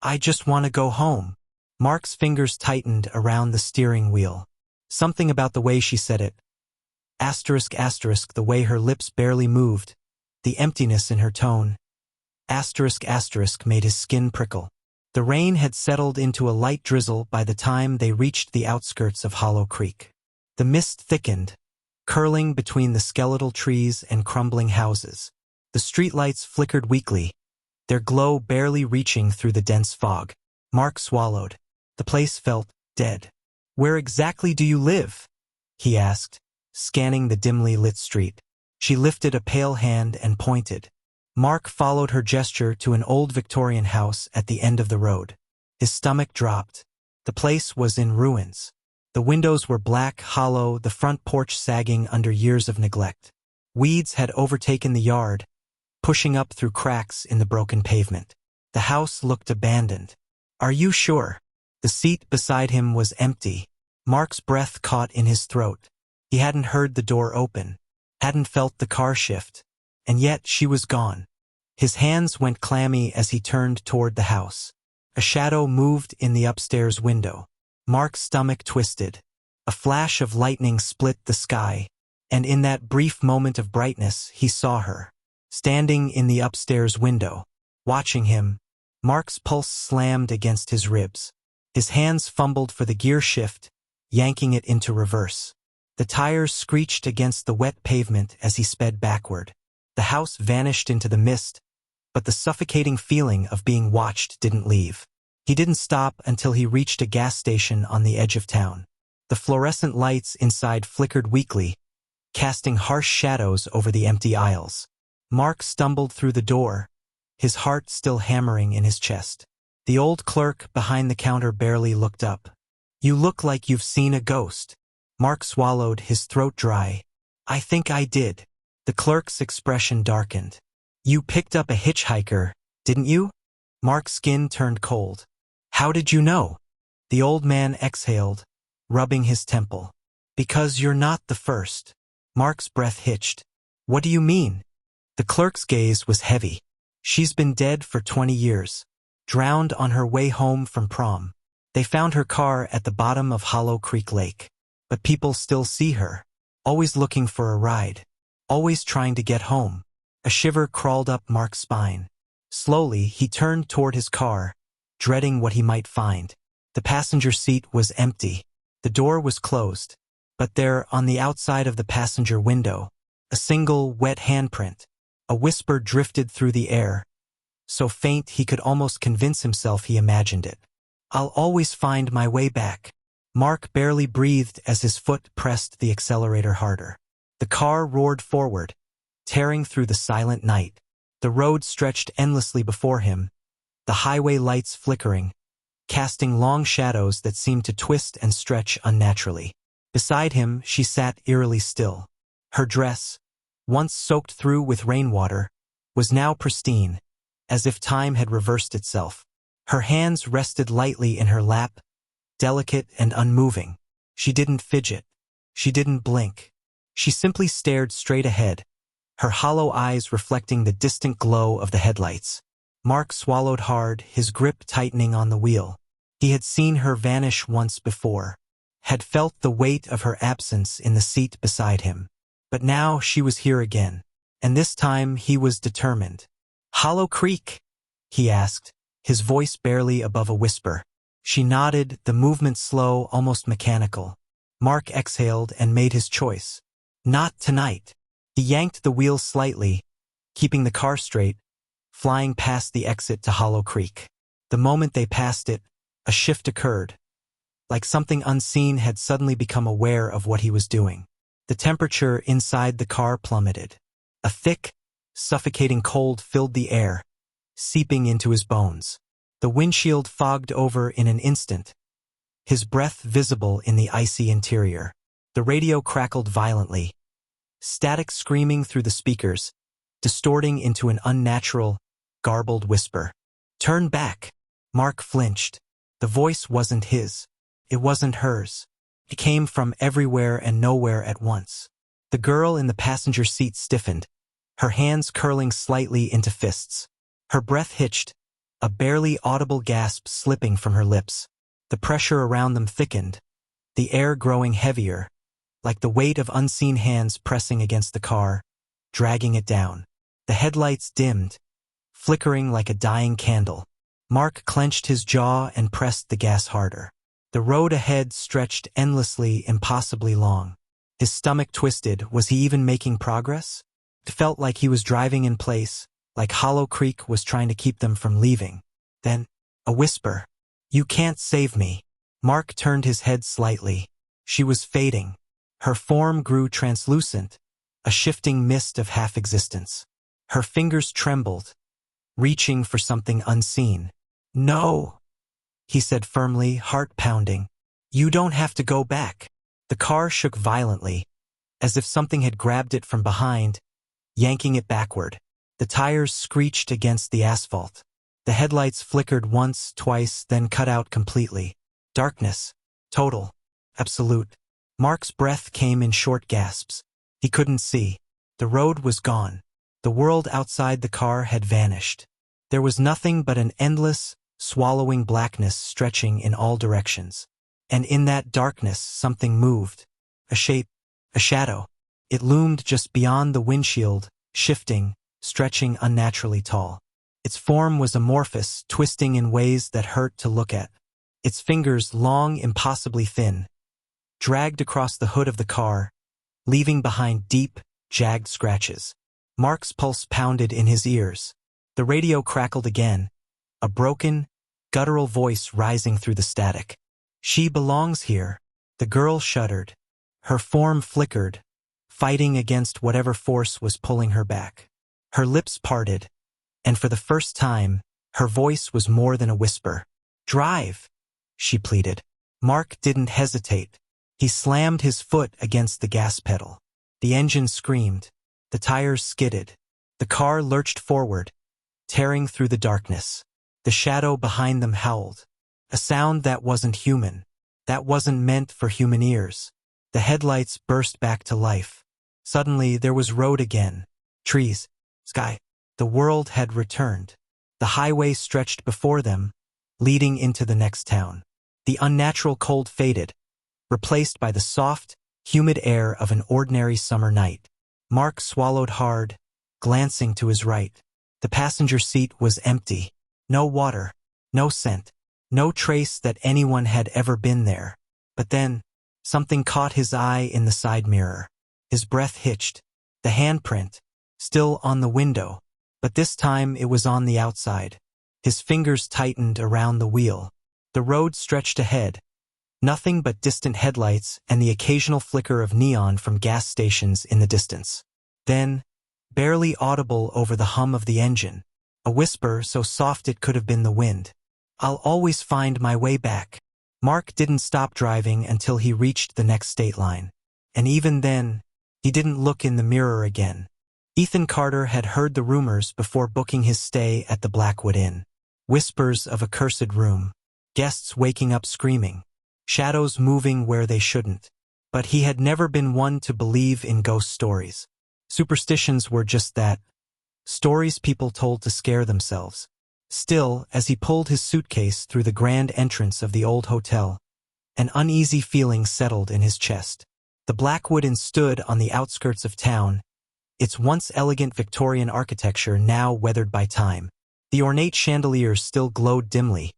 "I just want to go home." Mark's fingers tightened around the steering wheel. Something about the way she said it, ***, the way her lips barely moved, the emptiness in her tone. Made his skin prickle. The rain had settled into a light drizzle by the time they reached the outskirts of Hollow Creek. The mist thickened, curling between the skeletal trees and crumbling houses. The streetlights flickered weakly, their glow barely reaching through the dense fog. Mark swallowed. The place felt dead. "Where exactly do you live?" he asked, scanning the dimly lit street. She lifted a pale hand and pointed. Mark followed her gesture to an old Victorian house at the end of the road. His stomach dropped. The place was in ruins. The windows were black, hollow, the front porch sagging under years of neglect. Weeds had overtaken the yard, pushing up through cracks in the broken pavement. The house looked abandoned. "Are you sure?" The seat beside him was empty. Mark's breath caught in his throat. He hadn't heard the door open, hadn't felt the car shift, and yet she was gone. His hands went clammy as he turned toward the house. A shadow moved in the upstairs window. Mark's stomach twisted. A flash of lightning split the sky, and in that brief moment of brightness he saw her, standing in the upstairs window, watching him. Mark's pulse slammed against his ribs. His hands fumbled for the gear shift, yanking it into reverse. The tires screeched against the wet pavement as he sped backward. The house vanished into the mist, but the suffocating feeling of being watched didn't leave. He didn't stop until he reached a gas station on the edge of town. The fluorescent lights inside flickered weakly, casting harsh shadows over the empty aisles. Mark stumbled through the door, his heart still hammering in his chest. The old clerk behind the counter barely looked up. "You look like you've seen a ghost." Mark swallowed, his throat dry. "I think I did." The clerk's expression darkened. "You picked up a hitchhiker, didn't you?" Mark's skin turned cold. "How did you know?" The old man exhaled, rubbing his temple. "Because you're not the first." Mark's breath hitched. "What do you mean?" The clerk's gaze was heavy. "She's been dead for 20 years. Drowned on her way home from prom. They found her car at the bottom of Hollow Creek Lake. But people still see her, always looking for a ride, always trying to get home." A shiver crawled up Mark's spine. Slowly, he turned toward his car, dreading what he might find. The passenger seat was empty. The door was closed. But there, on the outside of the passenger window, a single wet handprint. A whisper drifted through the air, so faint he could almost convince himself he imagined it. "I'll always find my way back." Mark barely breathed as his foot pressed the accelerator harder. The car roared forward, tearing through the silent night. The road stretched endlessly before him, the highway lights flickering, casting long shadows that seemed to twist and stretch unnaturally. Beside him, she sat eerily still. Her dress, once soaked through with rainwater, was now pristine, as if time had reversed itself. Her hands rested lightly in her lap, delicate and unmoving. She didn't fidget. She didn't blink. She simply stared straight ahead, her hollow eyes reflecting the distant glow of the headlights. Mark swallowed hard, his grip tightening on the wheel. He had seen her vanish once before, had felt the weight of her absence in the seat beside him. But now she was here again, and this time he was determined. "Hollow Creek?" he asked, his voice barely above a whisper. She nodded, the movement slow, almost mechanical. Mark exhaled and made his choice. Not tonight. He yanked the wheel slightly, keeping the car straight, flying past the exit to Hollow Creek. The moment they passed it, a shift occurred, like something unseen had suddenly become aware of what he was doing. The temperature inside the car plummeted. A thick, suffocating cold filled the air, seeping into his bones. The windshield fogged over in an instant, his breath visible in the icy interior. The radio crackled violently, static screaming through the speakers, distorting into an unnatural, garbled whisper. "Turn back." Mark flinched. The voice wasn't his. It wasn't hers. It came from everywhere and nowhere at once. The girl in the passenger seat stiffened, her hands curling slightly into fists. Her breath hitched, a barely audible gasp slipping from her lips. The pressure around them thickened, the air growing heavier, like the weight of unseen hands pressing against the car, dragging it down. The headlights dimmed, flickering like a dying candle. Mark clenched his jaw and pressed the gas harder. The road ahead stretched endlessly, impossibly long. His stomach twisted. Was he even making progress? It felt like he was driving in place, like Hollow Creek was trying to keep them from leaving. Then, a whisper. "You can't save me." Mark turned his head slightly. She was fading. Her form grew translucent, a shifting mist of half-existence. Her fingers trembled, reaching for something unseen. "No," he said firmly, heart pounding. "You don't have to go back." The car shook violently, as if something had grabbed it from behind, yanking it backward. The tires screeched against the asphalt. The headlights flickered once, twice, then cut out completely. Darkness. Total. Absolute. Mark's breath came in short gasps. He couldn't see. The road was gone. The world outside the car had vanished. There was nothing but an endless, swallowing blackness stretching in all directions. And in that darkness something moved. A shape. A shadow. It loomed just beyond the windshield, shifting, stretching unnaturally tall. Its form was amorphous, twisting in ways that hurt to look at. Its fingers, long, impossibly thin, dragged across the hood of the car, leaving behind deep, jagged scratches. Mark's pulse pounded in his ears. The radio crackled again, a broken, guttural voice rising through the static. "She belongs here." The girl shuddered. Her form flickered, fighting against whatever force was pulling her back. Her lips parted, and for the first time, her voice was more than a whisper. "Drive," she pleaded. Mark didn't hesitate. He slammed his foot against the gas pedal. The engine screamed. The tires skidded. The car lurched forward, tearing through the darkness. The shadow behind them howled. A sound that wasn't human, that wasn't meant for human ears. The headlights burst back to life. Suddenly there was road again. Trees. Sky. The world had returned. The highway stretched before them, leading into the next town. The unnatural cold faded, replaced by the soft, humid air of an ordinary summer night. Mark swallowed hard, glancing to his right. The passenger seat was empty. No water, no scent, no trace that anyone had ever been there. But then, something caught his eye in the side mirror. His breath hitched. The handprint, still on the window, but this time it was on the outside. His fingers tightened around the wheel. The road stretched ahead. Nothing but distant headlights and the occasional flicker of neon from gas stations in the distance. Then, barely audible over the hum of the engine, a whisper so soft it could have been the wind. "I'll always find my way back." Mark didn't stop driving until he reached the next state line. And even then, he didn't look in the mirror again. Ethan Carter had heard the rumors before booking his stay at the Blackwood Inn. Whispers of a cursed room. Guests waking up screaming. Shadows moving where they shouldn't. But he had never been one to believe in ghost stories. Superstitions were just that. Stories people told to scare themselves. Still, as he pulled his suitcase through the grand entrance of the old hotel, an uneasy feeling settled in his chest. The Blackwood Inn stood on the outskirts of town, its once elegant Victorian architecture now weathered by time. The ornate chandeliers still glowed dimly,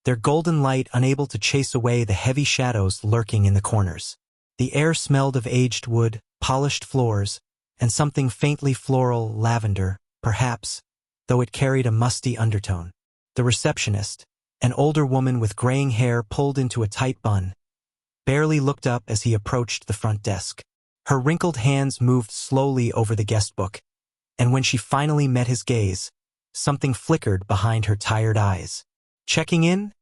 their golden light unable to chase away the heavy shadows lurking in the corners. The air smelled of aged wood, polished floors, and something faintly floral, lavender, perhaps, though it carried a musty undertone. The receptionist, an older woman with graying hair pulled into a tight bun, barely looked up as he approached the front desk. Her wrinkled hands moved slowly over the guest book, and when she finally met his gaze, something flickered behind her tired eyes. "Checking in?"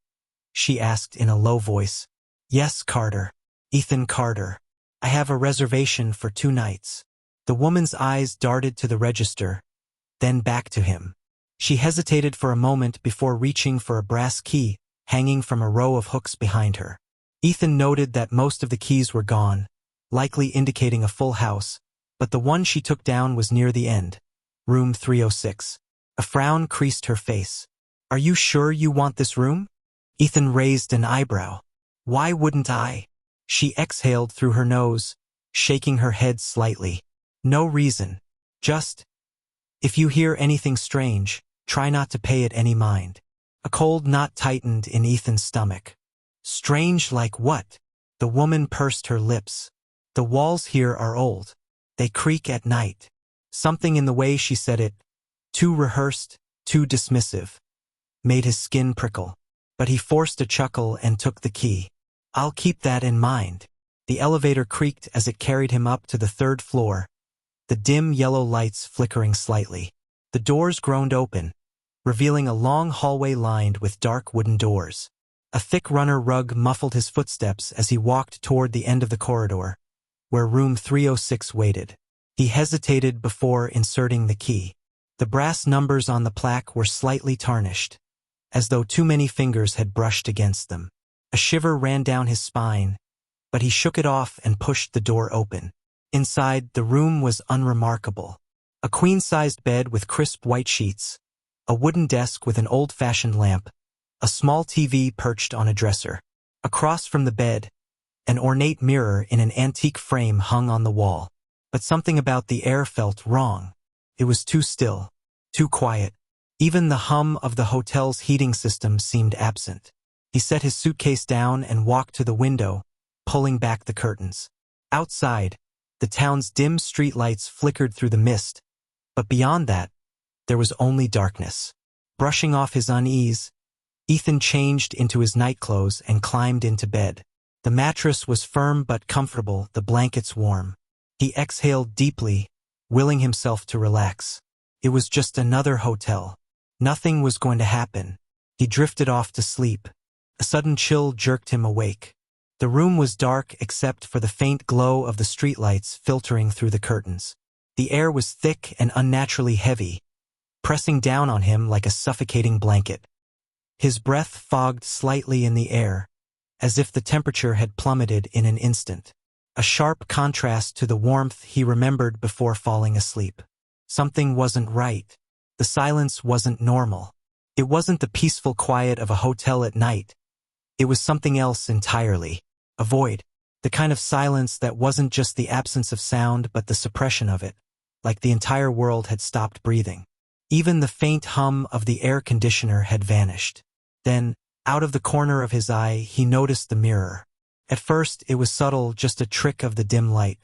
she asked in a low voice. "Yes, Carter. Ethan Carter. I have a reservation for 2 nights." The woman's eyes darted to the register, then back to him. She hesitated for a moment before reaching for a brass key hanging from a row of hooks behind her. Ethan noted that most of the keys were gone, likely indicating a full house, but the one she took down was near the end, room 306. A frown creased her face. "Are you sure you want this room?" Ethan raised an eyebrow. "Why wouldn't I?" She exhaled through her nose, shaking her head slightly. "No reason. Just, If you hear anything strange, try not to pay it any mind. A cold knot tightened in Ethan's stomach. Strange like what? The woman pursed her lips. The walls here are old. They creak at night. Something in the way she said it, too rehearsed, too dismissive, made his skin prickle. But he forced a chuckle and took the key. I'll keep that in mind. The elevator creaked as it carried him up to the 3rd floor, the dim yellow lights flickering slightly. The doors groaned open, revealing a long hallway lined with dark wooden doors. A thick runner rug muffled his footsteps as he walked toward the end of the corridor, where room 306 waited. He hesitated before inserting the key. The brass numbers on the plaque were slightly tarnished, as though too many fingers had brushed against them. A shiver ran down his spine, but he shook it off and pushed the door open. Inside, the room was unremarkable. A queen-sized bed with crisp white sheets, a wooden desk with an old-fashioned lamp, a small TV perched on a dresser. Across from the bed, an ornate mirror in an antique frame hung on the wall. But something about the air felt wrong. It was too still, too quiet. Even the hum of the hotel's heating system seemed absent. He set his suitcase down and walked to the window, pulling back the curtains. Outside, the town's dim streetlights flickered through the mist, but beyond that, there was only darkness. Brushing off his unease, Ethan changed into his nightclothes and climbed into bed. The mattress was firm but comfortable, the blankets warm. He exhaled deeply, willing himself to relax. It was just another hotel. Nothing was going to happen. He drifted off to sleep. A sudden chill jerked him awake. The room was dark except for the faint glow of the streetlights filtering through the curtains. The air was thick and unnaturally heavy, pressing down on him like a suffocating blanket. His breath fogged slightly in the air, as if the temperature had plummeted in an instant. A sharp contrast to the warmth he remembered before falling asleep. Something wasn't right. The silence wasn't normal. It wasn't the peaceful quiet of a hotel at night. It was something else entirely. A void. The kind of silence that wasn't just the absence of sound but the suppression of it, like the entire world had stopped breathing. Even the faint hum of the air conditioner had vanished. Then, out of the corner of his eye, he noticed the mirror. At first, it was subtle, just a trick of the dim light.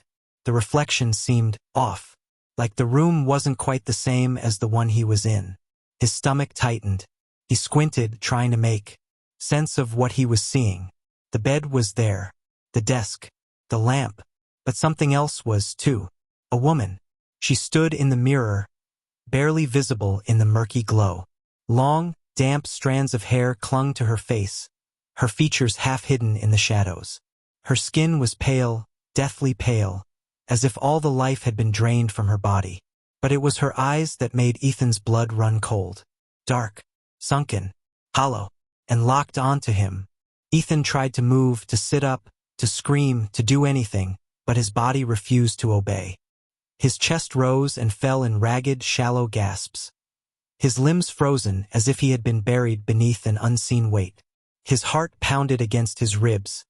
The reflection seemed off, like the room wasn't quite the same as the one he was in. His stomach tightened. He squinted, trying to make sense of what he was seeing. The bed was there, the desk, the lamp, but something else was, too. A woman. She stood in the mirror, barely visible in the murky glow. Long, damp strands of hair clung to her face, her features half hidden in the shadows. Her skin was pale, deathly pale, as if all the life had been drained from her body. But it was her eyes that made Ethan's blood run cold. Dark, sunken, hollow, and locked onto him. Ethan tried to move, to sit up, to scream, to do anything, but his body refused to obey. His chest rose and fell in ragged, shallow gasps. His limbs frozen as if he had been buried beneath an unseen weight. His heart pounded against his ribs,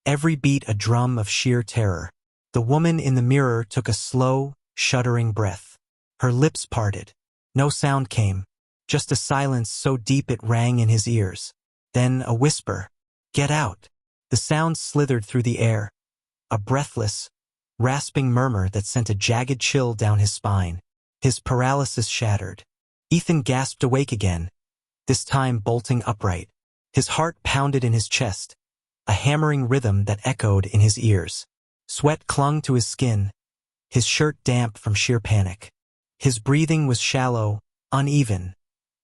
every beat a drum of sheer terror. The woman in the mirror took a slow, shuddering breath. Her lips parted. No sound came, just a silence so deep it rang in his ears. Then a whisper, "Get out." The sound slithered through the air, a breathless, rasping murmur that sent a jagged chill down his spine. His paralysis shattered. Ethan gasped awake again, this time bolting upright. His heart pounded in his chest, a hammering rhythm that echoed in his ears. Sweat clung to his skin, his shirt damp from sheer panic. His breathing was shallow, uneven,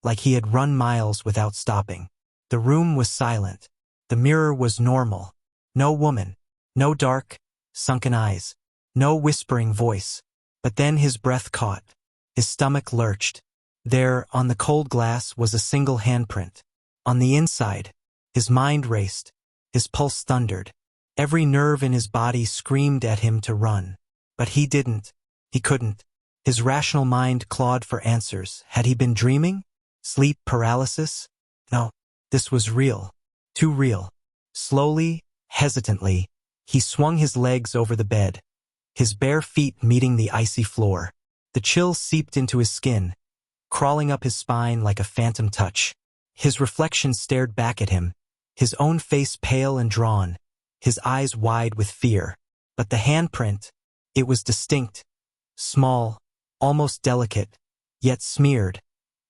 like he had run miles without stopping. The room was silent. The mirror was normal. No woman, no dark, sunken eyes, no whispering voice. But then his breath caught. His stomach lurched. There, on the cold glass, was a single handprint. On the inside, his mind raced, his pulse thundered. Every nerve in his body screamed at him to run. But he didn't. He couldn't. His rational mind clawed for answers. Had he been dreaming? Sleep paralysis? No, this was real. Too real. Slowly, hesitantly, he swung his legs over the bed, his bare feet meeting the icy floor. The chill seeped into his skin, crawling up his spine like a phantom touch. His reflection stared back at him, his own face pale and drawn, his eyes wide with fear. But the handprint, it was distinct, small, almost delicate, yet smeared,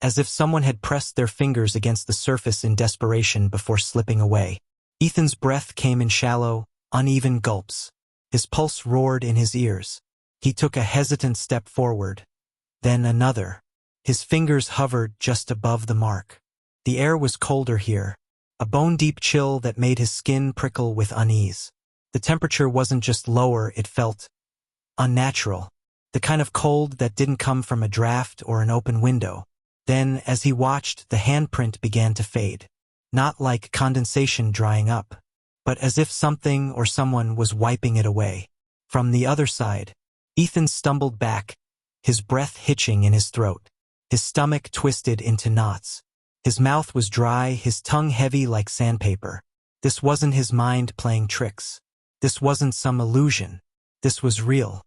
as if someone had pressed their fingers against the surface in desperation before slipping away. Ethan's breath came in shallow, uneven gulps. His pulse roared in his ears. He took a hesitant step forward, then another. His fingers hovered just above the mark. The air was colder here, a bone-deep chill that made his skin prickle with unease. The temperature wasn't just lower, it felt unnatural, the kind of cold that didn't come from a draft or an open window. Then, as he watched, the handprint began to fade. Not like condensation drying up, but as if something or someone was wiping it away. From the other side, Ethan stumbled back, his breath hitching in his throat. His stomach twisted into knots. His mouth was dry, his tongue heavy like sandpaper. This wasn't his mind playing tricks. This wasn't some illusion. This was real.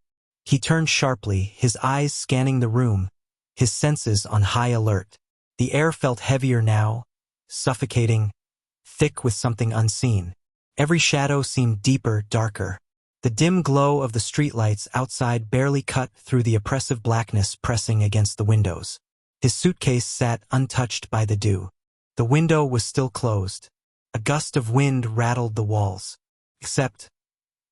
He turned sharply, his eyes scanning the room, his senses on high alert. The air felt heavier now, suffocating, thick with something unseen. Every shadow seemed deeper, darker. The dim glow of the streetlights outside barely cut through the oppressive blackness pressing against the windows. His suitcase sat untouched by the dew. The window was still closed. A gust of wind rattled the walls. Except,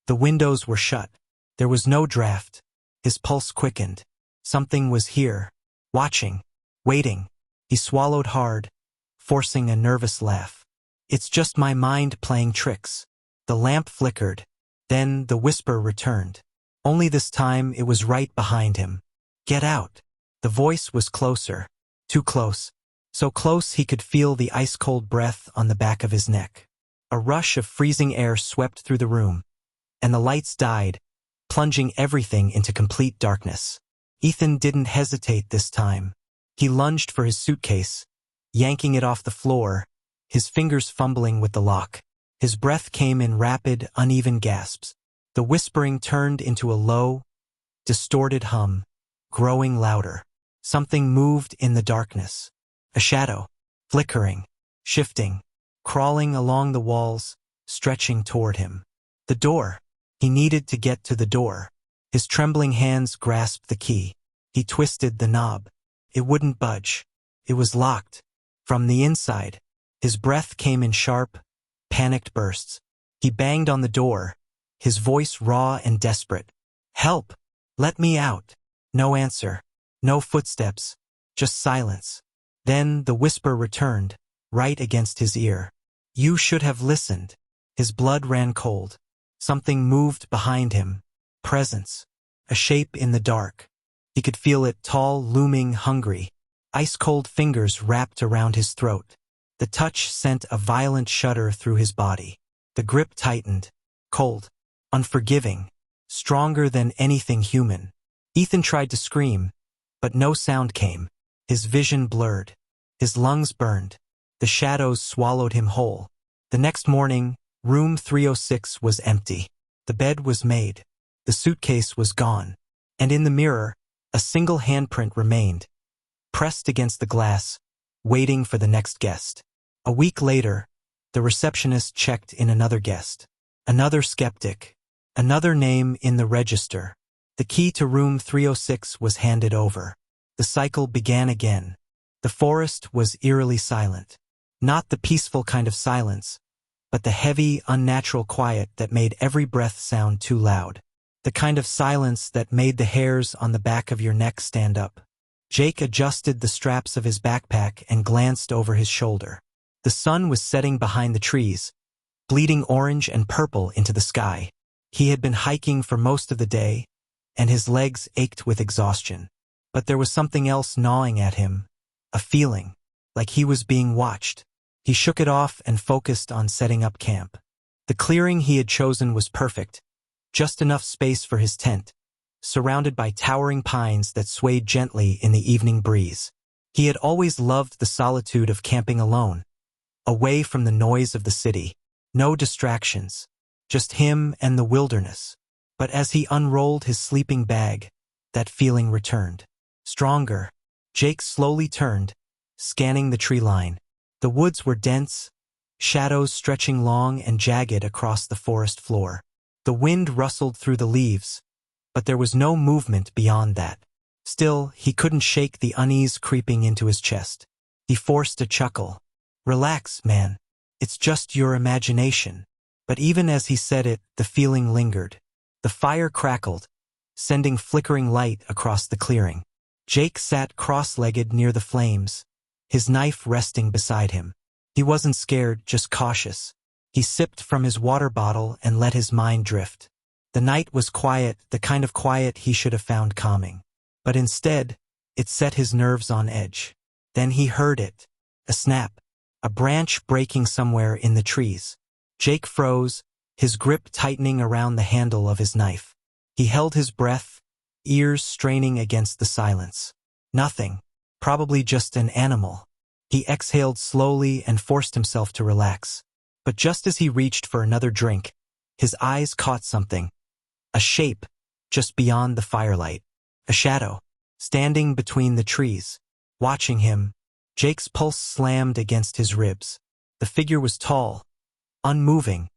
the windows were shut. There was no draft. His pulse quickened. Something was here, watching, waiting. He swallowed hard, forcing a nervous laugh. It's just my mind playing tricks. The lamp flickered. Then the whisper returned. Only this time it was right behind him. Get out. The voice was closer. Too close. So close he could feel the ice-cold breath on the back of his neck. A rush of freezing air swept through the room, and the lights died, plunging everything into complete darkness. Ethan didn't hesitate this time. He lunged for his suitcase, yanking it off the floor, his fingers fumbling with the lock. His breath came in rapid, uneven gasps. The whispering turned into a low, distorted hum, growing louder. Something moved in the darkness. A shadow, flickering, shifting, crawling along the walls, stretching toward him. The door. He needed to get to the door. His trembling hands grasped the key. He twisted the knob. It wouldn't budge. It was locked. From the inside, his breath came in sharp, panicked bursts. He banged on the door, his voice raw and desperate. Help! Let me out! No answer. No footsteps. Just silence. Then the whisper returned, right against his ear. You should have listened. His blood ran cold. Something moved behind him. Presence. A shape in the dark. He could feel it, tall, looming, hungry. Ice-cold fingers wrapped around his throat. The touch sent a violent shudder through his body. The grip tightened. Cold. Unforgiving. Stronger than anything human. Ethan tried to scream, but no sound came. His vision blurred. His lungs burned. The shadows swallowed him whole. The next morning, room 306 was empty. The bed was made. The suitcase was gone. And in the mirror, a single handprint remained, pressed against the glass, waiting for the next guest. A week later, the receptionist checked in another guest. Another skeptic. Another name in the register. The key to room 306 was handed over. The cycle began again. The forest was eerily silent. Not the peaceful kind of silence, but the heavy, unnatural quiet that made every breath sound too loud. The kind of silence that made the hairs on the back of your neck stand up. Jake adjusted the straps of his backpack and glanced over his shoulder. The sun was setting behind the trees, bleeding orange and purple into the sky. He had been hiking for most of the day, and his legs ached with exhaustion. But there was something else gnawing at him, a feeling, like he was being watched. He shook it off and focused on setting up camp. The clearing he had chosen was perfect, just enough space for his tent, surrounded by towering pines that swayed gently in the evening breeze. He had always loved the solitude of camping alone, away from the noise of the city. No distractions, just him and the wilderness. But as he unrolled his sleeping bag, that feeling returned. Stronger. Jake slowly turned, scanning the tree line. The woods were dense, shadows stretching long and jagged across the forest floor. The wind rustled through the leaves, but there was no movement beyond that. Still, he couldn't shake the unease creeping into his chest. He forced a chuckle. "Relax, man. It's just your imagination." But even as he said it, the feeling lingered. The fire crackled, sending flickering light across the clearing. Jake sat cross-legged near the flames, his knife resting beside him. He wasn't scared, just cautious. He sipped from his water bottle and let his mind drift. The night was quiet, the kind of quiet he should have found calming. But instead, it set his nerves on edge. Then he heard it. A snap. A branch breaking somewhere in the trees. Jake froze, his grip tightening around the handle of his knife. He held his breath, ears straining against the silence. Nothing. Probably just an animal. He exhaled slowly and forced himself to relax. But just as he reached for another drink, his eyes caught something. A shape, just beyond the firelight. A shadow, standing between the trees. Watching him, Jake's pulse slammed against his ribs. The figure was tall, unmoving,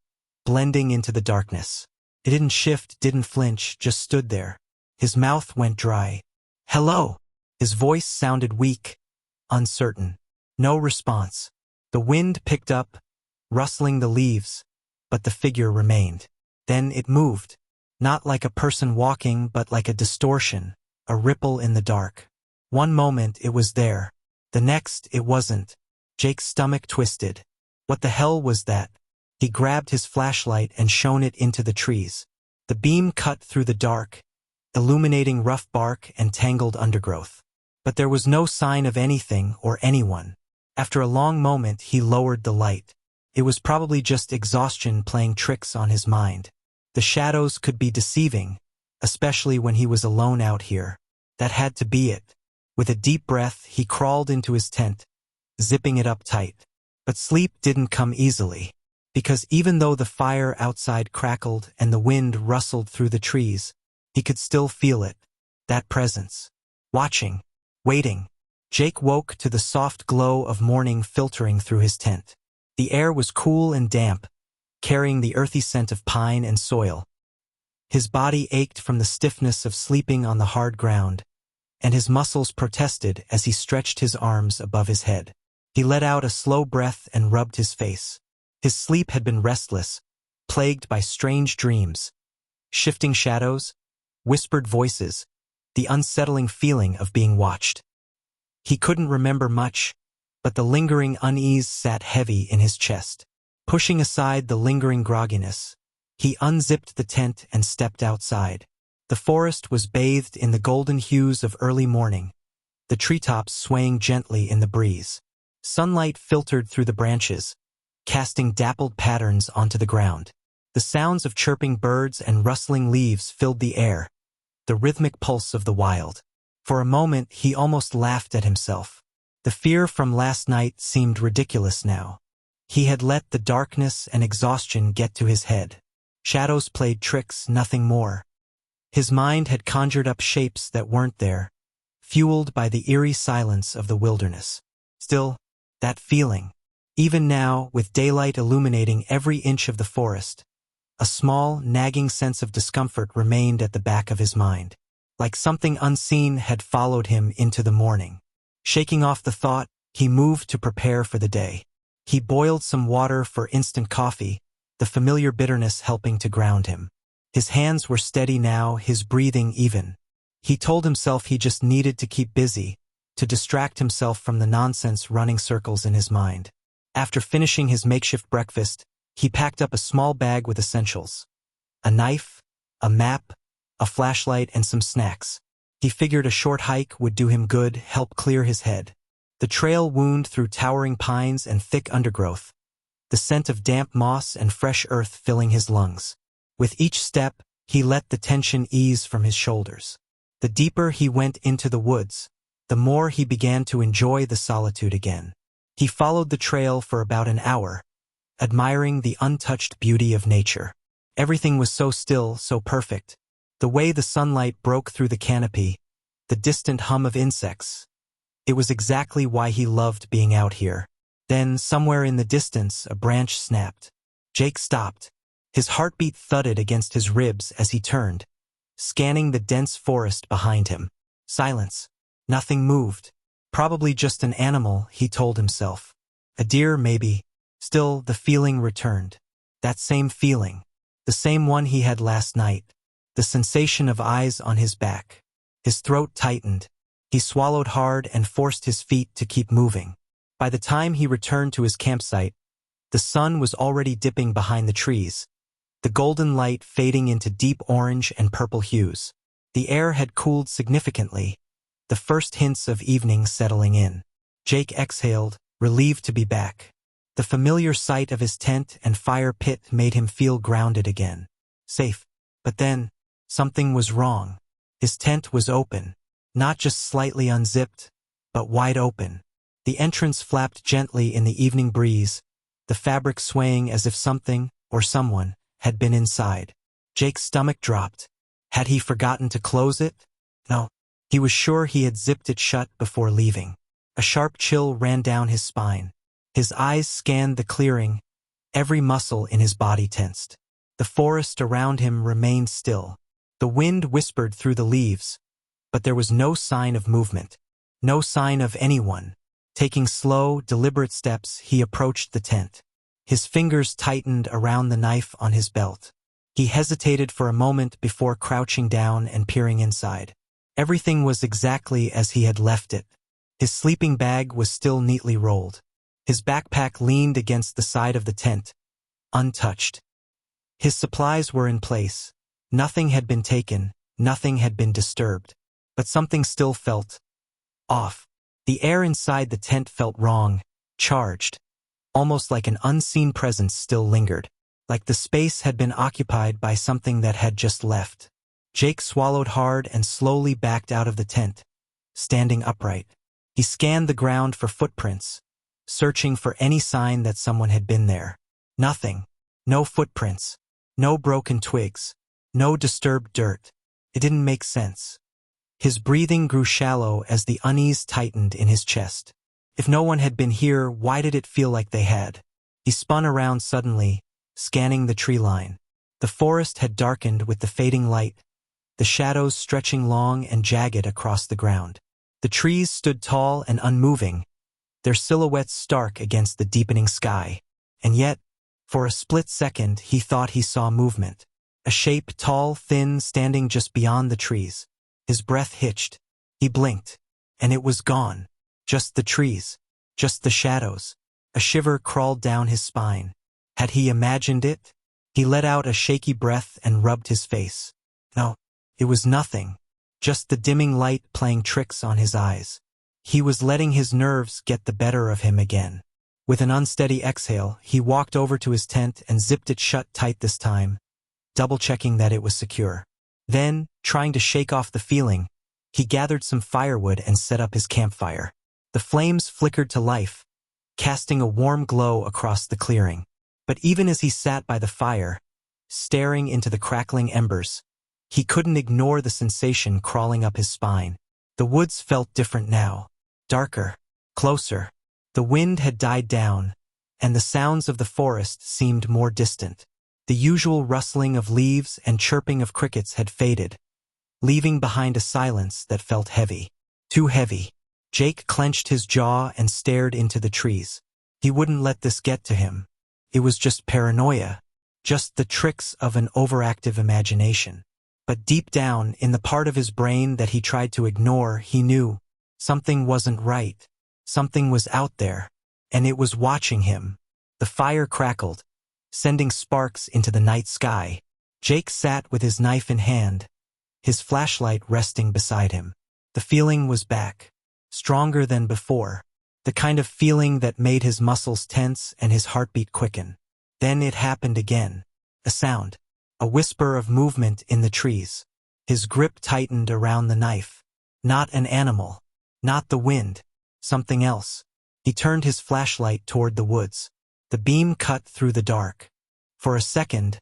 blending into the darkness. It didn't shift, didn't flinch, just stood there. His mouth went dry. "Hello!" His voice sounded weak, uncertain. No response. The wind picked up, rustling the leaves, but the figure remained. Then it moved, not like a person walking, but like a distortion, a ripple in the dark. One moment it was there, the next it wasn't. Jake's stomach twisted. What the hell was that? He grabbed his flashlight and shone it into the trees. The beam cut through the dark, illuminating rough bark and tangled undergrowth. But there was no sign of anything or anyone. After a long moment he lowered the light. It was probably just exhaustion playing tricks on his mind. The shadows could be deceiving, especially when he was alone out here. That had to be it. With a deep breath, he crawled into his tent, zipping it up tight. But sleep didn't come easily. Because even though the fire outside crackled and the wind rustled through the trees, he could still feel it. That presence. Watching. Waiting. Jake woke to the soft glow of morning filtering through his tent. The air was cool and damp, carrying the earthy scent of pine and soil. His body ached from the stiffness of sleeping on the hard ground, and his muscles protested as he stretched his arms above his head. He let out a slow breath and rubbed his face. His sleep had been restless, plagued by strange dreams, shifting shadows, whispered voices, the unsettling feeling of being watched. He couldn't remember much, but the lingering unease sat heavy in his chest. Pushing aside the lingering grogginess, he unzipped the tent and stepped outside. The forest was bathed in the golden hues of early morning, the treetops swaying gently in the breeze. Sunlight filtered through the branches, casting dappled patterns onto the ground. The sounds of chirping birds and rustling leaves filled the air, the rhythmic pulse of the wild. For a moment he almost laughed at himself. The fear from last night seemed ridiculous now. He had let the darkness and exhaustion get to his head. Shadows played tricks, nothing more. His mind had conjured up shapes that weren't there, fueled by the eerie silence of the wilderness. Still, that feeling. Even now, with daylight illuminating every inch of the forest, a small, nagging sense of discomfort remained at the back of his mind. Like something unseen had followed him into the morning. Shaking off the thought, he moved to prepare for the day. He boiled some water for instant coffee, the familiar bitterness helping to ground him. His hands were steady now, his breathing even. He told himself he just needed to keep busy, to distract himself from the nonsense running circles in his mind. After finishing his makeshift breakfast, he packed up a small bag with essentials. A knife, a map, a flashlight, and some snacks. He figured a short hike would do him good, help clear his head. The trail wound through towering pines and thick undergrowth, the scent of damp moss and fresh earth filling his lungs. With each step, he let the tension ease from his shoulders. The deeper he went into the woods, the more he began to enjoy the solitude again. He followed the trail for about an hour, admiring the untouched beauty of nature. Everything was so still, so perfect. The way the sunlight broke through the canopy, the distant hum of insects. It was exactly why he loved being out here. Then, somewhere in the distance, a branch snapped. Jake stopped. His heartbeat thudded against his ribs as he turned, scanning the dense forest behind him. Silence. Nothing moved. Probably just an animal, he told himself. A deer, maybe. Still, the feeling returned. That same feeling. The same one he had last night. The sensation of eyes on his back. His throat tightened. He swallowed hard and forced his feet to keep moving. By the time he returned to his campsite, the sun was already dipping behind the trees, the golden light fading into deep orange and purple hues. The air had cooled significantly, the first hints of evening settling in. Jake exhaled, relieved to be back. The familiar sight of his tent and fire pit made him feel grounded again. Safe. But then, something was wrong. His tent was open, not just slightly unzipped, but wide open. The entrance flapped gently in the evening breeze, the fabric swaying as if something, or someone, had been inside. Jake's stomach dropped. Had he forgotten to close it? No. He was sure he had zipped it shut before leaving. A sharp chill ran down his spine. His eyes scanned the clearing, every muscle in his body tensed. The forest around him remained still. The wind whispered through the leaves, but there was no sign of movement, no sign of anyone. Taking slow, deliberate steps, he approached the tent. His fingers tightened around the knife on his belt. He hesitated for a moment before crouching down and peering inside. Everything was exactly as he had left it. His sleeping bag was still neatly rolled. His backpack leaned against the side of the tent, untouched. His supplies were in place. Nothing had been taken, nothing had been disturbed. But something still felt off. The air inside the tent felt wrong, charged. Almost like an unseen presence still lingered. Like the space had been occupied by something that had just left. Jake swallowed hard and slowly backed out of the tent, standing upright. He scanned the ground for footprints, searching for any sign that someone had been there. Nothing. No footprints. No broken twigs. No disturbed dirt. It didn't make sense. His breathing grew shallow as the unease tightened in his chest. If no one had been here, why did it feel like they had? He spun around suddenly, scanning the tree line. The forest had darkened with the fading light, the shadows stretching long and jagged across the ground. The trees stood tall and unmoving, their silhouettes stark against the deepening sky. And yet, for a split second, he thought he saw movement. A shape tall, thin, standing just beyond the trees. His breath hitched. He blinked, and it was gone. Just the trees. Just the shadows. A shiver crawled down his spine. Had he imagined it? He let out a shaky breath and rubbed his face. No, it was nothing. Just the dimming light playing tricks on his eyes. He was letting his nerves get the better of him again. With an unsteady exhale, he walked over to his tent and zipped it shut tight this time, double-checking that it was secure. Then, trying to shake off the feeling, he gathered some firewood and set up his campfire. The flames flickered to life, casting a warm glow across the clearing. But even as he sat by the fire, staring into the crackling embers, he couldn't ignore the sensation crawling up his spine. The woods felt different now. Darker. Closer. The wind had died down, and the sounds of the forest seemed more distant. The usual rustling of leaves and chirping of crickets had faded, leaving behind a silence that felt heavy. Too heavy. Jake clenched his jaw and stared into the trees. He wouldn't let this get to him. It was just paranoia, just the tricks of an overactive imagination. But deep down, in the part of his brain that he tried to ignore, he knew something wasn't right. Something was out there, and it was watching him. The fire crackled, sending sparks into the night sky. Jake sat with his knife in hand, his flashlight resting beside him. The feeling was back, stronger than before, the kind of feeling that made his muscles tense and his heartbeat quicken. Then it happened again. A sound, a whisper of movement in the trees. His grip tightened around the knife. Not an animal, not the wind, something else. He turned his flashlight toward the woods. The beam cut through the dark. For a second,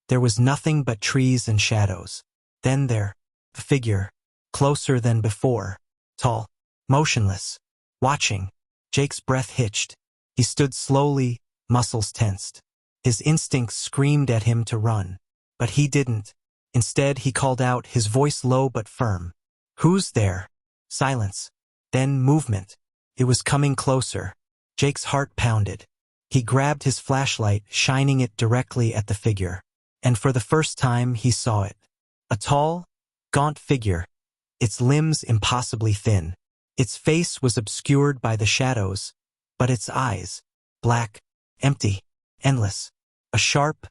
there was nothing but trees and shadows. Then there, a figure, closer than before, tall, motionless, watching. Jake's breath hitched. He stood slowly, muscles tensed. His instincts screamed at him to run. But he didn't. Instead, he called out, his voice low but firm. "Who's there?" Silence. Then movement. It was coming closer. Jake's heart pounded. He grabbed his flashlight, shining it directly at the figure. And for the first time, he saw it. A tall, gaunt figure, its limbs impossibly thin. Its face was obscured by the shadows, but its eyes, black, empty, endless. A sharp,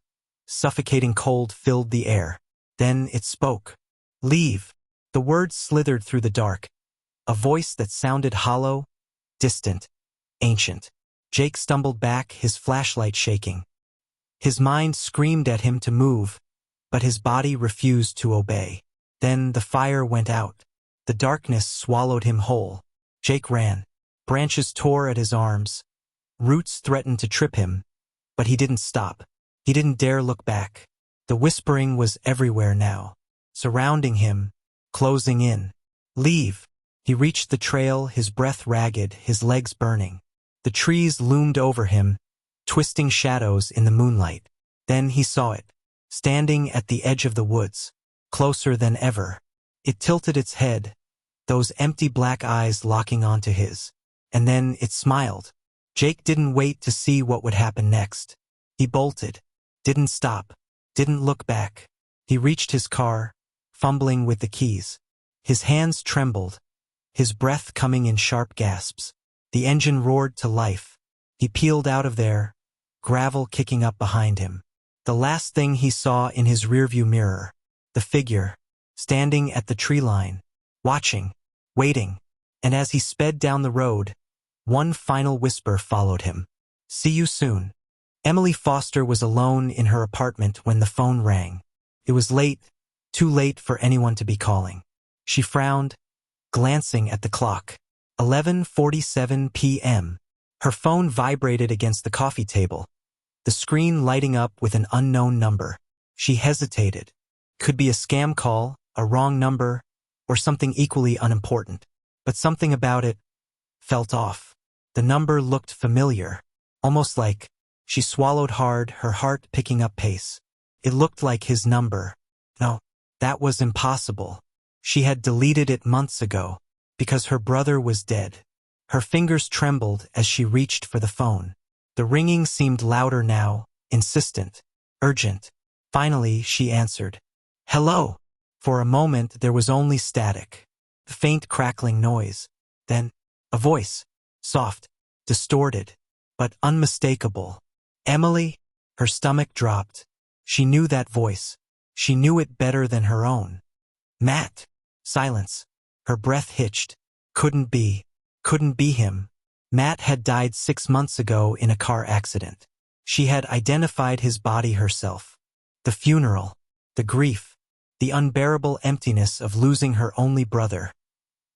suffocating cold filled the air. Then it spoke. "Leave." The words slithered through the dark. A voice that sounded hollow, distant, ancient. Jake stumbled back, his flashlight shaking. His mind screamed at him to move, but his body refused to obey. Then the fire went out. The darkness swallowed him whole. Jake ran. Branches tore at his arms. Roots threatened to trip him, but he didn't stop. He didn't dare look back. The whispering was everywhere now, surrounding him, closing in. "Leave." He reached the trail, his breath ragged, his legs burning. The trees loomed over him, twisting shadows in the moonlight. Then he saw it, standing at the edge of the woods, closer than ever. It tilted its head, those empty black eyes locking onto his. And then it smiled. Jake didn't wait to see what would happen next. He bolted, didn't stop, didn't look back. He reached his car, fumbling with the keys. His hands trembled, his breath coming in sharp gasps. The engine roared to life. He peeled out of there, gravel kicking up behind him. The last thing he saw in his rearview mirror, the figure, standing at the tree line, watching, waiting. And as he sped down the road, one final whisper followed him. "See you soon." Emily Foster was alone in her apartment when the phone rang. It was late, too late for anyone to be calling. She frowned, glancing at the clock. 11:47 p.m. Her phone vibrated against the coffee table, the screen lighting up with an unknown number. She hesitated. Could be a scam call, a wrong number, or something equally unimportant. But something about it felt off. The number looked familiar, almost like. She swallowed hard, her heart picking up pace. It looked like his number. No, that was impossible. She had deleted it months ago, because her brother was dead. Her fingers trembled as she reached for the phone. The ringing seemed louder now, insistent, urgent. Finally, she answered. "Hello." For a moment, there was only static, a faint crackling noise. Then, a voice, soft, distorted, but unmistakable. "Emily?" Her stomach dropped. She knew that voice. She knew it better than her own. "Matt." Silence. Her breath hitched. Couldn't be him. Matt had died 6 months ago in a car accident. She had identified his body herself. The funeral, the grief, the unbearable emptiness of losing her only brother.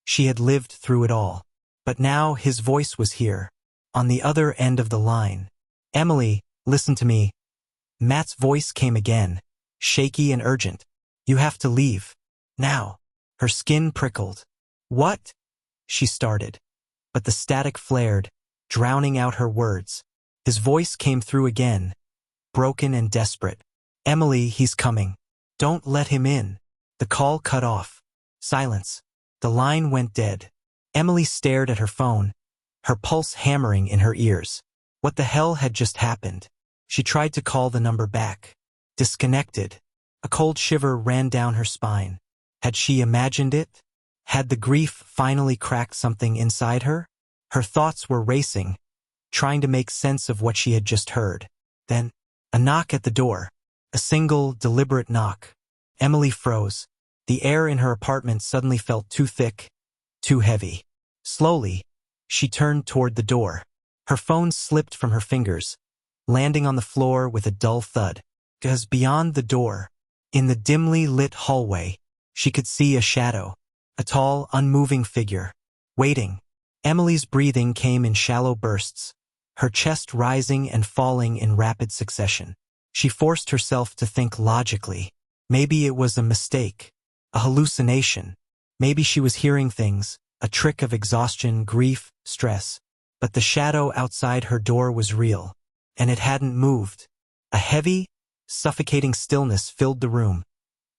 She had lived through it all. But now his voice was here, on the other end of the line. "Emily, listen to me." Matt's voice came again, shaky and urgent. "You have to leave. Now." Her skin prickled. "What?" she started. But the static flared, drowning out her words. His voice came through again, broken and desperate. "Emily, he's coming. Don't let him in." The call cut off. Silence. The line went dead. Emily stared at her phone, her pulse hammering in her ears. What the hell had just happened? She tried to call the number back. Disconnected. A cold shiver ran down her spine. Had she imagined it? Had the grief finally cracked something inside her? Her thoughts were racing, trying to make sense of what she had just heard. Then, a knock at the door. A single, deliberate knock. Emily froze. The air in her apartment suddenly felt too thick, too heavy. Slowly, she turned toward the door. Her phone slipped from her fingers, landing on the floor with a dull thud. Because beyond the door, in the dimly lit hallway, she could see a shadow, a tall, unmoving figure, waiting. Emily's breathing came in shallow bursts, her chest rising and falling in rapid succession. She forced herself to think logically. Maybe it was a mistake, a hallucination. Maybe she was hearing things, a trick of exhaustion, grief, stress. But the shadow outside her door was real, and it hadn't moved. A heavy, suffocating stillness filled the room,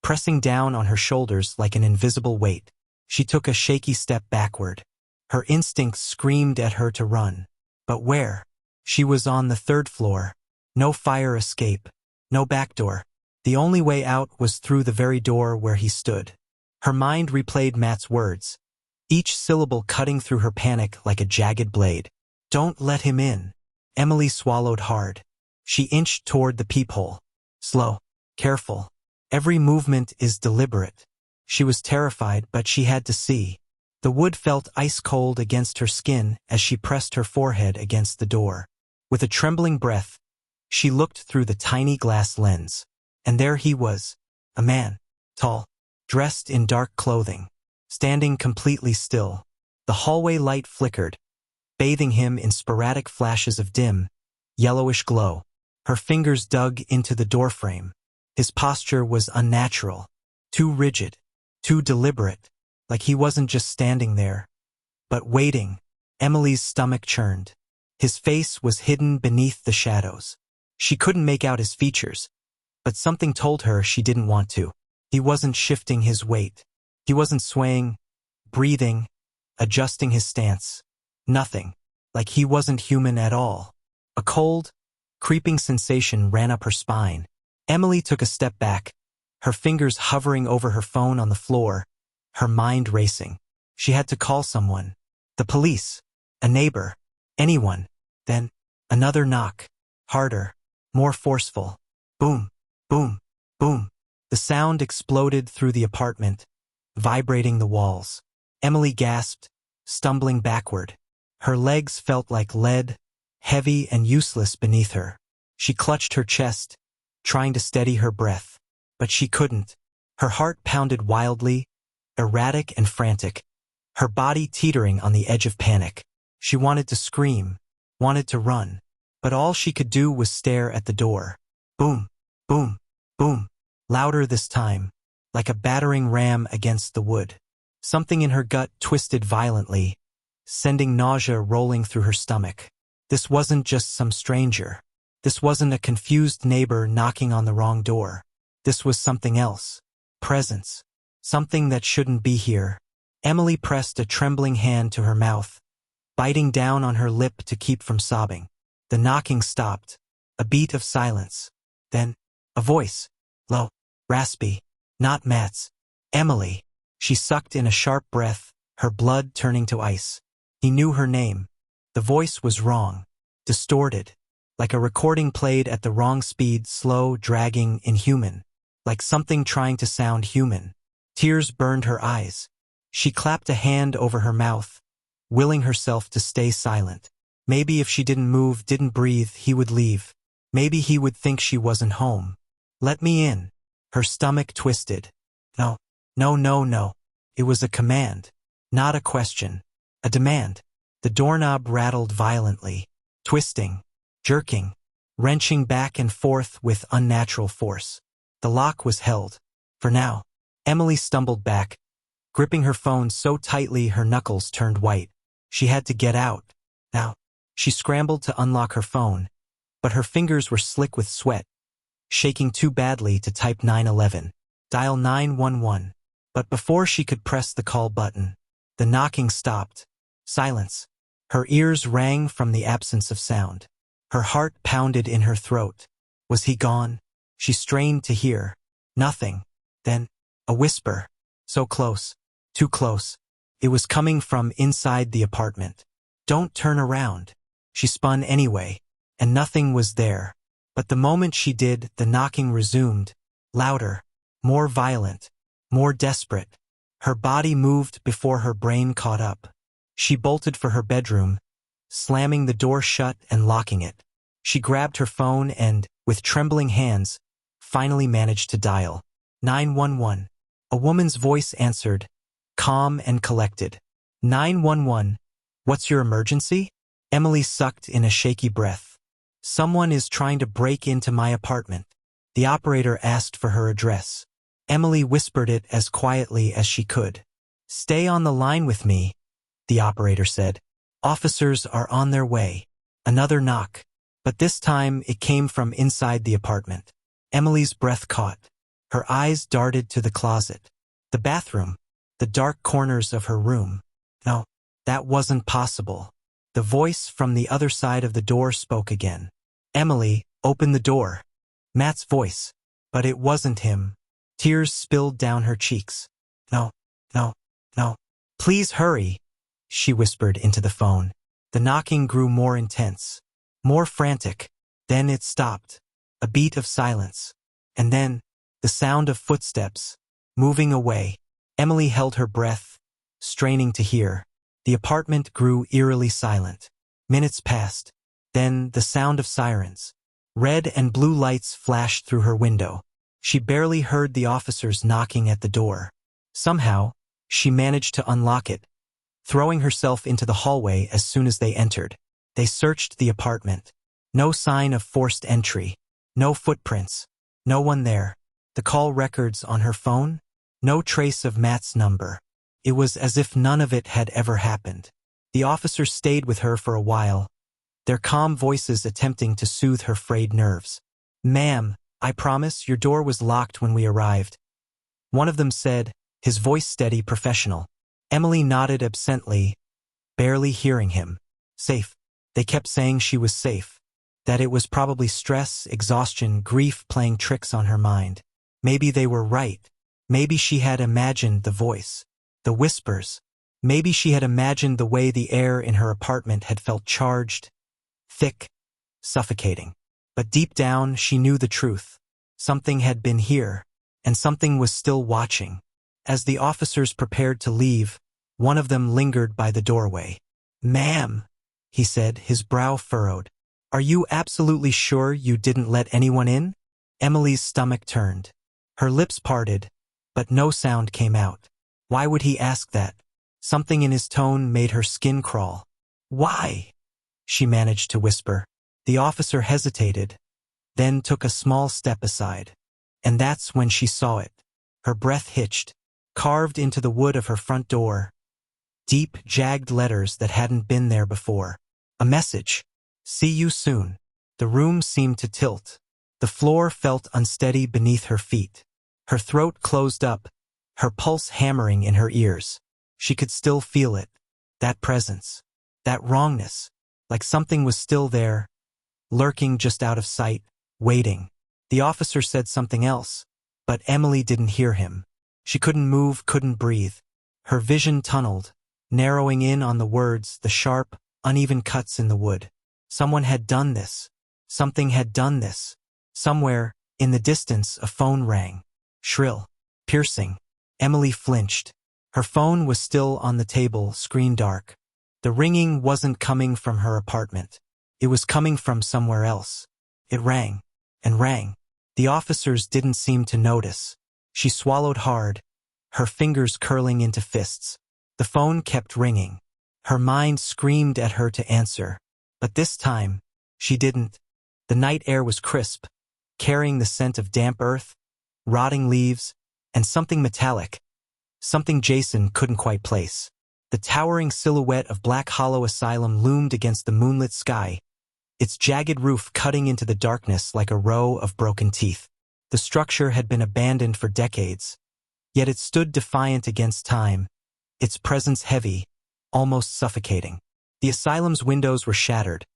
pressing down on her shoulders like an invisible weight. She took a shaky step backward. Her instincts screamed at her to run. But where? She was on the 3rd floor. No fire escape, no back door. The only way out was through the very door where he stood. Her mind replayed Matt's words, each syllable cutting through her panic like a jagged blade. Don't let him in. Emily swallowed hard. She inched toward the peephole. Slow, careful. Every movement is deliberate. She was terrified, but she had to see. The wood felt ice-cold against her skin as she pressed her forehead against the door. With a trembling breath, she looked through the tiny glass lens. And there he was, a man, tall, dressed in dark clothing, standing completely still. The hallway light flickered, bathing him in sporadic flashes of dim, yellowish glow. Her fingers dug into the doorframe. His posture was unnatural, too rigid, too deliberate, like he wasn't just standing there, but waiting. Emily's stomach churned. His face was hidden beneath the shadows. She couldn't make out his features, but something told her she didn't want to. He wasn't shifting his weight. He wasn't swaying, breathing, adjusting his stance. Nothing. Like he wasn't human at all. A cold, creeping sensation ran up her spine. Emily took a step back, her fingers hovering over her phone on the floor, her mind racing. She had to call someone. The police, a neighbor, anyone. Then, another knock. Harder, more forceful. Boom, boom, boom. The sound exploded through the apartment, vibrating the walls. Emily gasped, stumbling backward. Her legs felt like lead, heavy and useless beneath her. She clutched her chest, trying to steady her breath. But she couldn't. Her heart pounded wildly, erratic and frantic, her body teetering on the edge of panic. She wanted to scream, wanted to run, but all she could do was stare at the door. Boom, boom, boom. Louder this time, like a battering ram against the wood. Something in her gut twisted violently, sending nausea rolling through her stomach. This wasn't just some stranger. This wasn't a confused neighbor knocking on the wrong door. This was something else. Presence. Something that shouldn't be here. Emily pressed a trembling hand to her mouth, biting down on her lip to keep from sobbing. The knocking stopped. A beat of silence. Then, a voice. Low, raspy. Not Matt's. Emily. She sucked in a sharp breath, her blood turning to ice. He knew her name. The voice was wrong. Distorted. Like a recording played at the wrong speed, slow, dragging, inhuman. Like something trying to sound human. Tears burned her eyes. She clapped a hand over her mouth, willing herself to stay silent. Maybe if she didn't move, didn't breathe, he would leave. Maybe he would think she wasn't home. Let me in. Her stomach twisted. No, no, no, no. It was a command. Not a question. A demand. The doorknob rattled violently, twisting, jerking, wrenching back and forth with unnatural force. The lock was held. For now. Emily stumbled back, gripping her phone so tightly her knuckles turned white. She had to get out. Now. She scrambled to unlock her phone, but her fingers were slick with sweat, shaking too badly to type 911. Dial 911. But before she could press the call button, the knocking stopped. Silence. Her ears rang from the absence of sound. Her heart pounded in her throat. Was he gone? She strained to hear. Nothing. Then, a whisper. So close. Too close. It was coming from inside the apartment. Don't turn around. She spun anyway, and nothing was there. But the moment she did, the knocking resumed. Louder. More violent. More desperate. Her body moved before her brain caught up. She bolted for her bedroom, slamming the door shut and locking it. She grabbed her phone and, with trembling hands, finally managed to dial 911. A woman's voice answered, calm and collected. 911. What's your emergency? Emily sucked in a shaky breath. Someone is trying to break into my apartment. The operator asked for her address. Emily whispered it as quietly as she could. "Stay on the line with me," the operator said. "Officers are on their way." Another knock, but this time it came from inside the apartment. Emily's breath caught. Her eyes darted to the closet. The bathroom, the dark corners of her room. No, that wasn't possible. The voice from the other side of the door spoke again. "Emily, open the door." Matt's voice, but it wasn't him. Tears spilled down her cheeks. "No, no, no. Please hurry," she whispered into the phone. The knocking grew more intense, more frantic. Then it stopped. A beat of silence. And then, the sound of footsteps, moving away. Emily held her breath, straining to hear. The apartment grew eerily silent. Minutes passed. Then the sound of sirens. Red and blue lights flashed through her window. She barely heard the officers knocking at the door. Somehow, she managed to unlock it, throwing herself into the hallway as soon as they entered. They searched the apartment. No sign of forced entry. No footprints. No one there. The call records on her phone? No trace of Matt's number. It was as if none of it had ever happened. The officers stayed with her for a while, their calm voices attempting to soothe her frayed nerves. "Ma'am, I promise your door was locked when we arrived," one of them said, his voice steady, professional. Emily nodded absently, barely hearing him. Safe. They kept saying she was safe. That it was probably stress, exhaustion, grief playing tricks on her mind. Maybe they were right. Maybe she had imagined the voice, the whispers. Maybe she had imagined the way the air in her apartment had felt charged, thick, suffocating. But deep down, she knew the truth. Something had been here, and something was still watching. As the officers prepared to leave, one of them lingered by the doorway. "Ma'am," he said, his brow furrowed. "Are you absolutely sure you didn't let anyone in?" Emily's stomach turned. Her lips parted, but no sound came out. Why would he ask that? Something in his tone made her skin crawl. "Why?" she managed to whisper. The officer hesitated, then took a small step aside. And that's when she saw it. Her breath hitched. Carved into the wood of her front door, deep, jagged letters that hadn't been there before. A message. "See you soon." The room seemed to tilt. The floor felt unsteady beneath her feet. Her throat closed up, her pulse hammering in her ears. She could still feel it. That presence. That wrongness. Like something was still there, lurking just out of sight, waiting. The officer said something else, but Emily didn't hear him. She couldn't move, couldn't breathe. Her vision tunneled, narrowing in on the words, the sharp, uneven cuts in the wood. Someone had done this. Something had done this. Somewhere, in the distance, a phone rang. Shrill, piercing. Emily flinched. Her phone was still on the table, screen dark. The ringing wasn't coming from her apartment. It was coming from somewhere else. It rang, and rang. The officers didn't seem to notice. She swallowed hard, her fingers curling into fists. The phone kept ringing. Her mind screamed at her to answer. But this time, she didn't. The night air was crisp, carrying the scent of damp earth, rotting leaves, and something metallic. Something Jason couldn't quite place. The towering silhouette of Black Hollow Asylum loomed against the moonlit sky, its jagged roof cutting into the darkness like a row of broken teeth. The structure had been abandoned for decades, yet it stood defiant against time, its presence heavy, almost suffocating. The asylum's windows were shattered,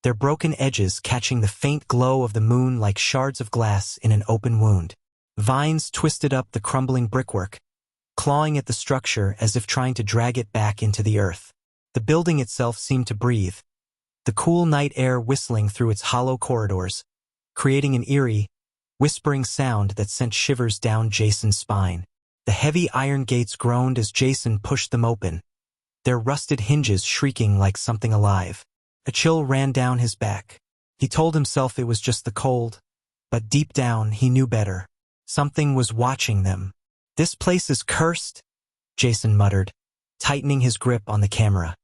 their broken edges catching the faint glow of the moon like shards of glass in an open wound. Vines twisted up the crumbling brickwork, clawing at the structure as if trying to drag it back into the earth. The building itself seemed to breathe, the cool night air whistling through its hollow corridors, creating an eerie, whispering sound that sent shivers down Jason's spine. The heavy iron gates groaned as Jason pushed them open, their rusted hinges shrieking like something alive. A chill ran down his back. He told himself it was just the cold, but deep down he knew better. Something was watching them. "This place is cursed," Jason muttered, tightening his grip on the camera.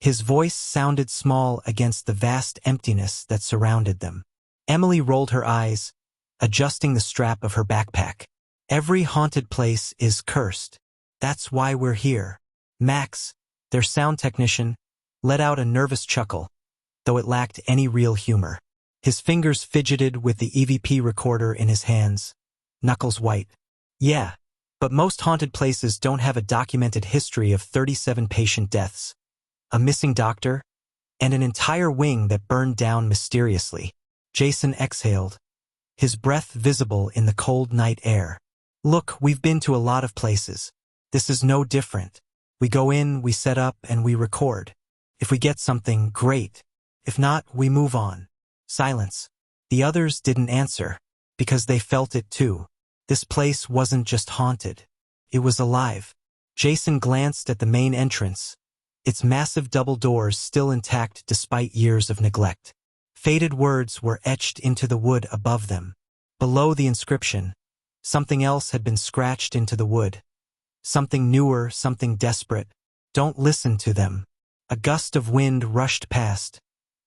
His voice sounded small against the vast emptiness that surrounded them. Emily rolled her eyes, adjusting the strap of her backpack. "Every haunted place is cursed," That's why we're here. Max, their sound technician, let out a nervous chuckle, though it lacked any real humor. His fingers fidgeted with the EVP recorder in his hands, knuckles white. Yeah, but most haunted places don't have a documented history of 37 patient deaths, a missing doctor, and an entire wing that burned down mysteriously. Jason exhaled, his breath visible in the cold night air. Look, we've been to a lot of places. This is no different. We go in, we set up, and we record. If we get something, great. If not, we move on. Silence. The others didn't answer, because they felt it too. This place wasn't just haunted. It was alive. Jason glanced at the main entrance, its massive double doors still intact despite years of neglect. Faded words were etched into the wood above them. Below the inscription, something else had been scratched into the wood. Something newer, something desperate. Don't listen to them. A gust of wind rushed past,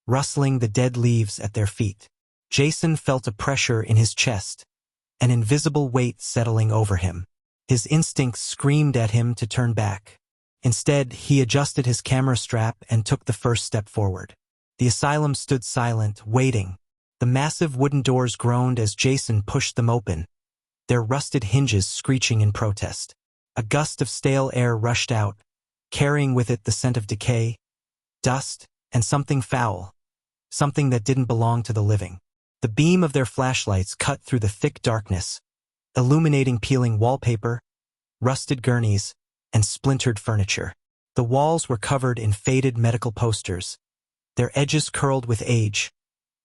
rustling the dead leaves at their feet. Jason felt a pressure in his chest, an invisible weight settling over him. His instincts screamed at him to turn back. Instead, he adjusted his camera strap and took the first step forward. The asylum stood silent, waiting. The massive wooden doors groaned as Jason pushed them open, their rusted hinges screeching in protest. A gust of stale air rushed out, carrying with it the scent of decay, dust, and something foul, something that didn't belong to the living. The beam of their flashlights cut through the thick darkness, illuminating peeling wallpaper, rusted gurneys, and splintered furniture. The walls were covered in faded medical posters, their edges curled with age,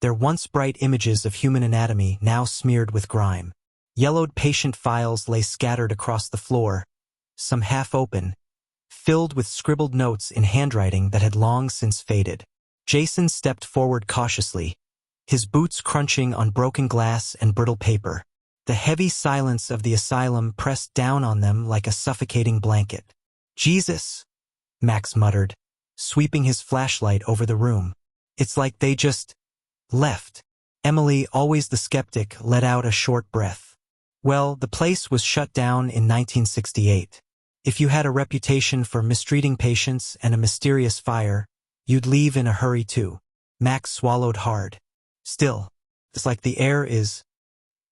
their once bright images of human anatomy now smeared with grime. Yellowed patient files lay scattered across the floor, some half open, filled with scribbled notes in handwriting that had long since faded. Jason stepped forward cautiously, his boots crunching on broken glass and brittle paper. The heavy silence of the asylum pressed down on them like a suffocating blanket. Jesus, Max muttered, sweeping his flashlight over the room. It's like they just left. Emily, always the skeptic, let out a short breath. Well, the place was shut down in 1968. If you had a reputation for mistreating patients and a mysterious fire, you'd leave in a hurry too. Max swallowed hard. Still, it's like the air is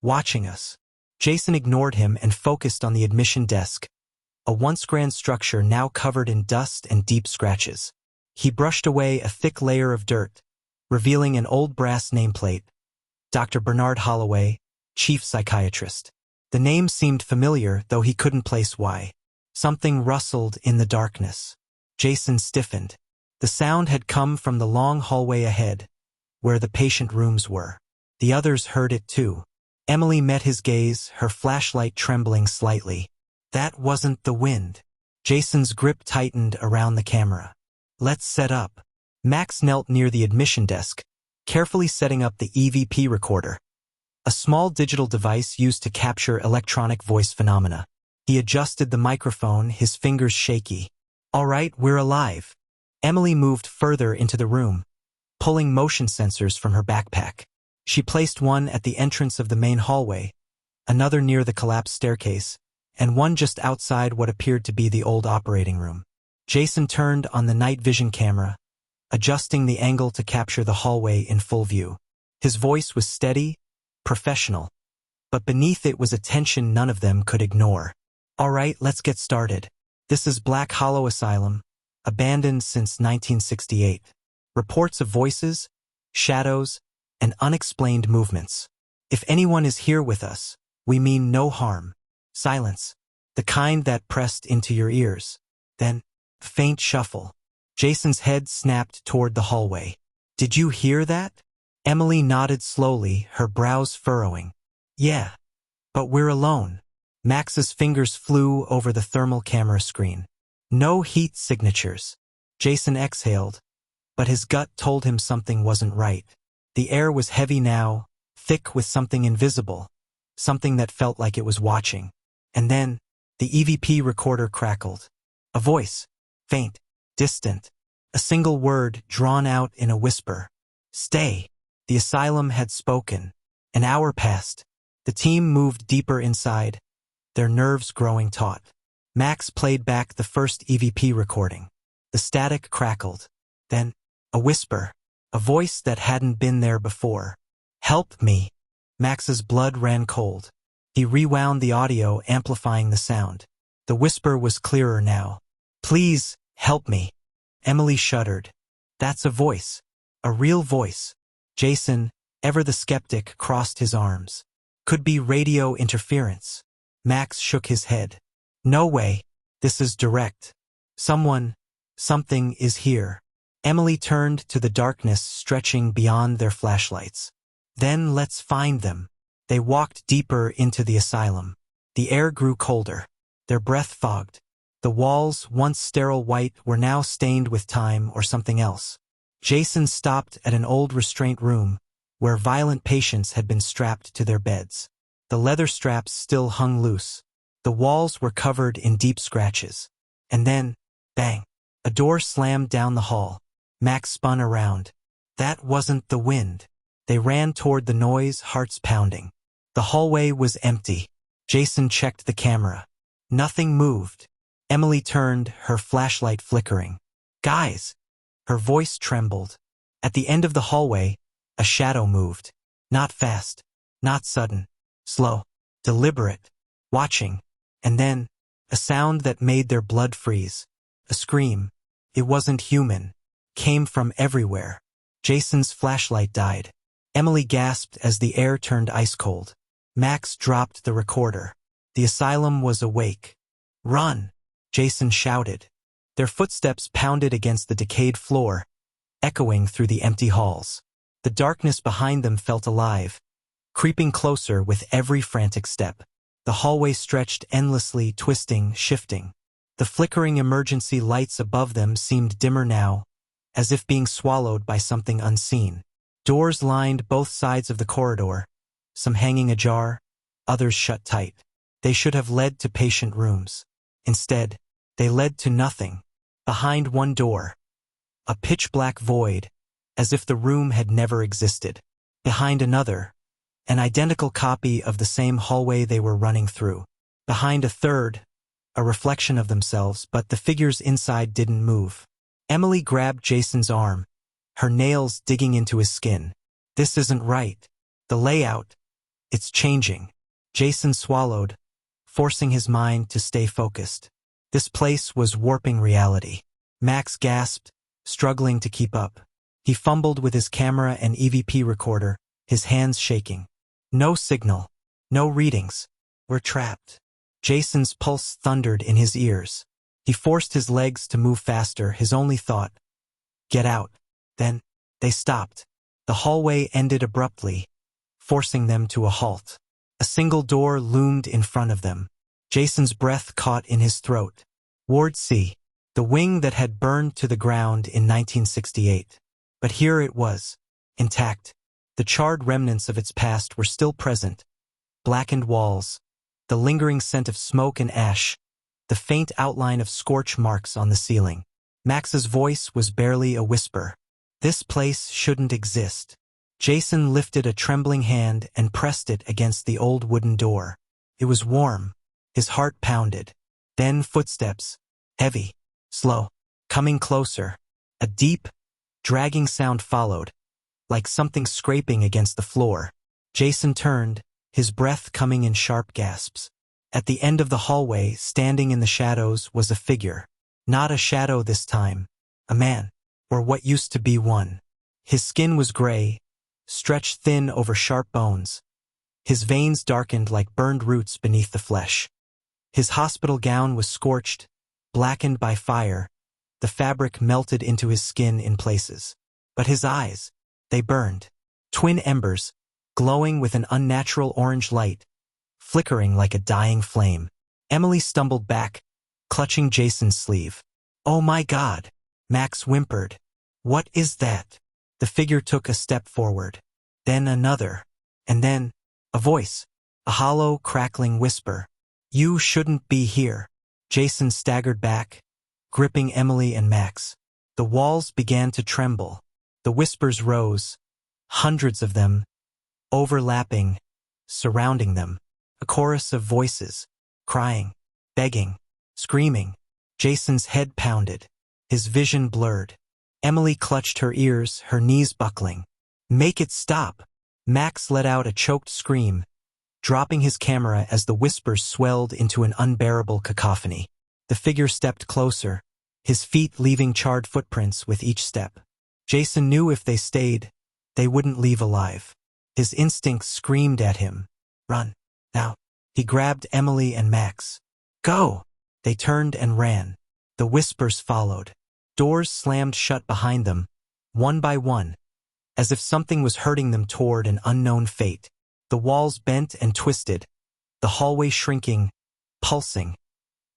watching us. Jason ignored him and focused on the admission desk, a once grand structure now covered in dust and deep scratches. He brushed away a thick layer of dirt, revealing an old brass nameplate. Dr. Bernard Holloway, chief psychiatrist. The name seemed familiar, though he couldn't place why. Something rustled in the darkness. Jason stiffened. The sound had come from the long hallway ahead, where the patient rooms were. The others heard it too. Emily met his gaze, her flashlight trembling slightly. That wasn't the wind. Jason's grip tightened around the camera. Let's set up. Max knelt near the admission desk, carefully setting up the EVP recorder, a small digital device used to capture electronic voice phenomena. He adjusted the microphone, his fingers shaky. All right, we're alive. Emily moved further into the room, pulling motion sensors from her backpack. She placed one at the entrance of the main hallway, another near the collapsed staircase, and one just outside what appeared to be the old operating room. Jason turned on the night vision camera, adjusting the angle to capture the hallway in full view. His voice was steady, professional, but beneath it was a tension none of them could ignore. All right, let's get started. This is Black Hollow Asylum, abandoned since 1968. Reports of voices, shadows, and unexplained movements. If anyone is here with us, we mean no harm. Silence, the kind that pressed into your ears. Then, faint shuffle. Jason's head snapped toward the hallway. Did you hear that? Emily nodded slowly, her brows furrowing. Yeah, but we're alone. Max's fingers flew over the thermal camera screen. No heat signatures. Jason exhaled, but his gut told him something wasn't right. The air was heavy now, thick with something invisible, something that felt like it was watching. And then, the EVP recorder crackled. A voice, faint, distant, a single word drawn out in a whisper. Stay. The asylum had spoken. An hour passed. The team moved deeper inside, their nerves growing taut. Max played back the first EVP recording. The static crackled. Then, a whisper. A voice that hadn't been there before. "Help me." Max's blood ran cold. He rewound the audio, amplifying the sound. The whisper was clearer now. "Please, help me." Emily shuddered. That's a voice. A real voice. Jason, ever the skeptic, crossed his arms. Could be radio interference. Max shook his head. No way. This is direct. Something is here. Emily turned to the darkness stretching beyond their flashlights. Then let's find them. They walked deeper into the asylum. The air grew colder. Their breath fogged. The walls, once sterile white, were now stained with time or something else. Jason stopped at an old restraint room, where violent patients had been strapped to their beds. The leather straps still hung loose. The walls were covered in deep scratches. And then, bang! A door slammed down the hall. Max spun around. That wasn't the wind. They ran toward the noise, hearts pounding. The hallway was empty. Jason checked the camera. Nothing moved. Emily turned, her flashlight flickering. "Guys!" Her voice trembled. At the end of the hallway, a shadow moved. Not fast. Not sudden. Slow. Deliberate. Watching. And then, a sound that made their blood freeze. A scream. It wasn't human. Came from everywhere. Jason's flashlight died. Emily gasped as the air turned ice cold. Max dropped the recorder. The asylum was awake. "Run!" Jason shouted. Their footsteps pounded against the decayed floor, echoing through the empty halls. The darkness behind them felt alive, creeping closer with every frantic step. The hallway stretched endlessly, twisting, shifting. The flickering emergency lights above them seemed dimmer now, as if being swallowed by something unseen. Doors lined both sides of the corridor, some hanging ajar, others shut tight. They should have led to patient rooms. Instead, they led to nothing. Behind one door, a pitch-black void, as if the room had never existed. Behind another, an identical copy of the same hallway they were running through. Behind a third, a reflection of themselves, but the figures inside didn't move. Emily grabbed Jason's arm, her nails digging into his skin. "This isn't right. The layout, it's changing." Jason swallowed, forcing his mind to stay focused. This place was warping reality. Max gasped, struggling to keep up. He fumbled with his camera and EVP recorder, his hands shaking. No signal. No readings. We're trapped. Jason's pulse thundered in his ears. He forced his legs to move faster, his only thought. Get out. Then, they stopped. The hallway ended abruptly, forcing them to a halt. A single door loomed in front of them. Jason's breath caught in his throat. Ward C, the wing that had burned to the ground in 1968. But here it was, intact. The charred remnants of its past were still present. Blackened walls, the lingering scent of smoke and ash, the faint outline of scorch marks on the ceiling. Max's voice was barely a whisper. This place shouldn't exist. Jason lifted a trembling hand and pressed it against the old wooden door. It was warm. His heart pounded. Then footsteps, heavy, slow, coming closer. A deep, dragging sound followed, like something scraping against the floor. Jason turned, his breath coming in sharp gasps. At the end of the hallway, standing in the shadows, was a figure. Not a shadow this time. A man, or what used to be one. His skin was gray, stretched thin over sharp bones. His veins darkened like burned roots beneath the flesh. His hospital gown was scorched, blackened by fire. The fabric melted into his skin in places. But his eyes, they burned. Twin embers, glowing with an unnatural orange light, flickering like a dying flame. Emily stumbled back, clutching Jason's sleeve. Oh my God! Max whimpered. What is that? The figure took a step forward. Then another. And then, a voice. A hollow, crackling whisper. You shouldn't be here. Jason staggered back, gripping Emily and Max. The walls began to tremble. The whispers rose. Hundreds of them, overlapping, surrounding them. A chorus of voices, crying, begging, Screaming. Jason's head pounded. His vision blurred. Emily clutched her ears, her knees buckling. Make it stop! Max let out a choked scream, dropping his camera as the whispers swelled into an unbearable cacophony. The figure stepped closer, his feet leaving charred footprints with each step. Jason knew if they stayed, they wouldn't leave alive. His instincts screamed at him. Run. Now. He grabbed Emily and Max. Go! They turned and ran. The whispers followed. Doors slammed shut behind them, one by one, as if something was hurting them toward an unknown fate. The walls bent and twisted, the hallway shrinking, pulsing,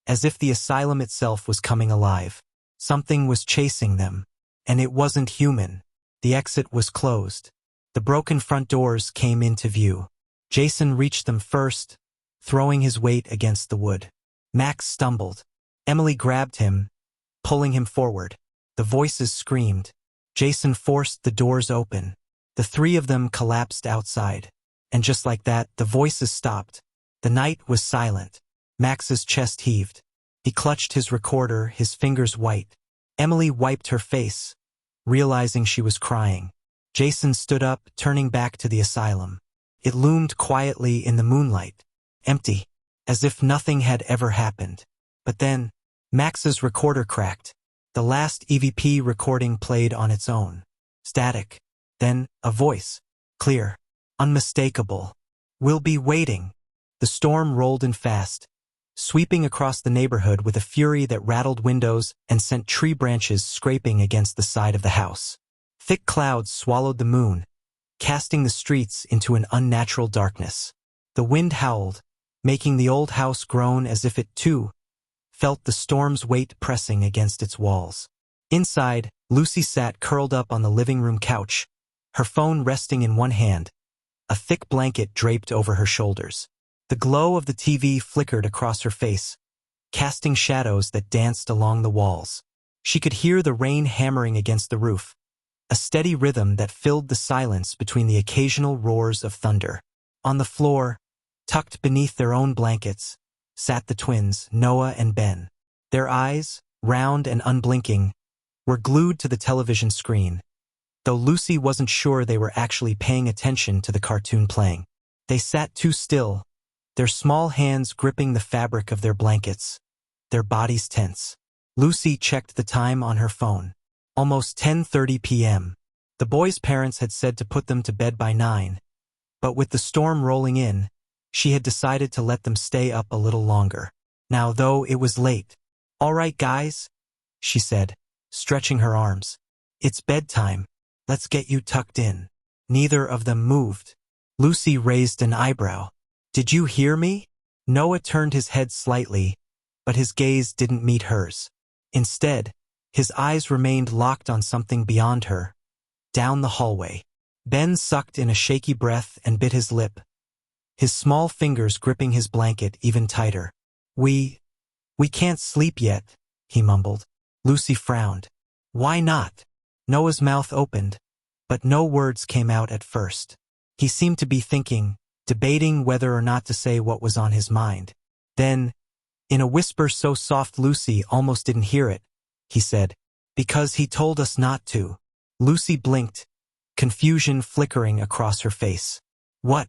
as if the asylum itself was coming alive. Something was chasing them, and it wasn't human. The exit was closed. The broken front doors came into view. Jason reached them first, throwing his weight against the wood. Max stumbled. Emily grabbed him, pulling him forward. The voices screamed. Jason forced the doors open. The three of them collapsed outside. And just like that, the voices stopped. The night was silent. Max's chest heaved. He clutched his recorder, his fingers white. Emily wiped her face, realizing she was crying. Jason stood up, turning back to the asylum. It loomed quietly in the moonlight, empty, as if nothing had ever happened. But then, Max's recorder cracked. The last EVP recording played on its own. Static. Then, a voice. Clear. Unmistakable. We'll be waiting. The storm rolled in fast, sweeping across the neighborhood with a fury that rattled windows and sent tree branches scraping against the side of the house. Thick clouds swallowed the moon, casting the streets into an unnatural darkness. The wind howled, making the old house groan as if it, too, felt the storm's weight pressing against its walls. Inside, Lucy sat curled up on the living room couch, her phone resting in one hand, a thick blanket draped over her shoulders. The glow of the TV flickered across her face, casting shadows that danced along the walls. She could hear the rain hammering against the roof, a steady rhythm that filled the silence between the occasional roars of thunder. On the floor, tucked beneath their own blankets, sat the twins, Noah and Ben. Their eyes, round and unblinking, were glued to the television screen, though Lucy wasn't sure they were actually paying attention to the cartoon playing. They sat too still, their small hands gripping the fabric of their blankets, their bodies tense. Lucy checked the time on her phone. Almost 10:30 p.m. The boys' parents had said to put them to bed by 9, but with the storm rolling in, she had decided to let them stay up a little longer. Now, though, it was late. All right, guys, she said, stretching her arms. It's bedtime. Let's get you tucked in. Neither of them moved. Lucy raised an eyebrow. Did you hear me? Noah turned his head slightly, but his gaze didn't meet hers. Instead, his eyes remained locked on something beyond her, down the hallway. Ben sucked in a shaky breath and bit his lip, his small fingers gripping his blanket even tighter. We can't sleep yet, he mumbled. Lucy frowned. Why not? Noah's mouth opened, but no words came out at first. He seemed to be thinking, debating whether or not to say what was on his mind. Then, in a whisper so soft Lucy almost didn't hear it, he said, because he told us not to. Lucy blinked, confusion flickering across her face. What?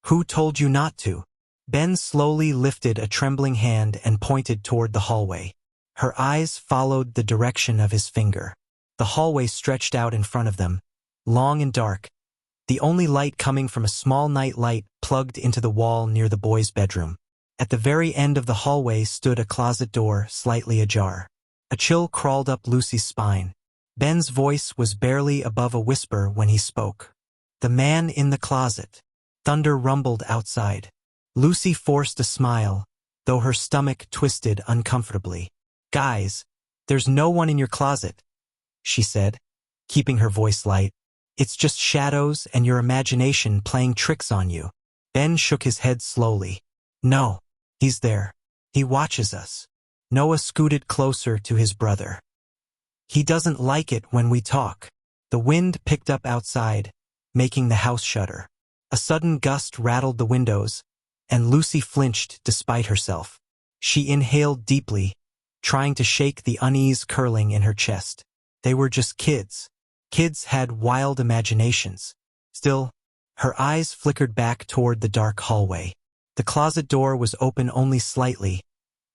Who told you not to? Ben slowly lifted a trembling hand and pointed toward the hallway. Her eyes followed the direction of his finger. The hallway stretched out in front of them, long and dark, the only light coming from a small night light plugged into the wall near the boys' bedroom. At the very end of the hallway stood a closet door, slightly ajar. A chill crawled up Lucy's spine. Ben's voice was barely above a whisper when he spoke. The man in the closet. Thunder rumbled outside. Lucy forced a smile, though her stomach twisted uncomfortably. Guys, there's no one in your closet, she said, keeping her voice light. It's just shadows and your imagination playing tricks on you. Ben shook his head slowly. No, he's there. He watches us. Noah scooted closer to his brother. He doesn't like it when we talk. The wind picked up outside, making the house shudder. A sudden gust rattled the windows, and Lucy flinched despite herself. She inhaled deeply, trying to shake the unease curling in her chest. They were just kids. Kids had wild imaginations. Still, her eyes flickered back toward the dark hallway. The closet door was open only slightly,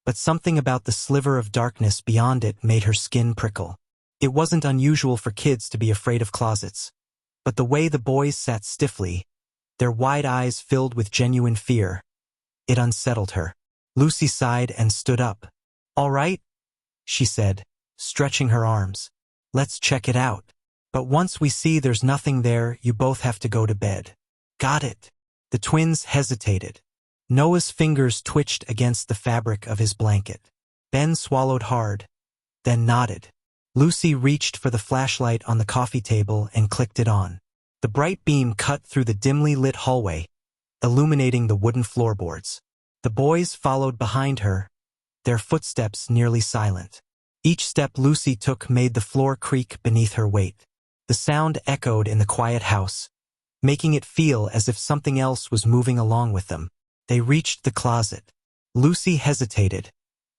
but something about the sliver of darkness beyond it made her skin prickle. It wasn't unusual for kids to be afraid of closets, but the way the boys sat stiffly, their wide eyes filled with genuine fear, it unsettled her. Lucy sighed and stood up. "All right," she said, stretching her arms. "Let's check it out. But once we see there's nothing there, you both have to go to bed." "Got it." The twins hesitated. Noah's fingers twitched against the fabric of his blanket. Ben swallowed hard, then nodded. Lucy reached for the flashlight on the coffee table and clicked it on. The bright beam cut through the dimly lit hallway, illuminating the wooden floorboards. The boys followed behind her, their footsteps nearly silent. Each step Lucy took made the floor creak beneath her weight. The sound echoed in the quiet house, making it feel as if something else was moving along with them. They reached the closet. Lucy hesitated,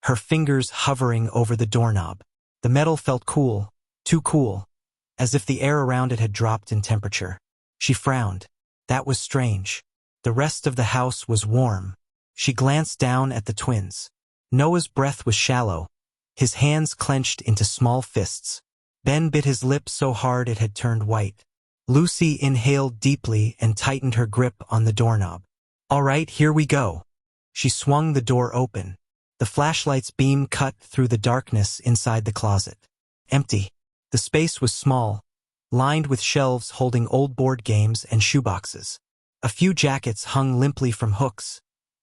her fingers hovering over the doorknob. The metal felt cool, too cool, as if the air around it had dropped in temperature. She frowned. That was strange. The rest of the house was warm. She glanced down at the twins. Noah's breath was shallow, his hands clenched into small fists. Ben bit his lip so hard it had turned white. Lucy inhaled deeply and tightened her grip on the doorknob. "All right, here we go." She swung the door open. The flashlight's beam cut through the darkness inside the closet. Empty. The space was small, lined with shelves holding old board games and shoeboxes. A few jackets hung limply from hooks,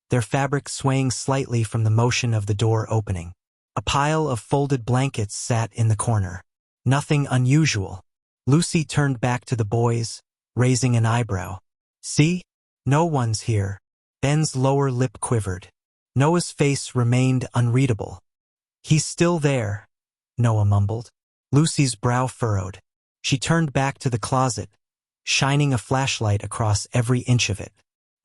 their fabric swaying slightly from the motion of the door opening. A pile of folded blankets sat in the corner. Nothing unusual. Lucy turned back to the boys, raising an eyebrow. "See? No one's here." Ben's lower lip quivered. Noah's face remained unreadable. "He's still there," Noah mumbled. Lucy's brow furrowed. She turned back to the closet, shining a flashlight across every inch of it.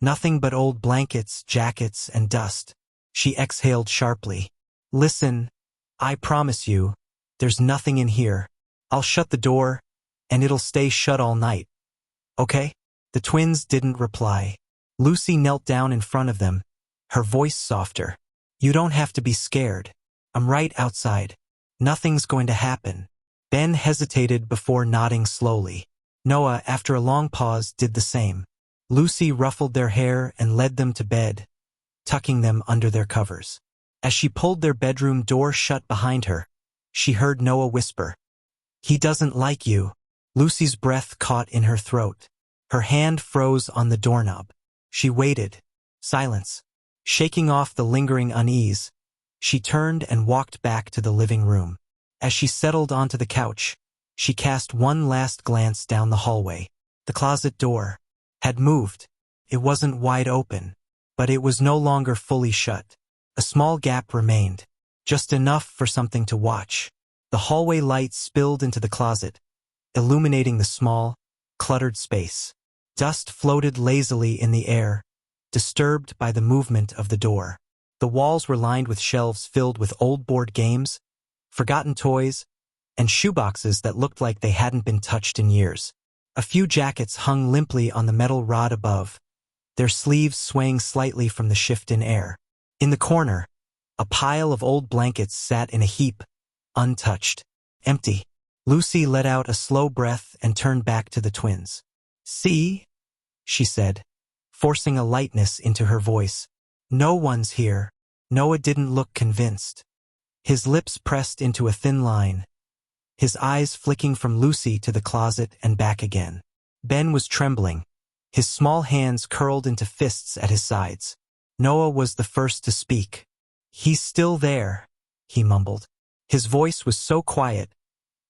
Nothing but old blankets, jackets, and dust. She exhaled sharply. "Listen, I promise you, there's nothing in here. I'll shut the door, and it'll stay shut all night. Okay?" The twins didn't reply. Lucy knelt down in front of them, her voice softer. "You don't have to be scared. I'm right outside. Nothing's going to happen." Ben hesitated before nodding slowly. Noah, after a long pause, did the same. Lucy ruffled their hair and led them to bed, tucking them under their covers. As she pulled their bedroom door shut behind her, she heard Noah whisper, "He doesn't like you." Lucy's breath caught in her throat. Her hand froze on the doorknob. She waited. Silence. Shaking off the lingering unease, she turned and walked back to the living room. As she settled onto the couch, she cast one last glance down the hallway. The closet door had moved. It wasn't wide open, but it was no longer fully shut. A small gap remained, just enough for something to watch. The hallway light spilled into the closet, illuminating the small, cluttered space. Dust floated lazily in the air, disturbed by the movement of the door. The walls were lined with shelves filled with old board games, forgotten toys, and shoeboxes that looked like they hadn't been touched in years. A few jackets hung limply on the metal rod above, their sleeves swaying slightly from the shift in air. In the corner, a pile of old blankets sat in a heap, untouched, empty. Lucy let out a slow breath and turned back to the twins. "See?" she said, forcing a lightness into her voice. "No one's here." Noah didn't look convinced. His lips pressed into a thin line, his eyes flicking from Lucy to the closet and back again. Ben was trembling, his small hands curled into fists at his sides. Noah was the first to speak. "He's still there," he mumbled. His voice was so quiet,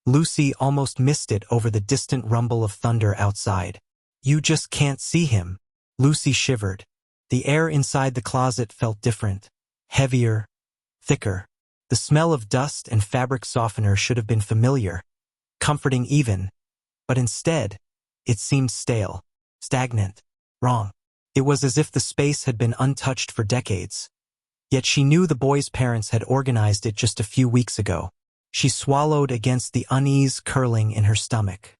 Lucy almost missed it over the distant rumble of thunder outside. "You just can't see him." Lucy shivered. The air inside the closet felt different, heavier, thicker. The smell of dust and fabric softener should have been familiar, comforting even, but instead, it seemed stale, stagnant, wrong. It was as if the space had been untouched for decades. Yet she knew the boy's parents had organized it just a few weeks ago. She swallowed against the unease curling in her stomach.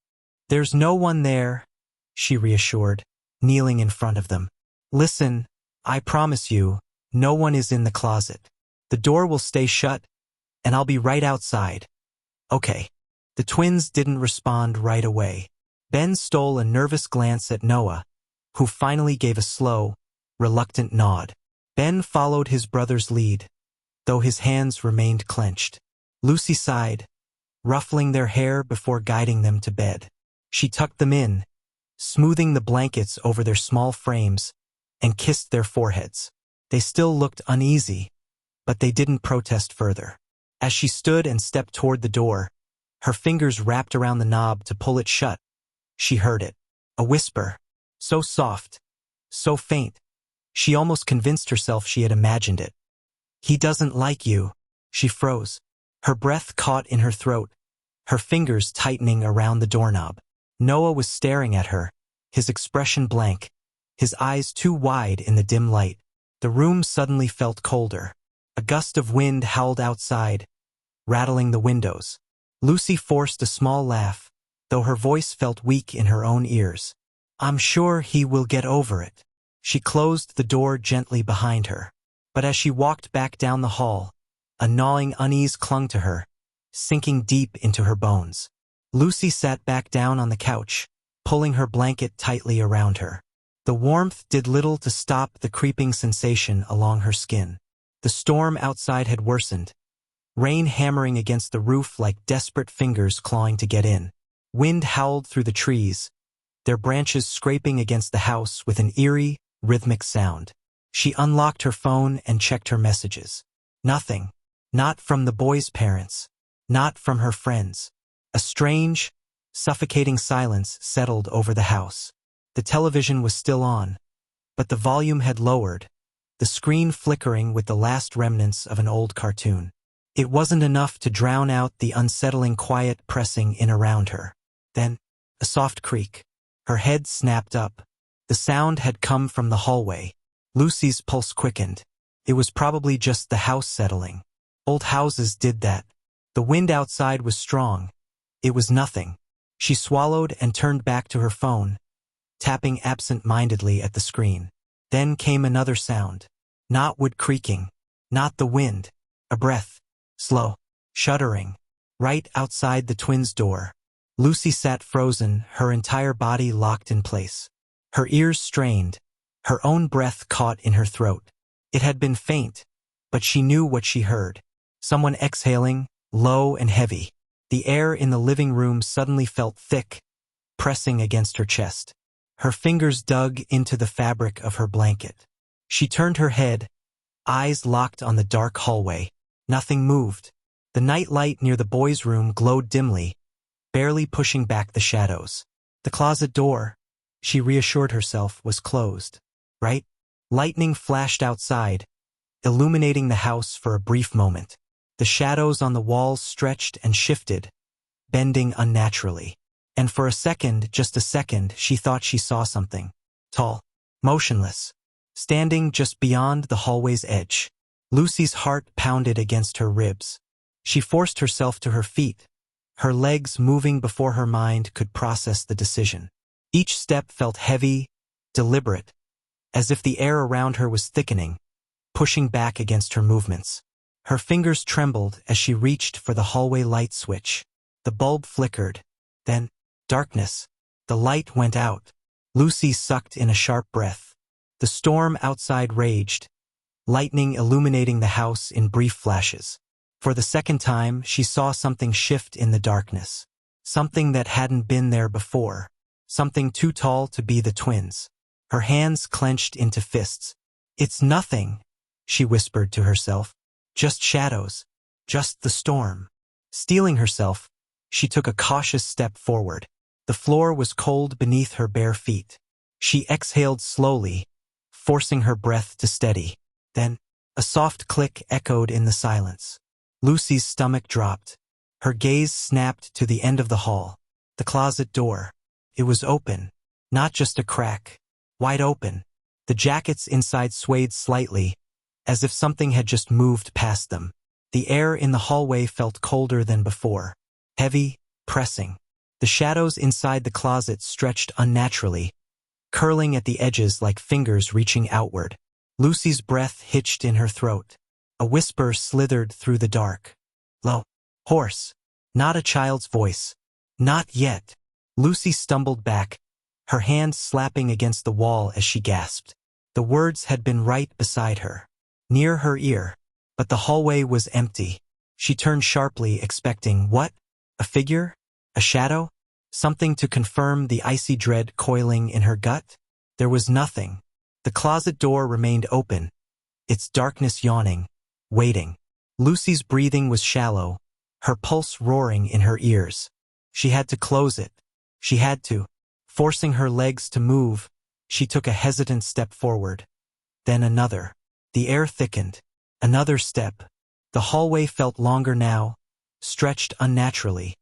"There's no one there," she reassured, kneeling in front of them. "Listen, I promise you, no one is in the closet. The door will stay shut, and I'll be right outside." "Okay." The twins didn't respond right away. Ben stole a nervous glance at Noah, who finally gave a slow, reluctant nod. Ben followed his brother's lead, though his hands remained clenched. Lucy sighed, ruffling their hair before guiding them to bed. She tucked them in, smoothing the blankets over their small frames, and kissed their foreheads. They still looked uneasy, but they didn't protest further. As she stood and stepped toward the door, her fingers wrapped around the knob to pull it shut, she heard it. A whisper, so soft, so faint, she almost convinced herself she had imagined it. "He doesn't like you." She froze, her breath caught in her throat, her fingers tightening around the doorknob. Noah was staring at her, his expression blank, his eyes too wide in the dim light. The room suddenly felt colder. A gust of wind howled outside, rattling the windows. Lucy forced a small laugh, though her voice felt weak in her own ears. "I'm sure he will get over it." She closed the door gently behind her. But as she walked back down the hall, a gnawing unease clung to her, sinking deep into her bones. Lucy sat back down on the couch, pulling her blanket tightly around her. The warmth did little to stop the creeping sensation along her skin. The storm outside had worsened, rain hammering against the roof like desperate fingers clawing to get in. Wind howled through the trees, their branches scraping against the house with an eerie, rhythmic sound. She unlocked her phone and checked her messages. Nothing. Not from the boy's parents. Not from her friends. A strange, suffocating silence settled over the house. The television was still on, but the volume had lowered, the screen flickering with the last remnants of an old cartoon. It wasn't enough to drown out the unsettling quiet pressing in around her. Then, a soft creak. Her head snapped up. The sound had come from the hallway. Lucy's pulse quickened. It was probably just the house settling. Old houses did that. The wind outside was strong. It was nothing. She swallowed and turned back to her phone, tapping absent-mindedly at the screen. Then came another sound. Not wood creaking. Not the wind. A breath. Slow. Shuddering. Right outside the twins' door. Lucy sat frozen, her entire body locked in place. Her ears strained, her own breath caught in her throat. It had been faint, but she knew what she heard. Someone exhaling, low and heavy. The air in the living room suddenly felt thick, pressing against her chest. Her fingers dug into the fabric of her blanket. She turned her head, eyes locked on the dark hallway. Nothing moved. The night light near the boys' room glowed dimly, barely pushing back the shadows. The closet door, she reassured herself, was closed. Right? Lightning flashed outside, illuminating the house for a brief moment. The shadows on the walls stretched and shifted, bending unnaturally. And for a second, just a second, she thought she saw something. Tall, motionless, standing just beyond the hallway's edge. Lucy's heart pounded against her ribs. She forced herself to her feet, her legs moving before her mind could process the decision. Each step felt heavy, deliberate, as if the air around her was thickening, pushing back against her movements. Her fingers trembled as she reached for the hallway light switch. The bulb flickered. Then, darkness. The light went out. Lucy sucked in a sharp breath. The storm outside raged, lightning illuminating the house in brief flashes. For the second time, she saw something shift in the darkness. Something that hadn't been there before. Something too tall to be the twins. Her hands clenched into fists. "It's nothing," she whispered to herself. "Just shadows. Just the storm." Steeling herself, she took a cautious step forward. The floor was cold beneath her bare feet. She exhaled slowly, forcing her breath to steady. Then, a soft click echoed in the silence. Lucy's stomach dropped. Her gaze snapped to the end of the hall. The closet door. It was open. Not just a crack. Wide open. The jackets inside swayed slightly, as if something had just moved past them. The air in the hallway felt colder than before. Heavy, pressing. The shadows inside the closet stretched unnaturally, curling at the edges like fingers reaching outward. Lucy's breath hitched in her throat. A whisper slithered through the dark. Low. Hoarse. Not a child's voice. Not yet. Lucy stumbled back, her hand slapping against the wall as she gasped. The words had been right beside her, near her ear, but the hallway was empty. She turned sharply, expecting what? A figure? A shadow? Something to confirm the icy dread coiling in her gut? There was nothing. The closet door remained open, its darkness yawning, waiting. Lucy's breathing was shallow, her pulse roaring in her ears. She had to close it. She had to. Forcing her legs to move, she took a hesitant step forward. Then another. The air thickened. Another step. The hallway felt longer now, stretched unnaturally,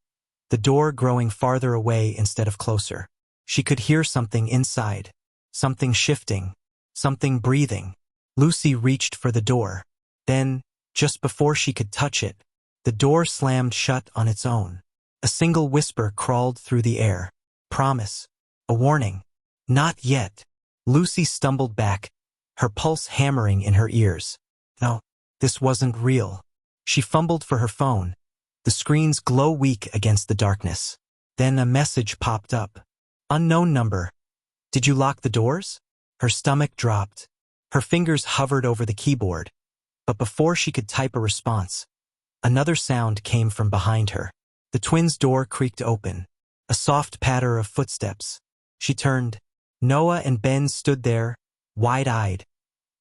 the door growing farther away instead of closer. She could hear something inside, something shifting, something breathing. Lucy reached for the door. Then, just before she could touch it, the door slammed shut on its own. A single whisper crawled through the air. Promise. A warning. Not yet. Lucy stumbled back, her pulse hammering in her ears. No, this wasn't real. She fumbled for her phone, the screen's glow weak against the darkness. Then a message popped up. Unknown number. Did you lock the doors? Her stomach dropped. Her fingers hovered over the keyboard. But before she could type a response, another sound came from behind her. The twins' door creaked open. A soft patter of footsteps. She turned. Noah and Ben stood there, wide-eyed,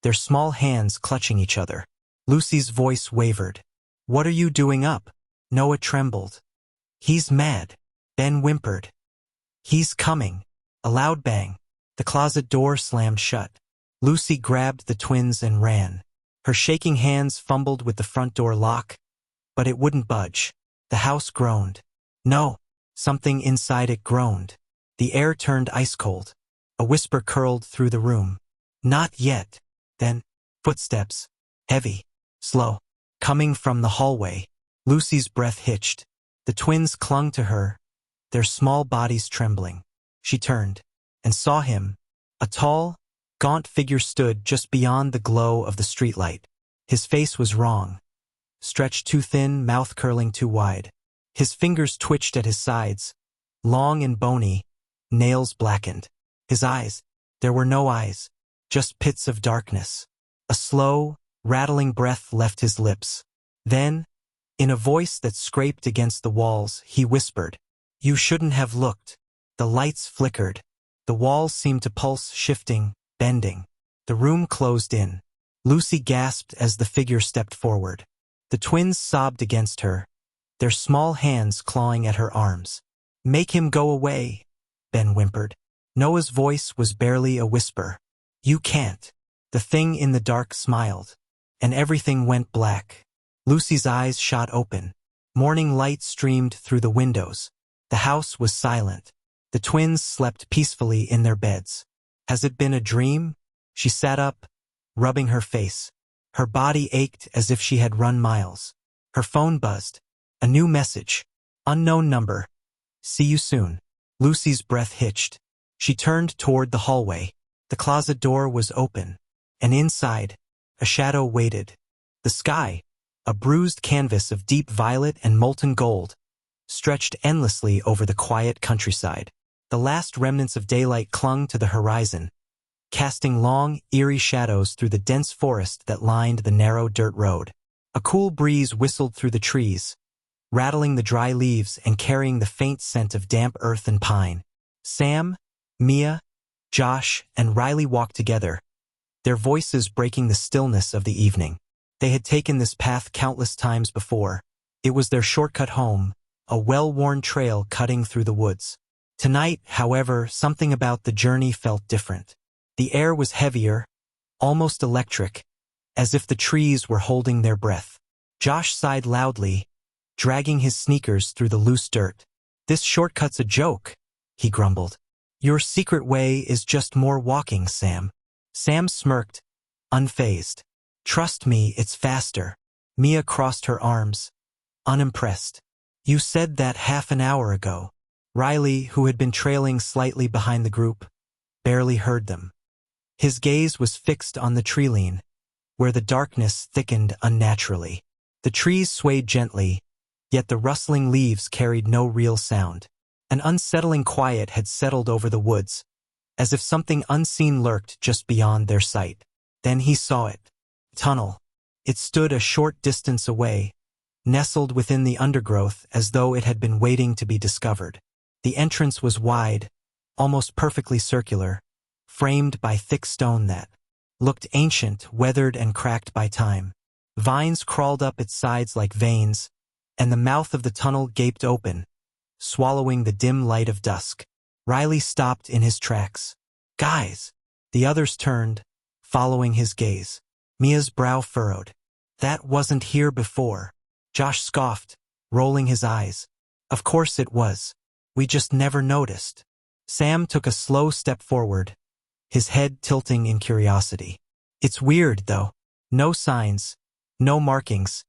their small hands clutching each other. Lucy's voice wavered. What are you doing up? Noah trembled. He's mad. Ben whimpered. He's coming. A loud bang. The closet door slammed shut. Lucy grabbed the twins and ran. Her shaking hands fumbled with the front door lock, but it wouldn't budge. The house groaned. No. Something inside it groaned. The air turned ice-cold. A whisper curled through the room. Not yet. Then, footsteps. Heavy. Slow. Coming from the hallway. Lucy's breath hitched. The twins clung to her, their small bodies trembling. She turned and saw him. A tall, gaunt figure stood just beyond the glow of the streetlight. His face was wrong. Stretched too thin, mouth curling too wide. His fingers twitched at his sides, long and bony, nails blackened. His eyes, there were no eyes, just pits of darkness. A slow, rattling breath left his lips. Then, in a voice that scraped against the walls, he whispered, You shouldn't have looked. The lights flickered. The walls seemed to pulse, shifting, bending. The room closed in. Lucy gasped as the figure stepped forward. The twins sobbed against her, their small hands clawing at her arms. Make him go away, Ben whimpered. Noah's voice was barely a whisper. You can't. The thing in the dark smiled, and everything went black. Lucy's eyes shot open. Morning light streamed through the windows. The house was silent. The twins slept peacefully in their beds. Has it been a dream? She sat up, rubbing her face. Her body ached as if she had run miles. Her phone buzzed. A new message. Unknown number. See you soon. Lucy's breath hitched. She turned toward the hallway. The closet door was open, and inside, a shadow waited. The sky, a bruised canvas of deep violet and molten gold, stretched endlessly over the quiet countryside. The last remnants of daylight clung to the horizon, casting long, eerie shadows through the dense forest that lined the narrow dirt road. A cool breeze whistled through the trees, rattling the dry leaves and carrying the faint scent of damp earth and pine. Sam, Mia, Josh, and Riley walked together, their voices breaking the stillness of the evening. They had taken this path countless times before. It was their shortcut home, a well-worn trail cutting through the woods. Tonight, however, something about the journey felt different. The air was heavier, almost electric, as if the trees were holding their breath. Josh sighed loudly, dragging his sneakers through the loose dirt. This shortcut's a joke, he grumbled. Your secret way is just more walking, Sam. Sam smirked, unfazed. Trust me, it's faster. Mia crossed her arms, unimpressed. You said that half an hour ago. Riley, who had been trailing slightly behind the group, barely heard them. His gaze was fixed on the tree-line, where the darkness thickened unnaturally. The trees swayed gently, yet the rustling leaves carried no real sound. An unsettling quiet had settled over the woods, as if something unseen lurked just beyond their sight. Then he saw it. Tunnel. It stood a short distance away, nestled within the undergrowth as though it had been waiting to be discovered. The entrance was wide, almost perfectly circular, framed by thick stone that looked ancient, weathered and cracked by time. Vines crawled up its sides like veins, and the mouth of the tunnel gaped open, swallowing the dim light of dusk. Riley stopped in his tracks. Guys! The others turned, following his gaze. Mia's brow furrowed. That wasn't here before. Josh scoffed, rolling his eyes. Of course it was. We just never noticed. Sam took a slow step forward, his head tilting in curiosity. It's weird, though. No signs, no markings,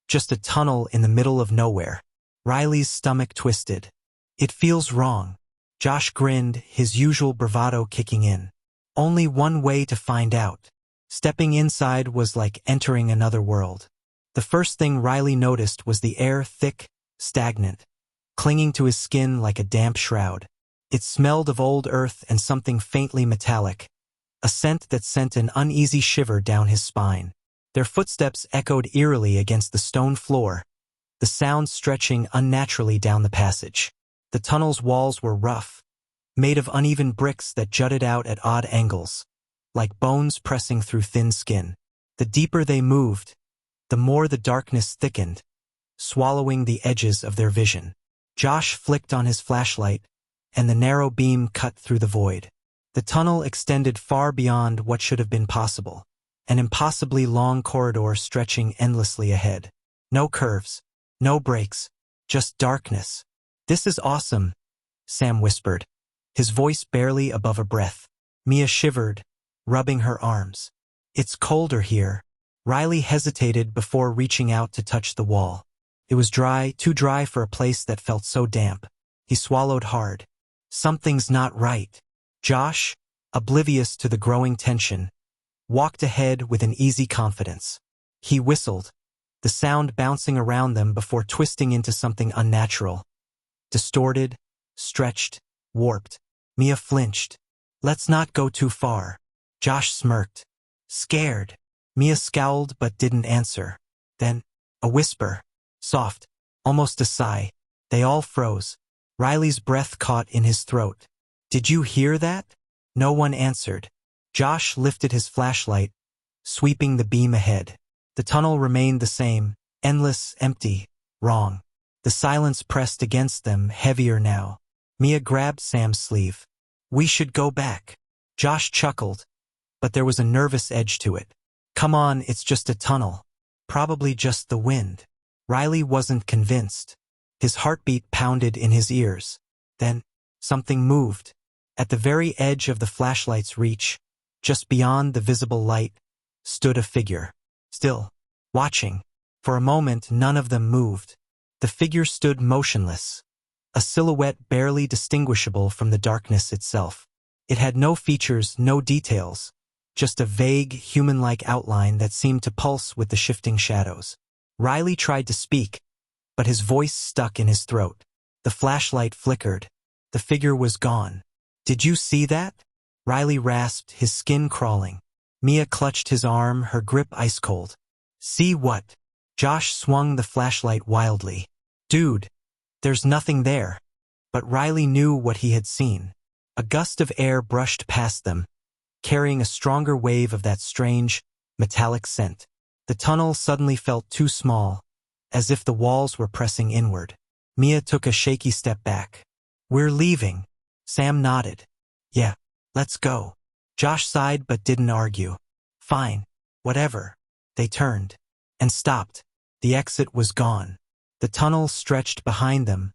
just a tunnel in the middle of nowhere. Riley's stomach twisted. It feels wrong. Josh grinned, his usual bravado kicking in. Only one way to find out. Stepping inside was like entering another world. The first thing Riley noticed was the air thick, stagnant, clinging to his skin like a damp shroud. It smelled of old earth and something faintly metallic, a scent that sent an uneasy shiver down his spine. Their footsteps echoed eerily against the stone floor, the sound stretching unnaturally down the passage. The tunnel's walls were rough, made of uneven bricks that jutted out at odd angles, like bones pressing through thin skin. The deeper they moved, the more the darkness thickened, swallowing the edges of their vision. Josh flicked on his flashlight, and the narrow beam cut through the void. The tunnel extended far beyond what should have been possible, an impossibly long corridor stretching endlessly ahead. No curves, no breaks, just darkness. This is awesome, Sam whispered, his voice barely above a breath. Mia shivered, rubbing her arms. It's colder here. Riley hesitated before reaching out to touch the wall. It was dry, too dry for a place that felt so damp. He swallowed hard. Something's not right. Josh, oblivious to the growing tension, walked ahead with an easy confidence. He whistled, the sound bouncing around them before twisting into something unnatural. Distorted, stretched, warped. Mia flinched. Let's not go too far. Josh smirked. Scared. Mia scowled but didn't answer. Then, a whisper. Soft. Almost a sigh. They all froze. Riley's breath caught in his throat. Did you hear that? No one answered. Josh lifted his flashlight, sweeping the beam ahead. The tunnel remained the same, endless, empty, wrong. The silence pressed against them, heavier now. Mia grabbed Sam's sleeve. We should go back. Josh chuckled, but there was a nervous edge to it. Come on, it's just a tunnel. Probably just the wind. Riley wasn't convinced. His heartbeat pounded in his ears. Then, something moved. At the very edge of the flashlight's reach, just beyond the visible light, stood a figure. Still, watching. For a moment, none of them moved. The figure stood motionless, a silhouette barely distinguishable from the darkness itself. It had no features, no details, just a vague, human-like outline that seemed to pulse with the shifting shadows. Riley tried to speak, but his voice stuck in his throat. The flashlight flickered. The figure was gone. Did you see that? Riley rasped, his skin crawling. Mia clutched his arm, her grip ice-cold. See what? Josh swung the flashlight wildly. Dude, there's nothing there. But Riley knew what he had seen. A gust of air brushed past them, carrying a stronger wave of that strange, metallic scent. The tunnel suddenly felt too small, as if the walls were pressing inward. Mia took a shaky step back. We're leaving. Sam nodded. Yeah, let's go. Josh sighed but didn't argue. Fine, whatever. They turned and stopped. The exit was gone. The tunnel stretched behind them,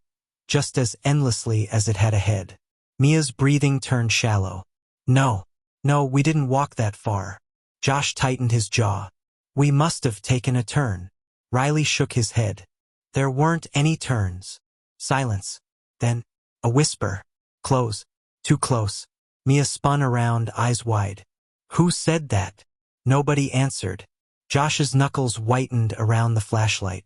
just as endlessly as it had ahead. Mia's breathing turned shallow. No, we didn't walk that far. Josh tightened his jaw. We must have taken a turn. Riley shook his head. There weren't any turns. Silence. Then, a whisper. Close. Too close. Mia spun around, eyes wide. Who said that? Nobody answered. Josh's knuckles whitened around the flashlight.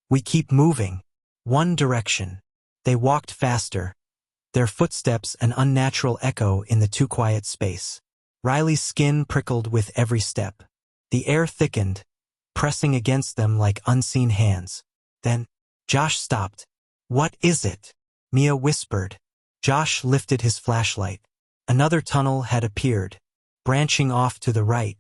We keep moving. One direction. They walked faster, their footsteps an unnatural echo in the too quiet space. Riley's skin prickled with every step. The air thickened, pressing against them like unseen hands. Then, Josh stopped. What is it? Mia whispered. Josh lifted his flashlight. Another tunnel had appeared, branching off to the right.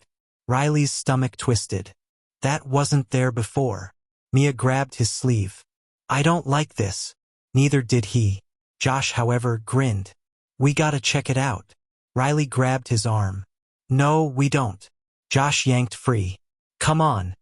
Riley's stomach twisted. That wasn't there before. Mia grabbed his sleeve. I don't like this. Neither did he. Josh, however, grinned. We gotta check it out. Riley grabbed his arm. No, we don't. Josh yanked free. Come on.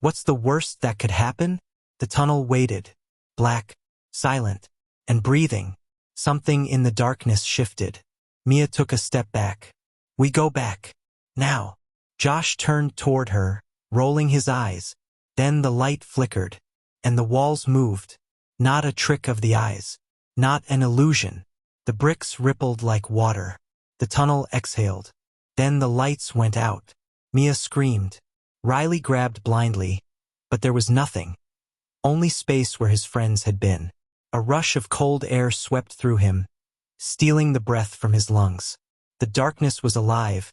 What's the worst that could happen? The tunnel waited. Black, silent, and breathing. Something in the darkness shifted. Mia took a step back. We go back. Now. Josh turned toward her, rolling his eyes. Then the light flickered, and the walls moved. Not a trick of the eyes. Not an illusion. The bricks rippled like water. The tunnel exhaled. Then the lights went out. Mia screamed. Riley grabbed blindly, but there was nothing. Only space where his friends had been. A rush of cold air swept through him, stealing the breath from his lungs. The darkness was alive,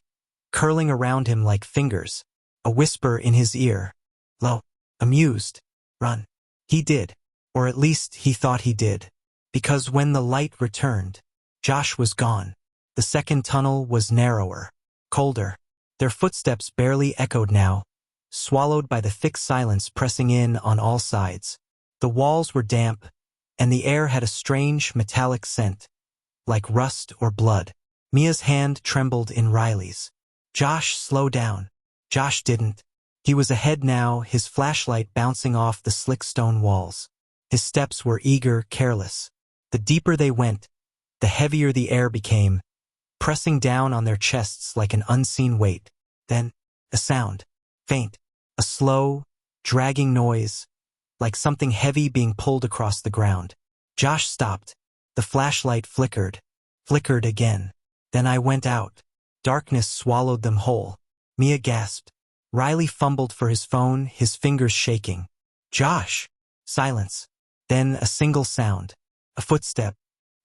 curling around him like fingers. A whisper in his ear. Lo, amused. Run. He did. Or at least he thought he did. Because when the light returned, Josh was gone. The second tunnel was narrower, colder. Their footsteps barely echoed now, swallowed by the thick silence pressing in on all sides. The walls were damp, and the air had a strange metallic scent, like rust or blood. Mia's hand trembled in Riley's. Josh, slow down. Josh didn't. He was ahead now, his flashlight bouncing off the slick stone walls. His steps were eager, careless. The deeper they went, the heavier the air became, pressing down on their chests like an unseen weight. Then, a sound. Faint. A slow, dragging noise, like something heavy being pulled across the ground. Josh stopped. The flashlight flickered. Flickered again. Then I went out. Darkness swallowed them whole. Mia gasped. Riley fumbled for his phone, his fingers shaking. Josh! Silence. Then a single sound. A footstep.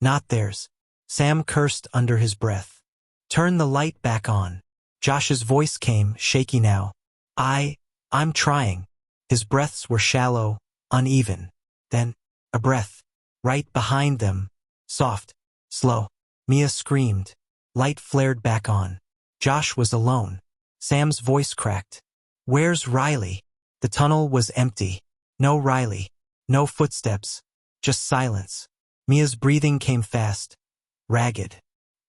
Not theirs. Sam cursed under his breath. Turn the light back on. Josh's voice came, shaky now. I'm trying. His breaths were shallow, uneven. Then, a breath. Right behind them. Soft. Slow. Mia screamed. Light flared back on. Josh was alone. Sam's voice cracked. Where's Riley? The tunnel was empty. No Riley. No footsteps. Just silence. Mia's breathing came fast. Ragged.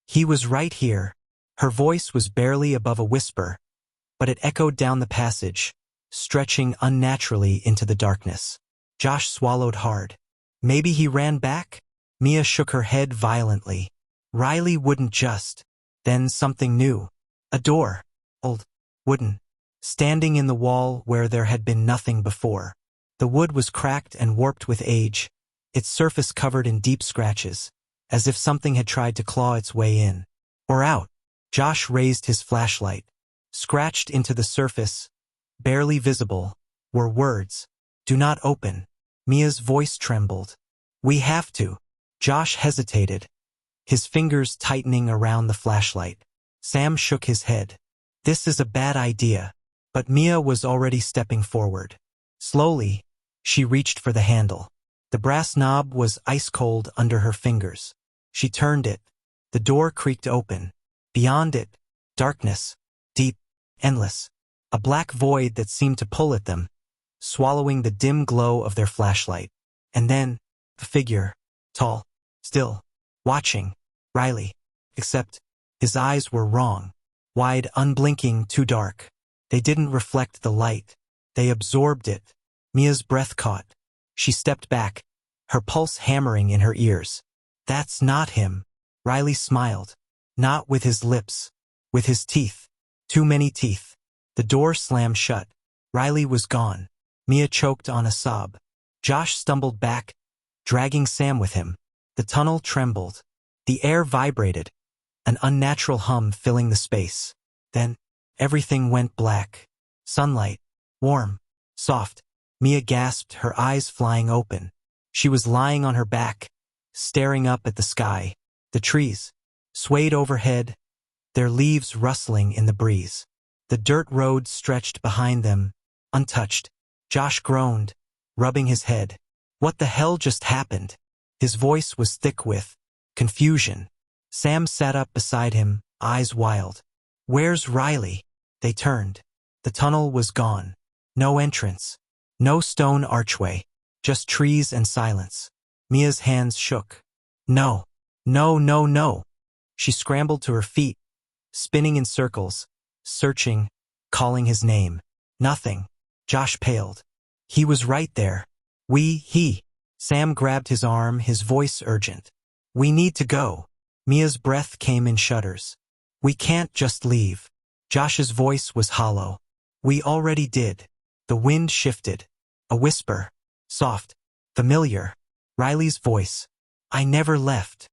He was right here. Her voice was barely above a whisper, but it echoed down the passage, stretching unnaturally into the darkness. Josh swallowed hard. Maybe he ran back? Mia shook her head violently. Riley wouldn't just. Then something new. A door. Old. Wooden. Standing in the wall where there had been nothing before. The wood was cracked and warped with age, its surface covered in deep scratches, as if something had tried to claw its way in. Or out. Josh raised his flashlight. Scratched into the surface, barely visible, were words. Do not open. Mia's voice trembled. We have to. Josh hesitated, his fingers tightening around the flashlight. Sam shook his head. This is a bad idea. But Mia was already stepping forward. Slowly, she reached for the handle. The brass knob was ice-cold under her fingers. She turned it. The door creaked open. Beyond it, darkness. Deep, endless. A black void that seemed to pull at them, swallowing the dim glow of their flashlight. And then, a figure. Tall. Still. Watching. Riley. Except, his eyes were wrong. Wide, unblinking, too dark. They didn't reflect the light. They absorbed it. Mia's breath caught. She stepped back, her pulse hammering in her ears. That's not him. Riley smiled. Not with his lips. With his teeth. Too many teeth. The door slammed shut. Riley was gone. Mia choked on a sob. Josh stumbled back, dragging Sam with him. The tunnel trembled. The air vibrated, an unnatural hum filling the space. Then, everything went black. Sunlight. Warm. Soft. Mia gasped, her eyes flying open. She was lying on her back, staring up at the sky. The trees swayed overhead, their leaves rustling in the breeze. The dirt road stretched behind them, untouched. Josh groaned, rubbing his head. What the hell just happened? His voice was thick with confusion. Sam sat up beside him, eyes wild. Where's Riley? They turned. The tunnel was gone. No entrance. No stone archway. Just trees and silence. Mia's hands shook. No. No, no, no. She scrambled to her feet, spinning in circles, searching, calling his name. Nothing. Josh paled. He was right there. He. Sam grabbed his arm, his voice urgent. We need to go. Mia's breath came in shudders. We can't just leave. Josh's voice was hollow. We already did. The wind shifted. A whisper. Soft. Familiar. Riley's voice. I never left.